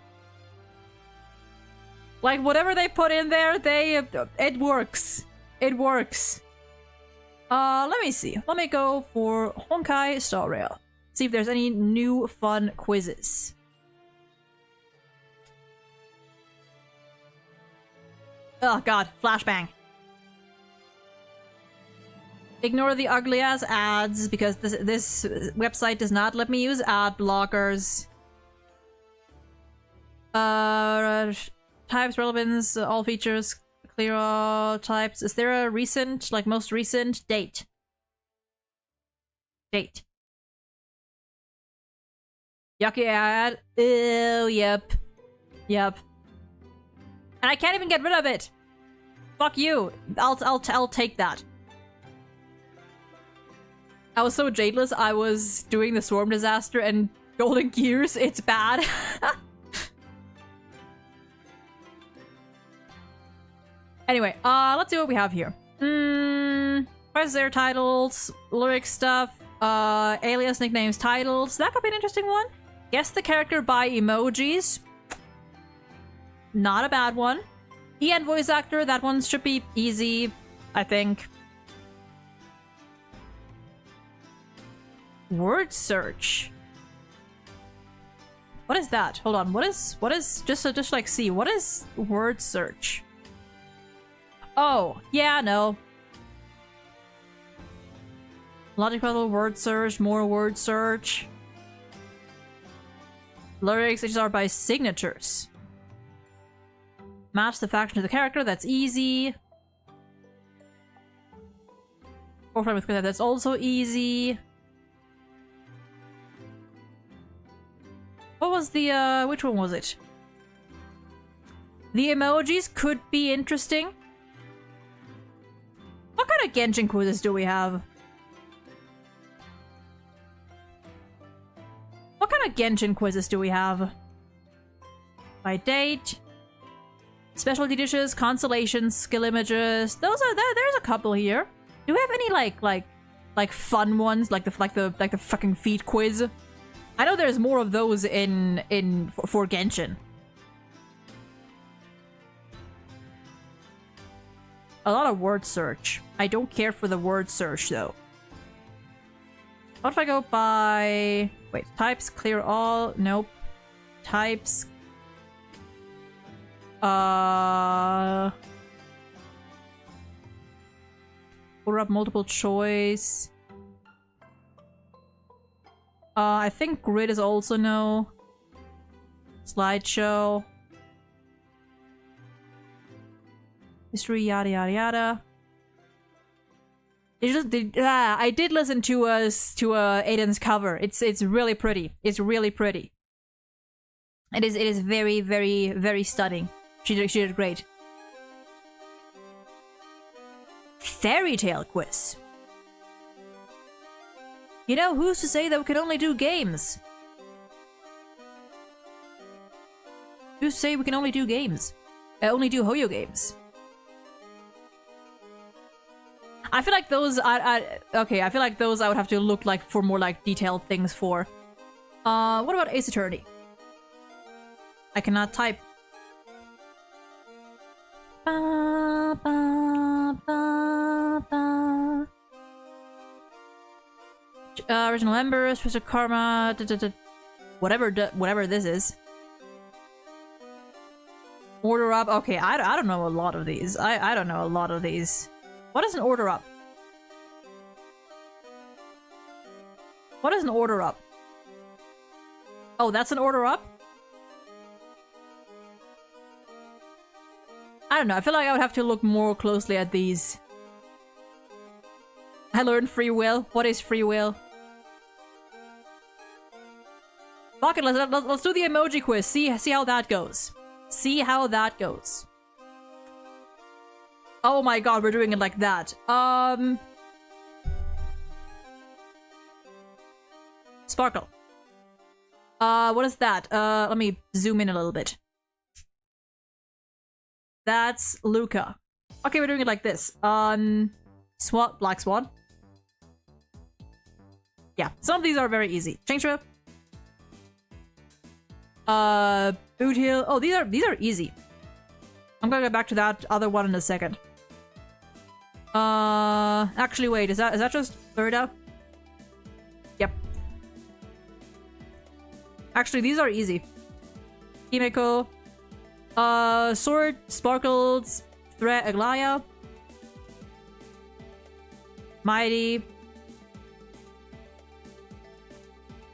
S1: Like whatever they put in there, it works. It works. Let me see. Let me go for Honkai Star Rail. See if there's any new fun quizzes. Oh god, flashbang. Ignore the ugly ass ads because this website does not let me use ad blockers. Types, relevance, all features, clear all types. Is there a recent, like most recent date? Date. Yucky ad. Oh, yep. Yep. And I can't even get rid of it. Fuck you. I'll take that. I was so jadeless, I was doing the Swarm Disaster and Golden Gears. It's bad. Anyway, let's see what we have here. Where's their titles, lyric stuff, alias, nicknames, titles. That could be an interesting one. Guess the character by emojis. Not a bad one. EN voice actor, that one should be easy, I think. Word search. What is that? Hold on. What is just like see, what is word search? Oh, yeah, no. Logical word search, more word search. Lyrics, these are by signatures. Match the faction to the character, that's easy. Foreshadowing with that's also easy. What was the, which one was it? The emojis could be interesting. What kind of Genshin quizzes do we have? What kind of Genshin quizzes do we have? By date. Specialty dishes, constellations, skill images. Those are there's a couple here. Do we have any like fun ones like the fucking feet quiz? I know there's more of those for Genshin. A lot of word search. I don't care for the word search though. What if I go by... Wait, types, clear all? Nope. Types. Order up multiple choice. I think grid is also no. Slideshow. History, yada yada yada. I did listen to Aiden's cover. It's really pretty. It's really pretty. It is very, very, very stunning. She did great. Fairy tale quiz. You know, who's to say that we can only do games? Who's to say we can only do games? Only do Hoyo games. I feel like those okay, I feel like those I would have to look like for more like detailed things for. What about Ace Attorney? I cannot type. Ba, ba, ba, ba. Original Embers, Twisted Karma, whatever this is. Order up. Okay, I don't know a lot of these. I don't know a lot of these. What is an order up? What is an order up? Oh, that's an order up? I don't know. I feel like I would have to look more closely at these. I learned free will. What is free will? Fuck it, let's do the emoji quiz. See how that goes. See how that goes. Oh my god, we're doing it like that. Sparkle. What is that? Let me zoom in a little bit. That's Luca. Okay, we're doing it like this. Black Swan. Yeah, some of these are very easy. Change trip. Boot Hill. Oh, these are easy. I'm gonna get back to that other one in a second. Actually, wait, is that just Florida? Yep. Actually, these are easy. Himeko. Sword, Sparkled, Threat, Aglaya. Mighty.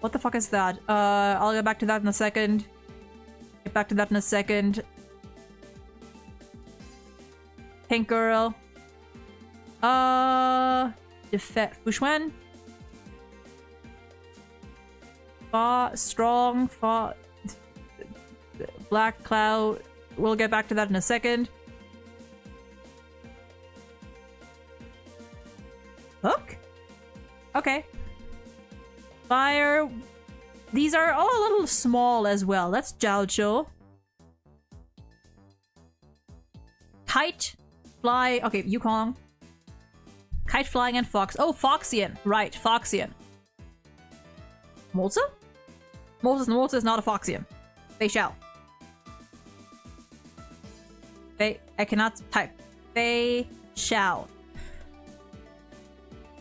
S1: What the fuck is that? I'll get back to that in a second. Get back to that in a second. Pink Girl. Fushwen. Strong. Black Cloud. We'll get back to that in a second. Hook? Okay. Fire. These are all a little small as well. That's Jiaoqiu. Kite. Fly. Okay, Yukong. Kite flying and Fox. Oh, Foxian. Right, Foxian. Molza? Molza is not a Foxian. Fei Xiao. I cannot type. Fei Xiao.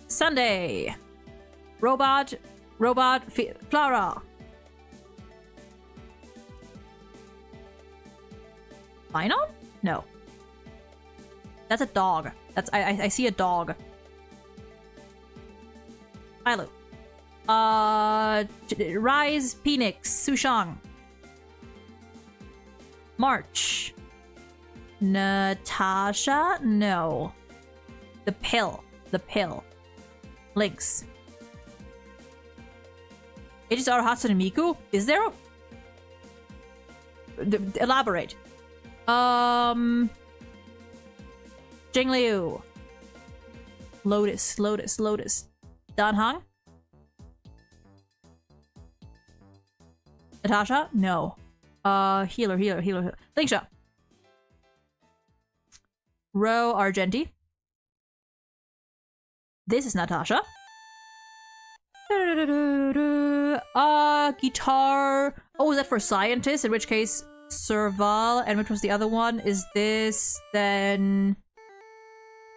S1: Sunday. Robot. Clara. Lion? No. That's a dog. I see a dog. Milo. Rise, Phoenix, Sushang. March. Natasha? No. The pill. Lynx. HSR Hatsune Miku? Is there a... Elaborate. Jingliu. Lotus. Danhang? Natasha? No. Healer. Lingsha. Ro Argenti. This is Natasha. Guitar. Oh, is that for scientists? In which case, Serval. And which was the other one? Is this then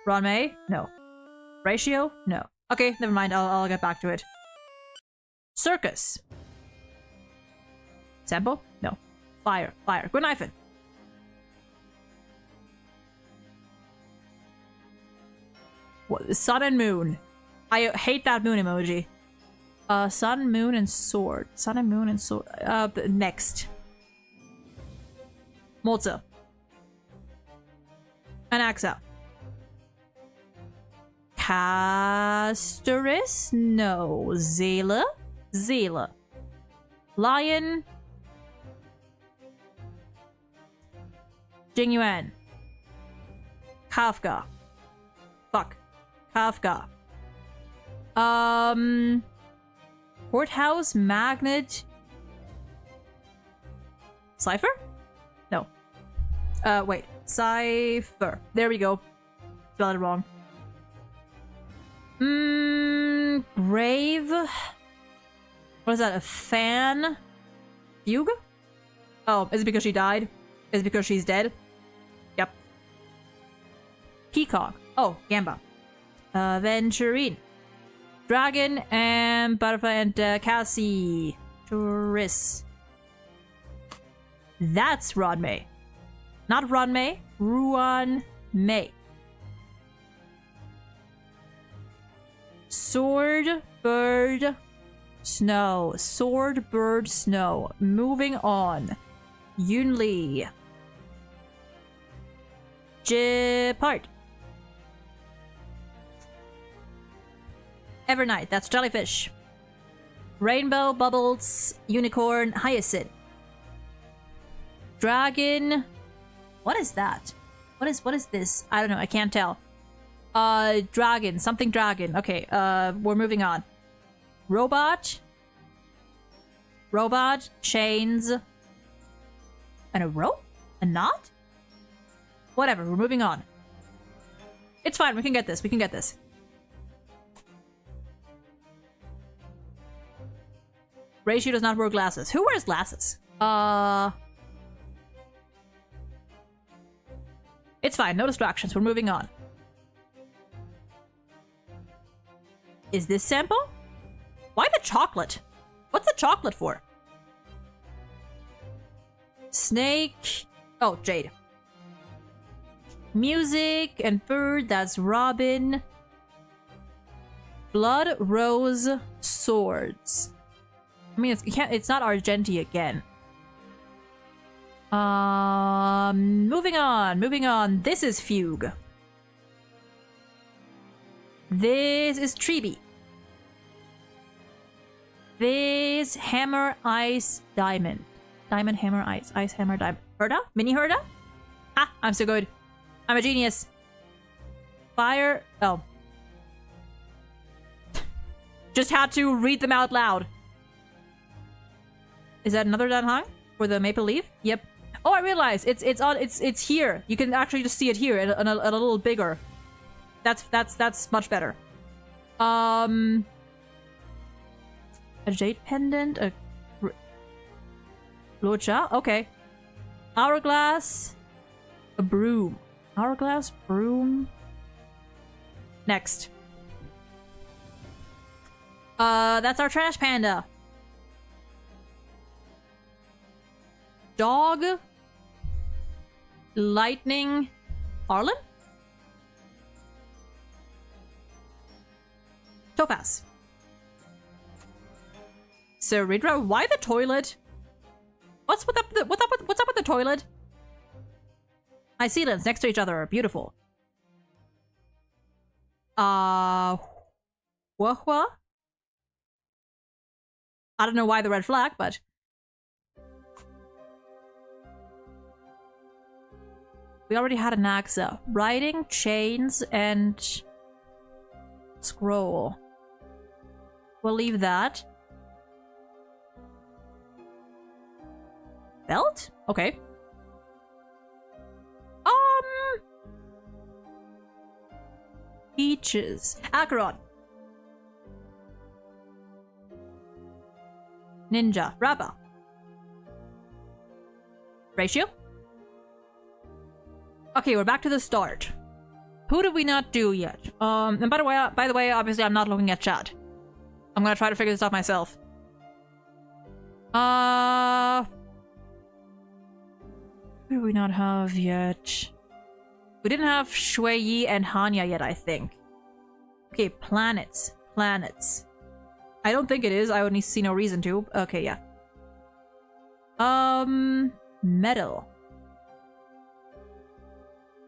S1: Ranmei? No. Ratio? No. Okay, never mind. I'll get back to it. Circus. Sample? No. Fire. Good knife. What? Sun and moon. I hate that moon emoji. Sun, moon, and sword. Sun and moon and sword. Next. Malta. Anaxa. Castoris? No. Zela? Zela. Lion. Jingyuan. Kafka. Fuck. Kafka. Courthouse, Magnet. Cypher? No. Wait. Cypher. There we go. Spelled it wrong. Grave. What is that? A fan? Fugue? Oh, is it because she died? Is it because she's dead? Yep. Peacock. Oh, Gamba. Venturine. Dragon and Butterfly and Cassie. Tourist. That's Rodmay. Not Rodmay. Ruan May. Sword, bird, snow. Sword, bird, snow. Moving on. Yunli. Jipart. Evernight, that's jellyfish. Rainbow, bubbles, unicorn, hyacinth. Dragon. What is that? What is this? I don't know, I can't tell. Dragon, something dragon. Okay, we're moving on. Robot. Robot, chains. And a rope? A knot? Whatever, we're moving on. It's fine, we can get this, we can get this. Ratio does not wear glasses. Who wears glasses? It's fine, no distractions, we're moving on. Is this sample? Why the chocolate? What's the chocolate for? Snake. Oh, Jade. Music and bird, that's Robin. Blood, rose, swords. I mean, it's not Argenti again. Moving on. This is Fugue. This is Treeby. This hammer, ice, diamond. Diamond, hammer, ice, ice, hammer, diamond. Herda? Mini Herda? Ah, I'm so good. I'm a genius. Fire. Oh. Just had to read them out loud. Is that another Danhang for the maple leaf? Yep. Oh, I realize it's here. You can actually just see it here and a little bigger. That's much better. A jade pendant, a Locha, okay. Hourglass, a broom. Hourglass, broom. Next. That's our trash panda. Dog. Lightning. Arlen? Topaz. Ceridra, why the toilet? What's up with the toilet? Icelands next to each other are beautiful. Wahwa? I don't know why the red flag, but we already had a Naxa. Writing, chains, and scroll. We'll leave that. Belt? Okay. Peaches. Acheron. Ninja. Rabba. Ratio? Okay, we're back to the start. Who did we not do yet? And by the way, obviously I'm not looking at chat. I'm gonna try to figure this out myself. Who do we not have yet? We didn't have Shui Yi and Hanya yet, I think. Okay, planets. Planets. I don't think it is. I only see no reason to. Okay, yeah. Metal.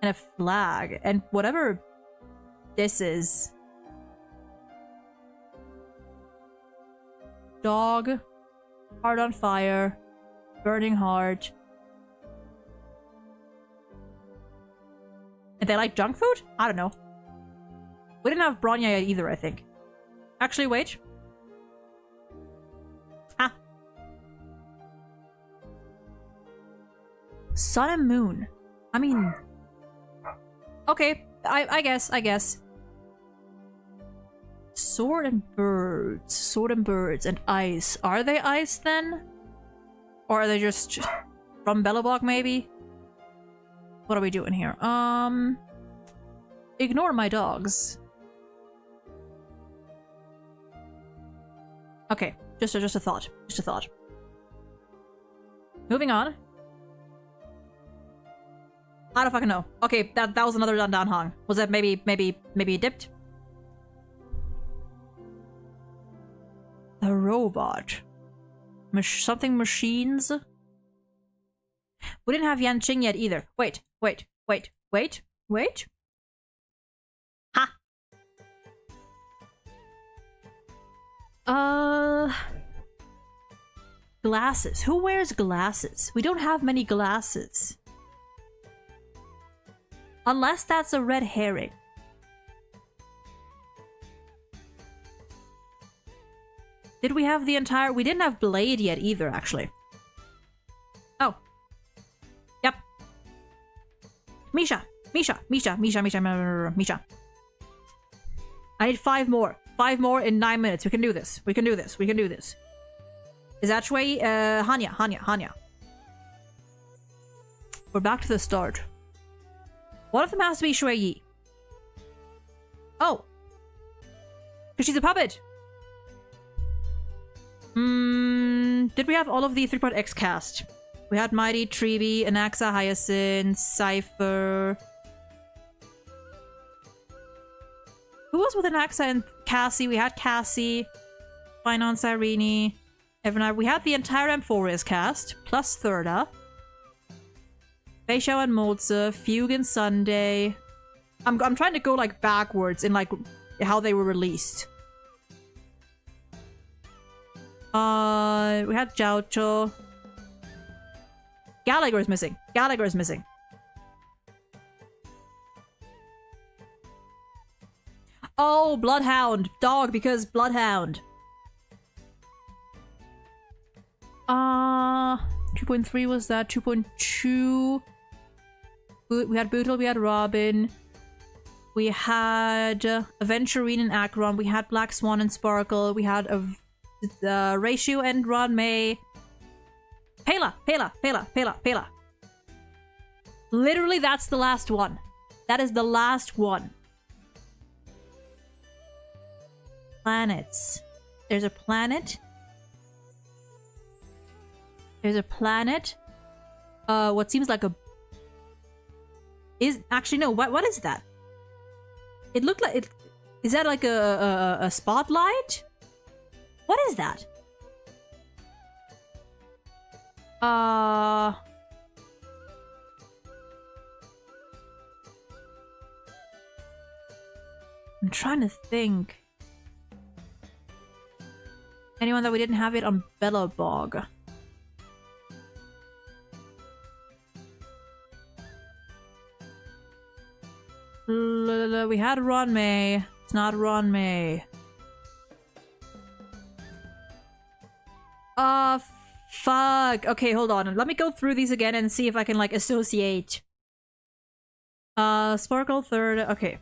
S1: And a flag. And whatever this is. Dog. Heart on fire. Burning heart. And they like junk food? I don't know. We didn't have Bronya yet either, I think. Actually, wait. Ah. Sun and moon. I mean... Okay, I guess. Sword and birds. Sword and birds and ice. Are they ice then? Or are they just from Belobog maybe? What are we doing here? Ignore my dogs. Okay, just a thought. Just a thought. Moving on. I don't fucking know. Okay, that was another down hung. Was that maybe it dipped? A robot. Something machines? We didn't have Yanqing yet either. Wait. Ha! Glasses. Who wears glasses? We don't have many glasses. Unless that's a red herring. Did we have the entire... We didn't have Blade yet either, actually. Oh. Yep. Misha. I need 5 more. 5 more in 9 minutes. We can do this. We can do this. Is that Shui? Hanya. We're back to the start. One of them has to be Shui Yi. Oh. Because she's a puppet. Did we have all of the 3.x cast? We had Mighty, Treeby, Anaxa, Hyacinth, Cypher. Who was with Anaxa and Cassie? We had Cassie, Finon, Cyrene, Evernight. We had the entire Amphoreus cast, plus Thirda. Feishao and Molze, Fugue and Sunday. I'm trying to go like backwards in like how they were released. We had Jiaocho. Gallagher is missing. Oh, Bloodhound. Dog, because Bloodhound. 2.3 was that. 2.2. We had Bootle, we had Robin. We had Aventurine and Acheron. We had Black Swan and Sparkle. We had Ratio and Ron May. Pela. Literally, that's the last one. That is the last one. Planets. There's a planet. What seems like a... Is... Actually, no. What is that? It looked like... It... Is that like a spotlight? What is that? I'm trying to think. Anyone that we didn't have it on Belobog? We had Ron May. It's not Ron May. Fuck. Okay, hold on. Let me go through these again and see if I can, like, associate. Sparkle third. Okay.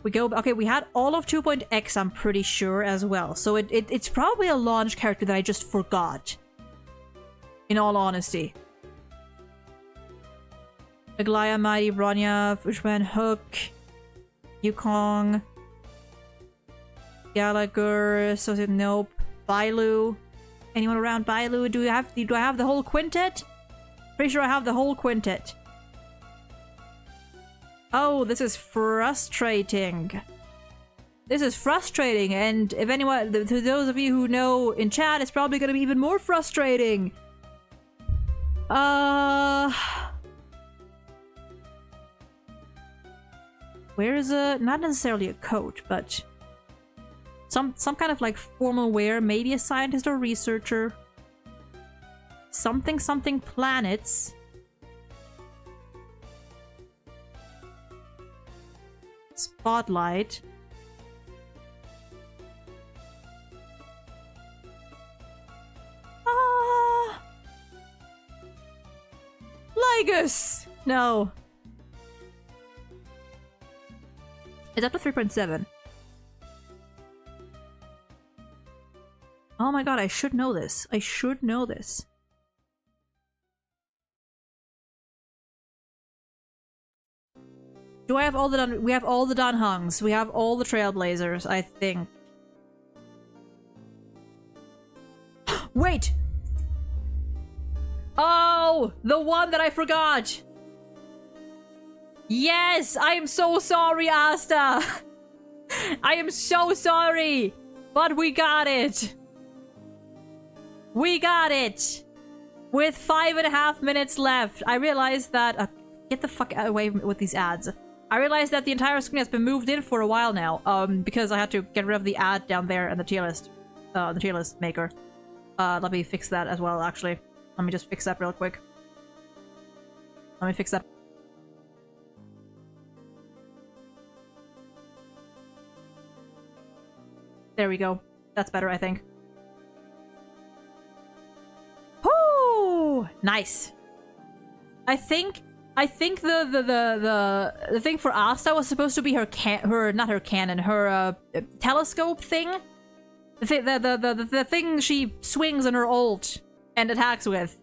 S1: Okay, we had all of 2.x, I'm pretty sure, as well. So it's probably a launch character that I just forgot. In all honesty. Aglaya, Mighty, Bronya, Fushman, Hook, Yukong, Gallagher, Associate, nope. Bailu. Anyone around Bailu? Do I have the whole quintet? Pretty sure I have the whole quintet. Oh, this is frustrating. This is frustrating, and if anyone, to those of you who know in chat, it's probably gonna be even more frustrating. Where is not necessarily a coat, but some kind of like formal wear, maybe a scientist or researcher. Something planets. Spotlight. Ligus! No. It's up to 3.7. Oh my god, I should know this. I should know this. Do I have all the done? We have all the Danhangs. We have all the Trailblazers, I think. Wait! Oh! The one that I forgot! Yes! I am so sorry, Asta! I am so sorry! But we got it! We got it! With 5.5 minutes left, I realized that... get the fuck away with these ads. I realized that the entire screen has been moved in for a while now, because I had to get rid of the ad down there in the tier list maker. Let me fix that as well, actually. Let me just fix that real quick. Let me fix that. There we go. That's better, I think. Whoo! Nice. I think the thing for Asta was supposed to be her telescope thing. The thing she swings in her ult and attacks with.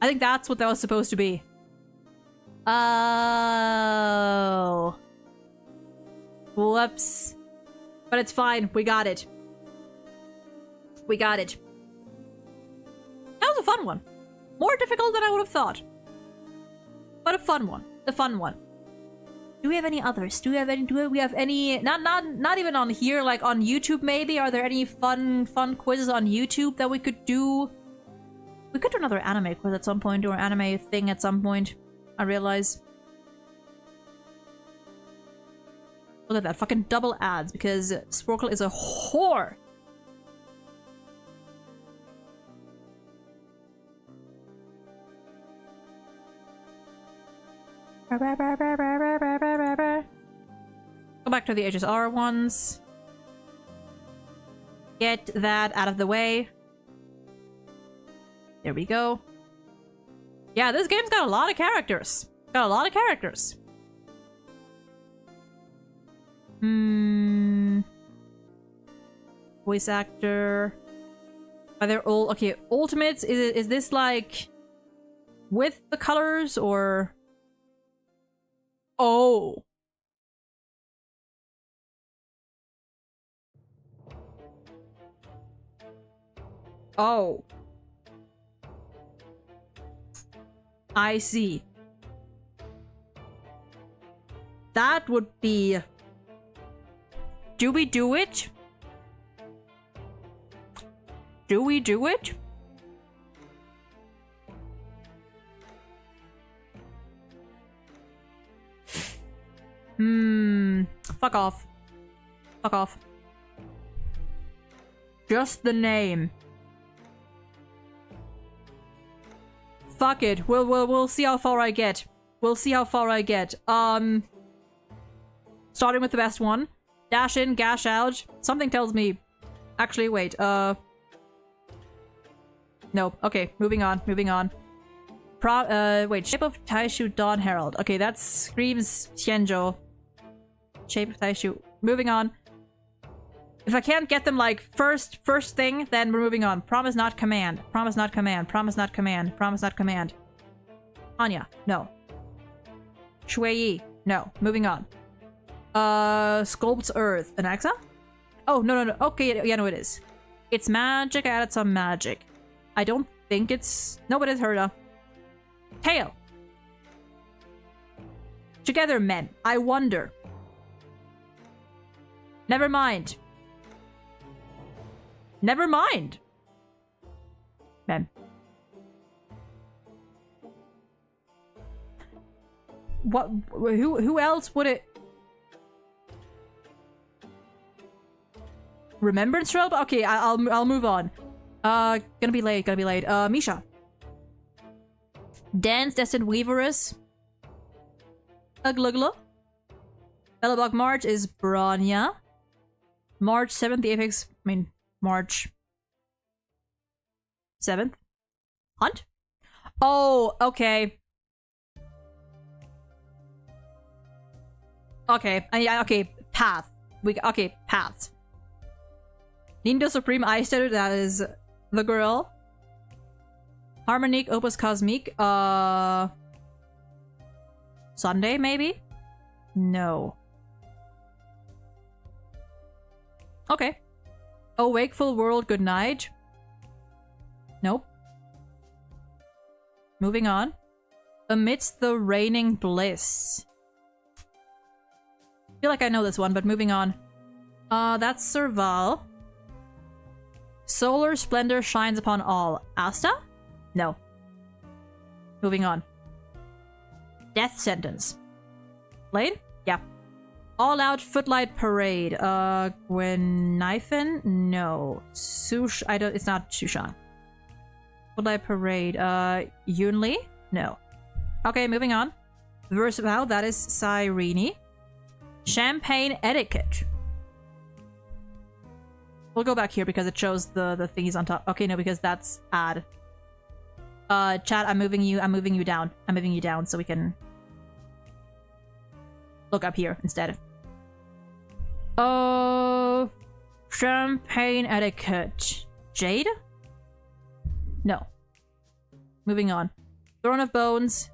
S1: I think that's what that was supposed to be. Oh. Whoops. But it's fine. We got it. We got it. That was a fun one. More difficult than I would have thought. But a fun one. The fun one. Do we have any others? Do we have any not even on here, like on YouTube maybe? Are there any fun quizzes on YouTube that we could do? We could do another anime quiz at some point, or anime thing at some point, I realize. Look at that, fucking double ads, because Sporkle is a whore! Go back to the HSR ones. Get that out of the way. There we go. Yeah, this game's got a lot of characters. Got a lot of characters. Voice actor. Are there all okay? Ultimates. Is this like with the colors or? Oh. Oh. I see. That would be... Do we do it? Do we do it? Fuck off. Fuck off. Just the name. Fuck it. We'll see how far I get. We'll see how far I get. Starting with the best one. Dash in, gash out. Something tells me... Actually, wait. No. Okay, moving on. Moving on. Wait. Shape of Taishu Dawn Herald. Okay, that screams Xianzhou. Shape of Taishu. Moving on. If I can't get them, like, first thing, then we're moving on. Promise not command. Promise not command. Promise not command. Promise not command. Anya. No. Shui. No. Moving on. Sculpts Earth. Anaxa? Oh, no. Okay, yeah, no, it is. It's magic. I added some magic. I don't think it's... No, it is Herda. Tail. Together, men. I wonder. Never mind. Never mind. Men. What? Who else would it? Remembrance Trail? Okay, I'll move on. Gonna be late. Misha. Dance Destined Weaveress. Ugluglu. Bellabog March is Bronya. March 7th, the Apex. March 7th. Hunt? Oh, okay. Okay, okay, path. Okay, paths. Nindo Supreme Eistetter, that is the girl. Harmonique Opus Cosmique, Sunday, maybe? No. Okay. Oh, Wakeful World, good night. Nope. Moving on. Amidst the Raining Bliss. I feel like I know this one, but moving on. That's Serval. Solar Splendor Shines Upon All. Asta? No. Moving on. Death Sentence. Lane? Yeah. All Out Footlight Parade. Gwennyfen? No. Sush... it's not Sushan. Footlight Parade. Yunli? No. Okay, moving on. Versatile, that is Cyrene. Champagne Etiquette. We'll go back here because it shows the thingies on top. Okay, no, because that's add. Chat, I'm moving you down. I'm moving you down so we can look up here instead. Champagne Etiquette. Jade? No. Moving on. Throne of Bones.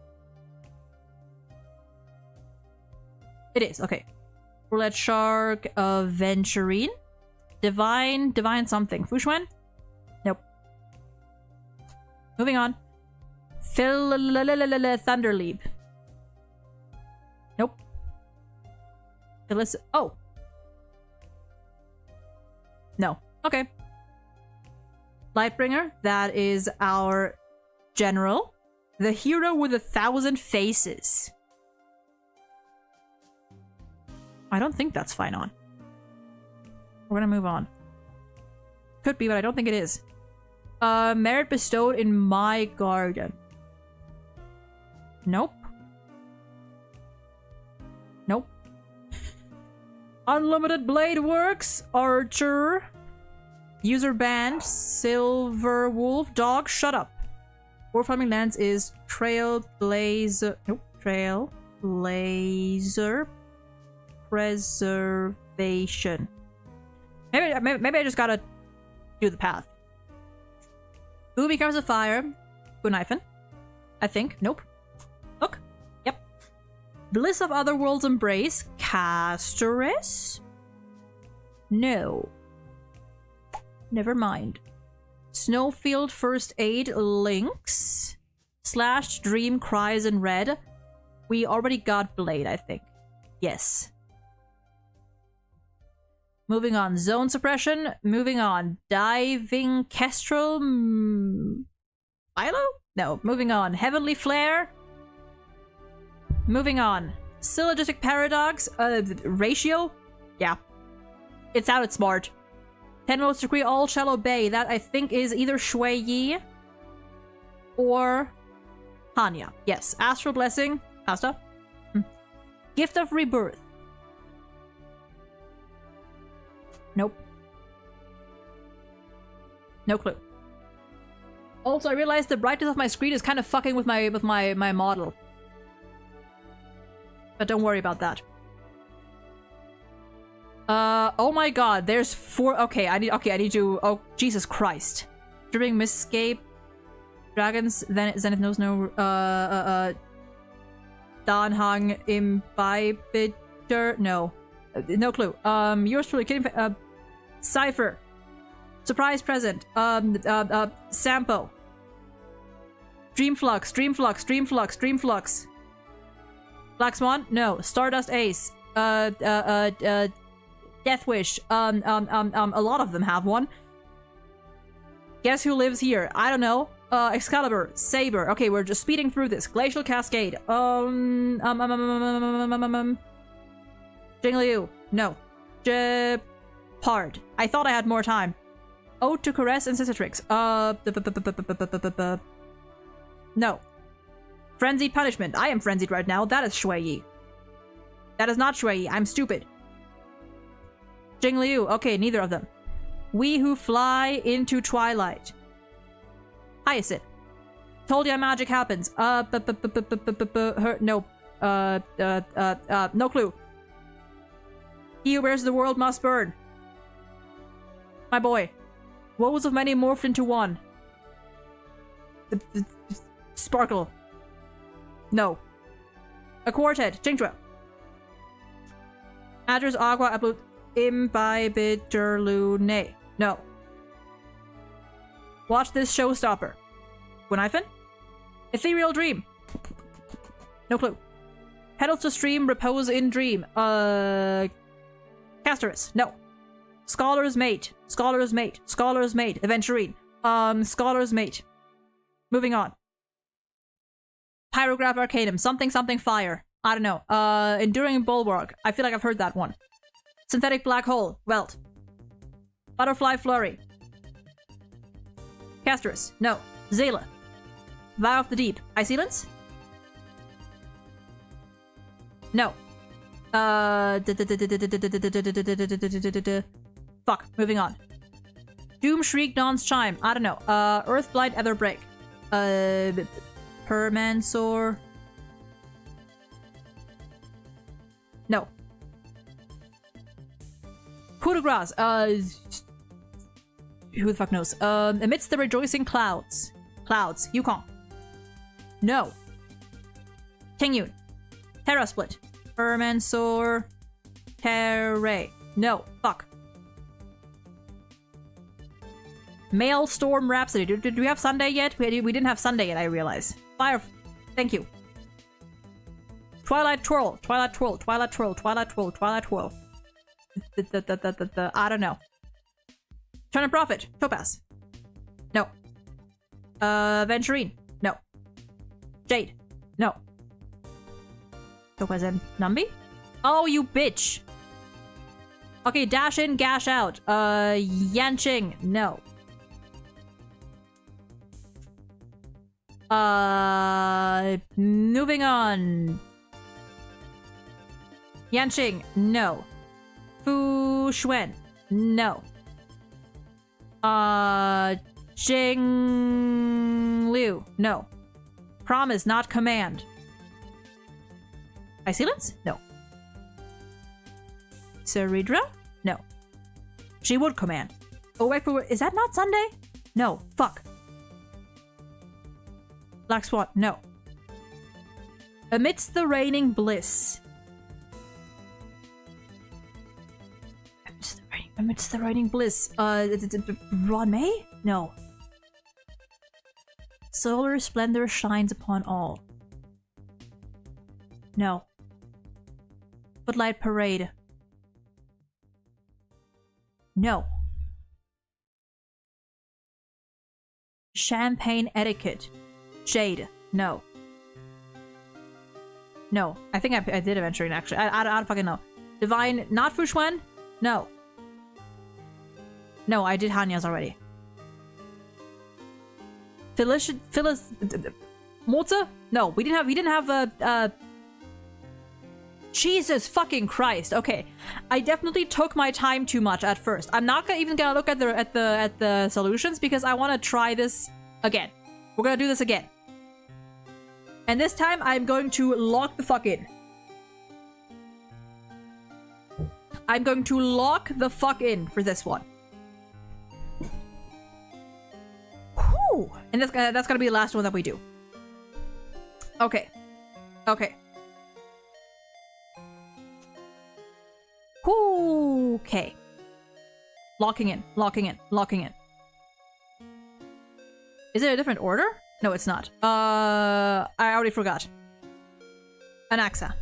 S1: It is, okay. Roulette Shark, Venturine. Divine something. Fushwan? Nope. Moving on. Thunderleap. Nope. Oh. No. Okay. Lightbringer, that is our general. The hero with 1,000 faces. I don't think that's fine on. We're gonna move on. Could be, but I don't think it is. Merit bestowed in my garden. Nope. Nope. Unlimited Blade Works. Archer. User banned. Silver Wolf. Dog, shut up. Warfarming Lands is Trailblazer. Nope. Trailblazer Preservation. Maybe I just gotta do the path. Who becomes a fire? Gunnyfen. I think. Nope. Hook. Yep. Bliss of Otherworld's Embrace. Castoris? No. Never mind. Snowfield First Aid. Lynx. Slash Dream Cries in Red. We already got Blade, I think. Yes. Moving on. Zone Suppression. Moving on. Diving Kestrel. Philo? No. Moving on. Heavenly Flare. Moving on. Syllogistic Paradox. Ratio? Yeah. It's out, it's smart. Tenmo's Decree All Shall Obey. That I think is either Shui Yi or Hanya. Yes. Astral Blessing. Asta. Gift of Rebirth. Nope. No clue. Also, I realized the brightness of my screen is kind of fucking with my model. But don't worry about that. Oh my god, there's 4. Okay, I need to. Oh, Jesus Christ. Dripping Misscape. Dragons, then Zenith knows no. Danhang Imbibitor. No. No clue. Yours truly, kidding. Cypher. Surprise present. Sampo. Dreamflux. Black Swan? No. Stardust Ace. Death Wish. A lot of them have one. Guess who lives here? I don't know. Excalibur. Saber. Okay, we're just speeding through this. Glacial Cascade. Jingliu. No. Jepard. I thought I had more time. Ode to Caress and Cicatrix. No. Frenzied Punishment. I am frenzied right now. That is Shui. That is not Shui. I'm stupid. Jingliu. Okay, neither of them. We Who Fly into Twilight. Hyacinth. Told ya magic happens. No. No clue. He who wears the world must burn. My boy. Woes of many morphed into one. Sparkle. No. A quartet. Jingdra. Address Agua Ablu Imbibiterlune. No. Watch this showstopper. Gwenhyphen? Ethereal Dream. No clue. Pedals to Stream, Repose in Dream. Castorus. No. Scholar's Mate. Scholar's Mate. Scholar's Mate. Aventurine. Scholar's Mate. Moving on. Pyrograph Arcanum. Something something fire. I don't know. Enduring Bulwark. I feel like I've heard that one. Synthetic Black Hole. Welt. Butterfly Flurry. Castorus. No. Zayla. Vow of the Deep. Icelands? No. Fuck. Moving on. Doom Shriek Dawn's Chime. I don't know. Earthblight Etherbreak. Permansor. No. Coup de grace. Who the fuck knows? Amidst the rejoicing clouds. Clouds. Yukon. No. Tingyun. Terra Split. Permansor. Terray. No. Fuck. Maelstrom Rhapsody. Did we have Sunday yet? We didn't have Sunday yet, I realize. Fire. Thank you. Twilight Twirl. Twilight Twirl. Twilight Twirl. Twilight Twirl. Twilight Twirl. I don't know. Turn and Profit. Topaz. No. Venturine. No. Jade. No. Topaz and Numby? Oh, you bitch. Okay, Dash in, Gash out. Yanqing. No. Moving on. Yanqing. No. Fu Xuan. No. Jing Liu. No. Promise, not command. Icelands? No. Ceridra? No. She would command. Oh, wait, is that not Sunday? No. Fuck. Black Swan? No. Amidst the Raining Bliss. Amidst the Raining Bliss. Ron May? No. Solar splendor shines upon all. No. Footlight Parade. No. Champagne Etiquette. Jade. No. No. I think I did Adventuring, actually. I don't fucking know. Divine. Not Fu Xuan? No. No, I did Hanya's already. Phyllis. Mozza? No, we didn't have Jesus fucking Christ. Okay, I definitely took my time too much at first. I'm not even gonna look at the solutions because I want to try this again. We're gonna do this again, and this time I'm going to lock the fuck in. I'm going to lock the fuck in for this one. Whew. And that's gonna be the last one that we do. Okay. Okay. Okay. Locking in, locking in, locking in. Is it a different order? No, it's not. I already forgot. Anaxa.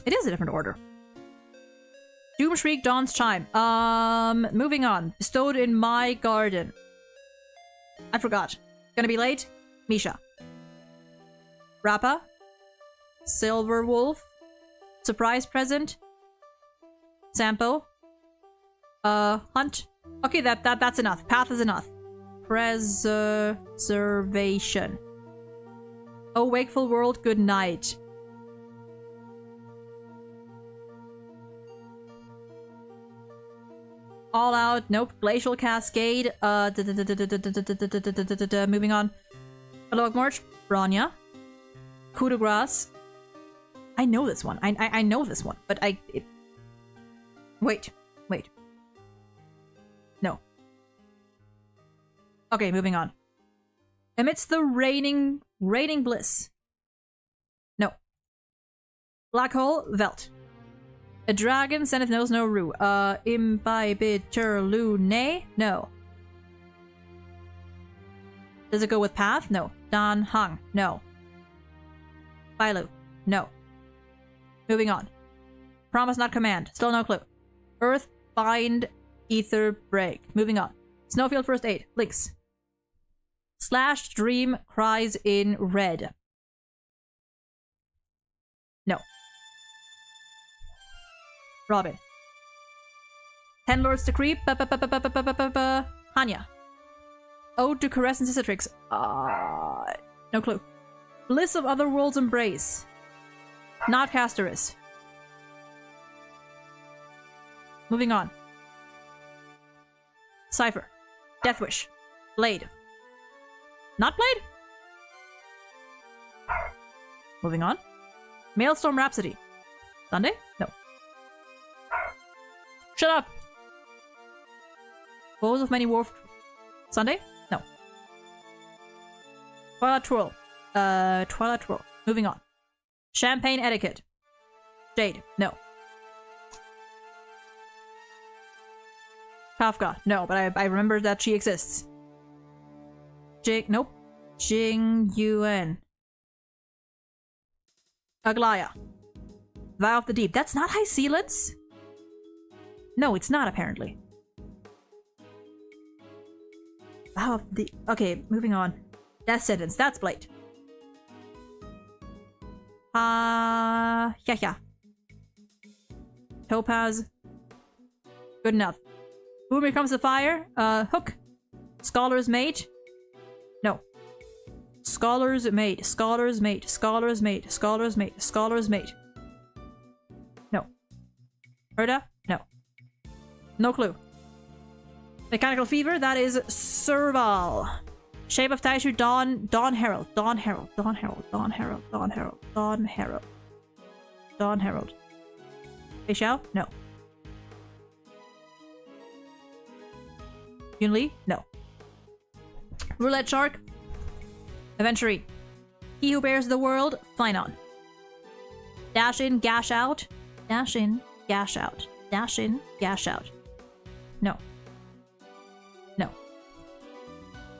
S1: It is a different order. Doom Shriek, Dawn's Chime. Moving on. Bestowed in my garden. I forgot. Gonna be late? Misha. Rappa. Silver Wolf. Surprise Present. Sampo. Hunt. Okay, that's enough. Path is enough. Preservation. Oh, wakeful world, good night. All out, nope. Glacial Cascade. Moving on. Heroic March. Bronya. Coup de grace. I know this one. I know this one, but wait. No. Okay, moving on. Amidst the raining bliss. No. Black hole, Velt. A dragon sendeth knows no rue. Imbibiter lune? No. Does it go with path? No. Dan Hung? No. Bailu? No. Moving on. Promise not command. Still no clue. Earth bind ether break. Moving on. Snowfield first aid. Links. Slashed dream cries in red. No. Robin. Ten Lords to creep. Hanya. Ode to caress and cicatrix. No clue. Bliss of other worlds embrace. Not Castoris. Moving on. Cypher. Deathwish. Blade. Not Blade? Moving on. Maelstrom Rhapsody. Sunday? No. Shut up! Woes of Many Wharf. Sunday? No. Twilight Twirl. Twilight Twirl. Moving on. Champagne Etiquette. Jade. No. Kafka. No, but I remember that she exists. Nope. Jing Yuan. Aglaya. Vow of the Deep. That's not High Sealants? No, it's not, apparently. Vow of the... Okay, moving on. Death Sentence. That's Blade. Yeah. Topaz. Good enough. Who becomes the fire? Hook. Scholar's Mate. No. Scholar's Mate. Scholar's Mate. Scholar's Mate. Scholar's Mate. Scholar's Mate. No. Herda? No. No clue. Mechanical Fever? That is Serval. Shape of Taishu, Dawn Herald. Dawn Herald. Dawn Herald. Dawn Herald. Dawn Herald. Dawn Herald. Dawn Herald. Fei Xiao? No. Yun Li? No. Roulette Shark? Aventurine. He Who Bears the World? Finon. Dash in, gash out. Dash in, gash out. Dash in, gash out. No. No.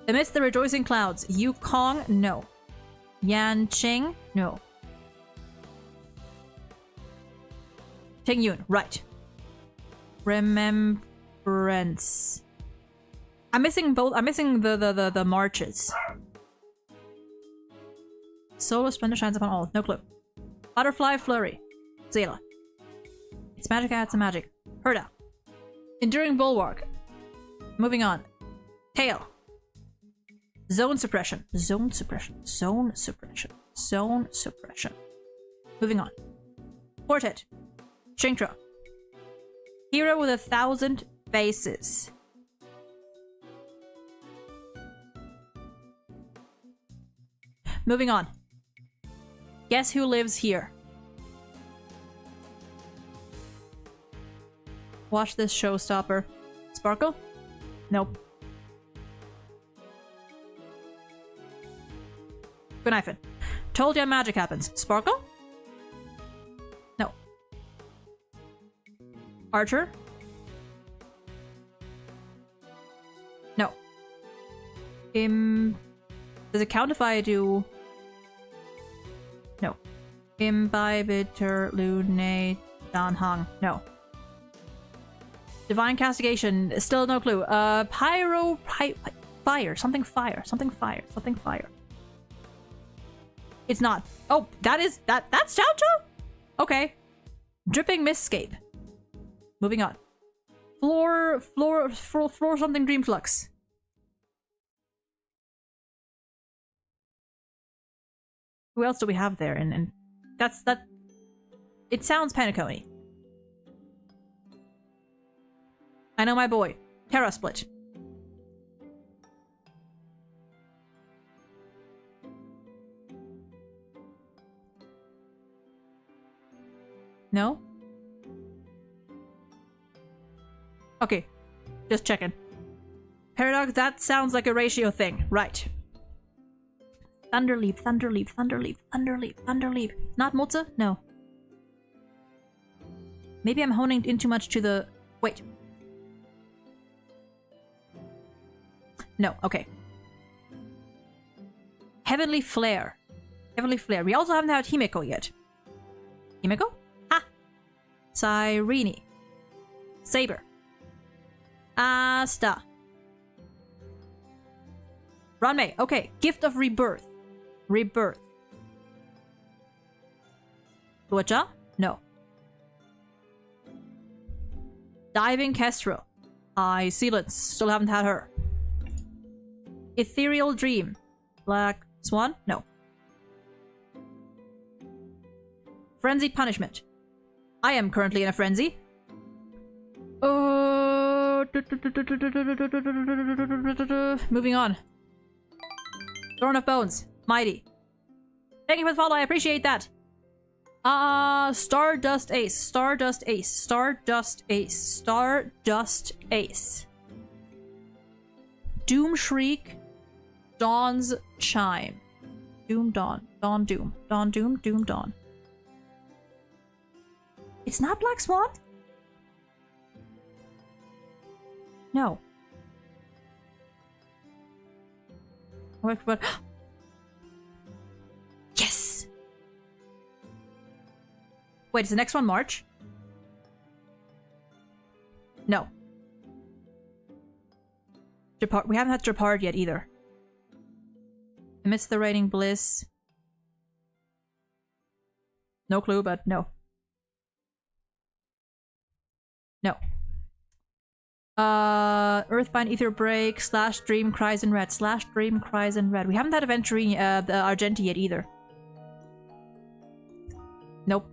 S1: Amidst the Rejoicing Clouds. Yukong? No. Yan Qing? No. Ting Yun? Right. Remembrance. I'm missing both. I'm missing the marches. Solar Splendor shines upon all. No clue. Butterfly Flurry. Zayla. It's magic, it's a magic. Herda. Enduring Bulwark. Moving on. Tail. Zone Suppression. Zone Suppression. Zone Suppression. Zone Suppression. Moving on. Quartet. Shintra. Hero with 1,000 faces. Moving on. Guess who lives here? Watch this showstopper. Sparkle? Nope. Gunifin. Told ya magic happens. Sparkle? No. Archer? No. Does it count if I do... No. Imbibiter lunate danhang. No. Divine castigation. Still no clue. Fire. Something fire. Something fire. Something fire. It's not. Oh, that's Chow Chow? Okay. Dripping mistscape. Moving on. Floor something dream flux. Who else do we have there? And that's that. It sounds Paniconi. I know my boy. Terra Split. No? Okay. Just checking. Paradox, that sounds like a ratio thing. Right. Thunderleap, Thunderleap, Thunderleap, Thunderleap, Thunderleap. Not Motze? No. Maybe I'm honing in too much to the... Wait. No, okay. Heavenly Flare. Heavenly Flare. We also haven't had Himeko yet. Himeko? Ha! Cyrene. Saber. Asta. Ranmei. Okay. Gift of Rebirth. Rebirth. Luocha? No. Diving Kestrel. High Sealance. Still haven't had her. Ethereal Dream. Black Swan? No. Frenzied Punishment. I am currently in a frenzy. Moving on. Throne of Bones. Mighty. Thank you for the follow, I appreciate that. Stardust Ace. Stardust Ace. Stardust Ace. Stardust Ace. Doom Shriek. Dawn's Chime. Doom Dawn. Dawn Doom. Dawn Doom. Doom Dawn. It's not Black Swan? No. What? Yes! Wait, is the next one March? No. We haven't had Japard yet either. Amidst the Raining Bliss. No clue, but no. No. Earthbind Ether Break / Dream Cries in Red / Dream Cries in Red. We haven't had Aventuring the Argenti yet either. Nope.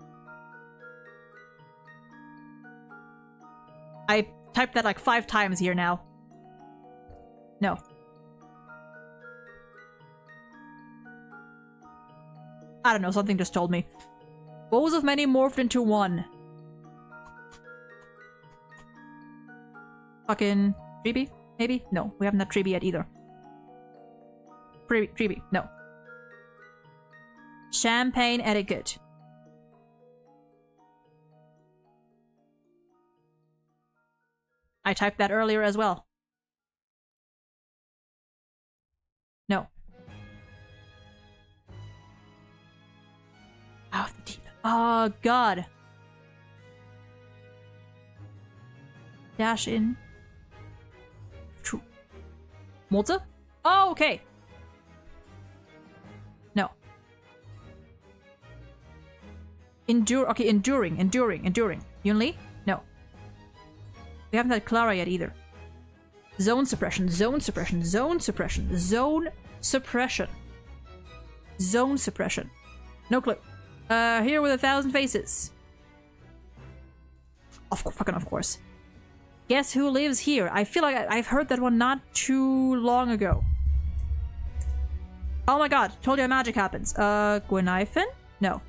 S1: I typed that like 5 times here now. No. I don't know, something just told me. Woes of Many morphed into one. Fucking Treeby? Maybe? No, we haven't had Treeby yet either. Treeby, no. Champagne Etiquette. I typed that earlier as well. No. Out of the deep. Oh, God. Dash in. True. Motze? Oh, okay. No. Okay, enduring. Yunli? No. We haven't had Clara yet either. Zone suppression. No clue. Here with 1,000 faces. Of course. Guess who lives here? I feel like I've heard that one not too long ago. Oh my god, told you magic happens. Gwenaifen? No.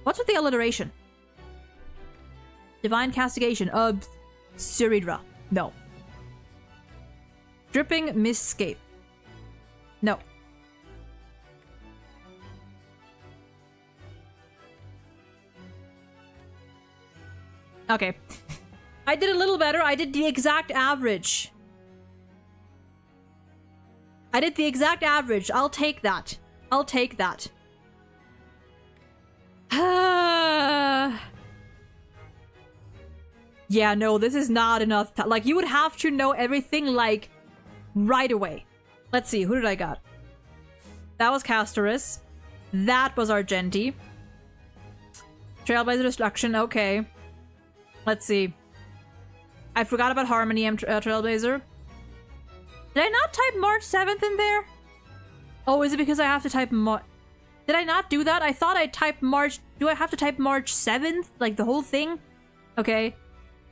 S1: What's with the alliteration? Divine castigation. Siridra. No. Dripping Mistscape. No. Okay. I did a little better. I did the exact average. I did the exact average. I'll take that. I'll take that. Yeah, no, this is not enough. Like, you would have to know everything, like, right away. Let's see, who did I got? That was Castorus. That was Argenti. Trailblazer Destruction, okay. Let's see. I forgot about Harmony Trailblazer. Did I not type March 7th in there? Oh, is it because I have to type Did I not do that? I thought I typed March... Do I have to type March 7th? Like, the whole thing? Okay.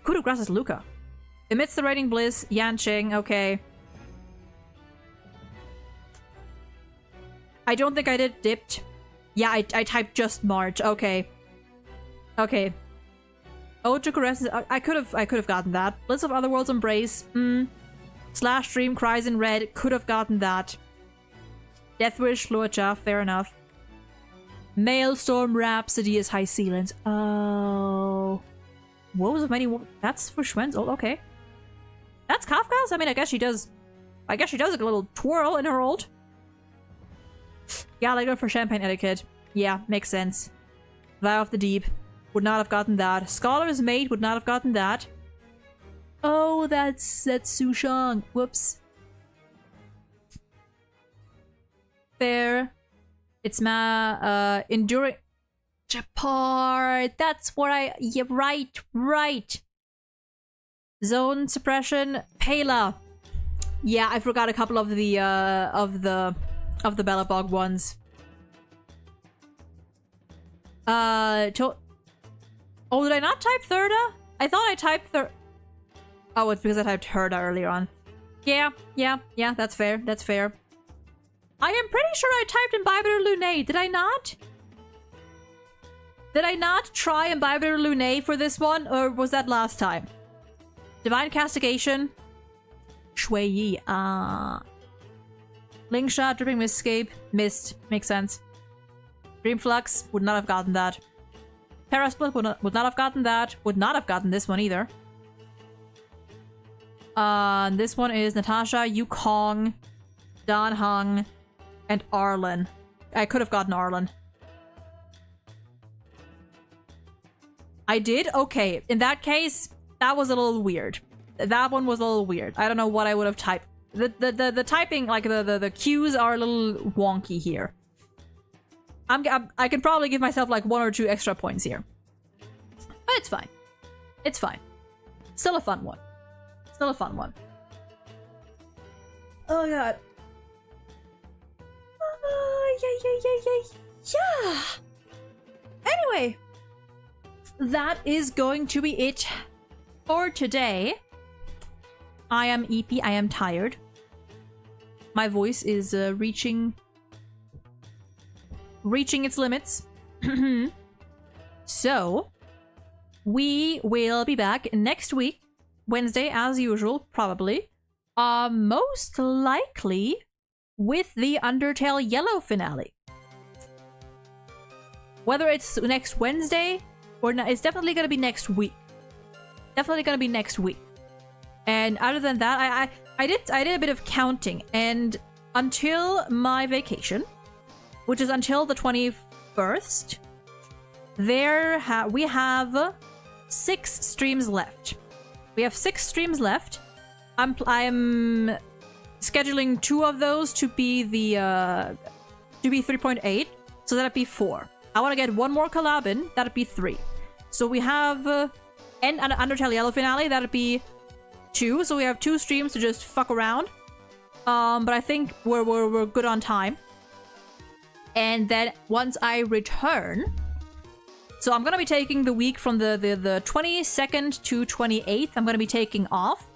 S1: Coup de Grace is Luca. Amidst the Raining Bliss, Yanqing, okay. I don't think I did Dipped. Yeah, I typed just March, okay. Okay. Oh, to Caress, I could have gotten that. Bliss of Otherworld's Embrace, Slash Dream Cries in Red, could have gotten that. Deathwish, Luocha, fair enough. Maelstrom Rhapsody is High Sealants. Oh. Woes of Many... That's for Schwenzel, okay. That's Kafka's? I mean, I guess she does like a little twirl in her ult. Gallagher for Champagne Etiquette. Yeah, makes sense. Vow of the Deep. Would not have gotten that. Scholar's Mate would not have gotten that. Oh, that's Su Shang. Whoops. Fair. It's my enduring Japar. That's what I... Yeah, right. Zone Suppression. Pela. Yeah, I forgot a couple of the Bellabog ones. Oh, did I not type Thirda? I thought I typed Oh, it's because I typed Herda earlier on. Yeah, that's fair. That's fair. I am pretty sure I typed Imbibitor Lunae. Did I not? Did I not try Imbibitor Lunae for this one? Or was that last time? Divine Castigation. Shui Yi. Ling Shot, Dripping Mistscape. Mist. Makes sense. Dream Flux. Would not have gotten that. Parasplit would not have gotten that. Would not have gotten this one either. This one is Natasha, Yukong, Dan Hung, and Arlen. I could have gotten Arlen. I did? Okay. In that case, that was a little weird. That one was a little weird. I don't know what I would have typed. The typing, like the cues are a little wonky here. I can probably give myself like 1 or 2 extra points here. But it's fine. It's fine. Still a fun one. Still a fun one. Oh god. Yeah. Anyway, that is going to be it for today. I am EP. I am tired. My voice is reaching its limits. So, we will be back next week, Wednesday, as usual, probably. Most likely with the Undertale Yellow finale. Whether it's next Wednesday or not, it's definitely gonna be next week. Definitely gonna be next week. And other than that, I did a bit of counting, and until my vacation, which is until the 21st, we have 6 streams left. We have 6 streams left. I'm scheduling 2 of those to be the 3.8, so that'd be 4. I want to get 1 more collab in, that'd be 3. So we have an Undertale Yellow finale, that'd be 2. So we have 2 streams to just fuck around. But I think we're good on time. And then once I return, so I'm gonna be taking the week from the 22nd to 28th. I'm gonna be taking off,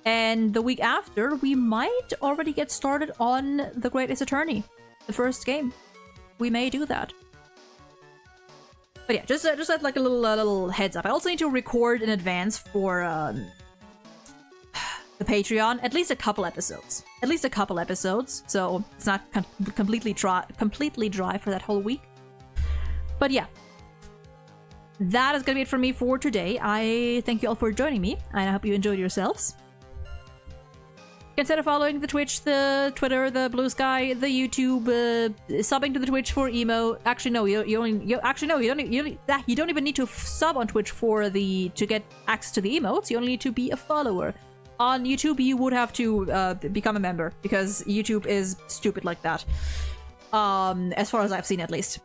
S1: and the week after we might already get started on the Great Ace Attorney, the first game. We may do that. But yeah, just like a little heads up. I also need to record in advance for the Patreon, at least a couple episodes. So it's not completely dry for that whole week. But yeah, that is gonna be it for me for today. I thank you all for joining me, and I hope you enjoyed yourselves. Consider following the Twitch, the Twitter, the Blue Sky, the YouTube, subbing to the Twitch for emo. Actually, no, you don't even need to sub on Twitch to get access to the emotes. You only need to be a follower. On YouTube, you would have to become a member because YouTube is stupid like that. As far as I've seen, at least.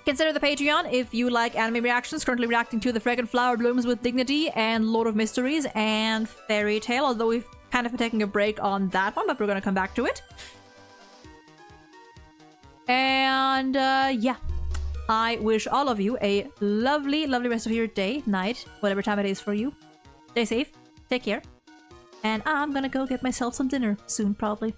S1: Consider the Patreon if you like anime reactions, currently reacting to the Fragrant Flower Blooms with Dignity and Lord of Mysteries and Fairy Tail, although we've kind of taking a break on that one, but we're gonna come back to it. And yeah, I wish all of you a lovely, lovely rest of your day, night, whatever time it is for you. Stay safe, take care, and I'm gonna go get myself some dinner soon, probably.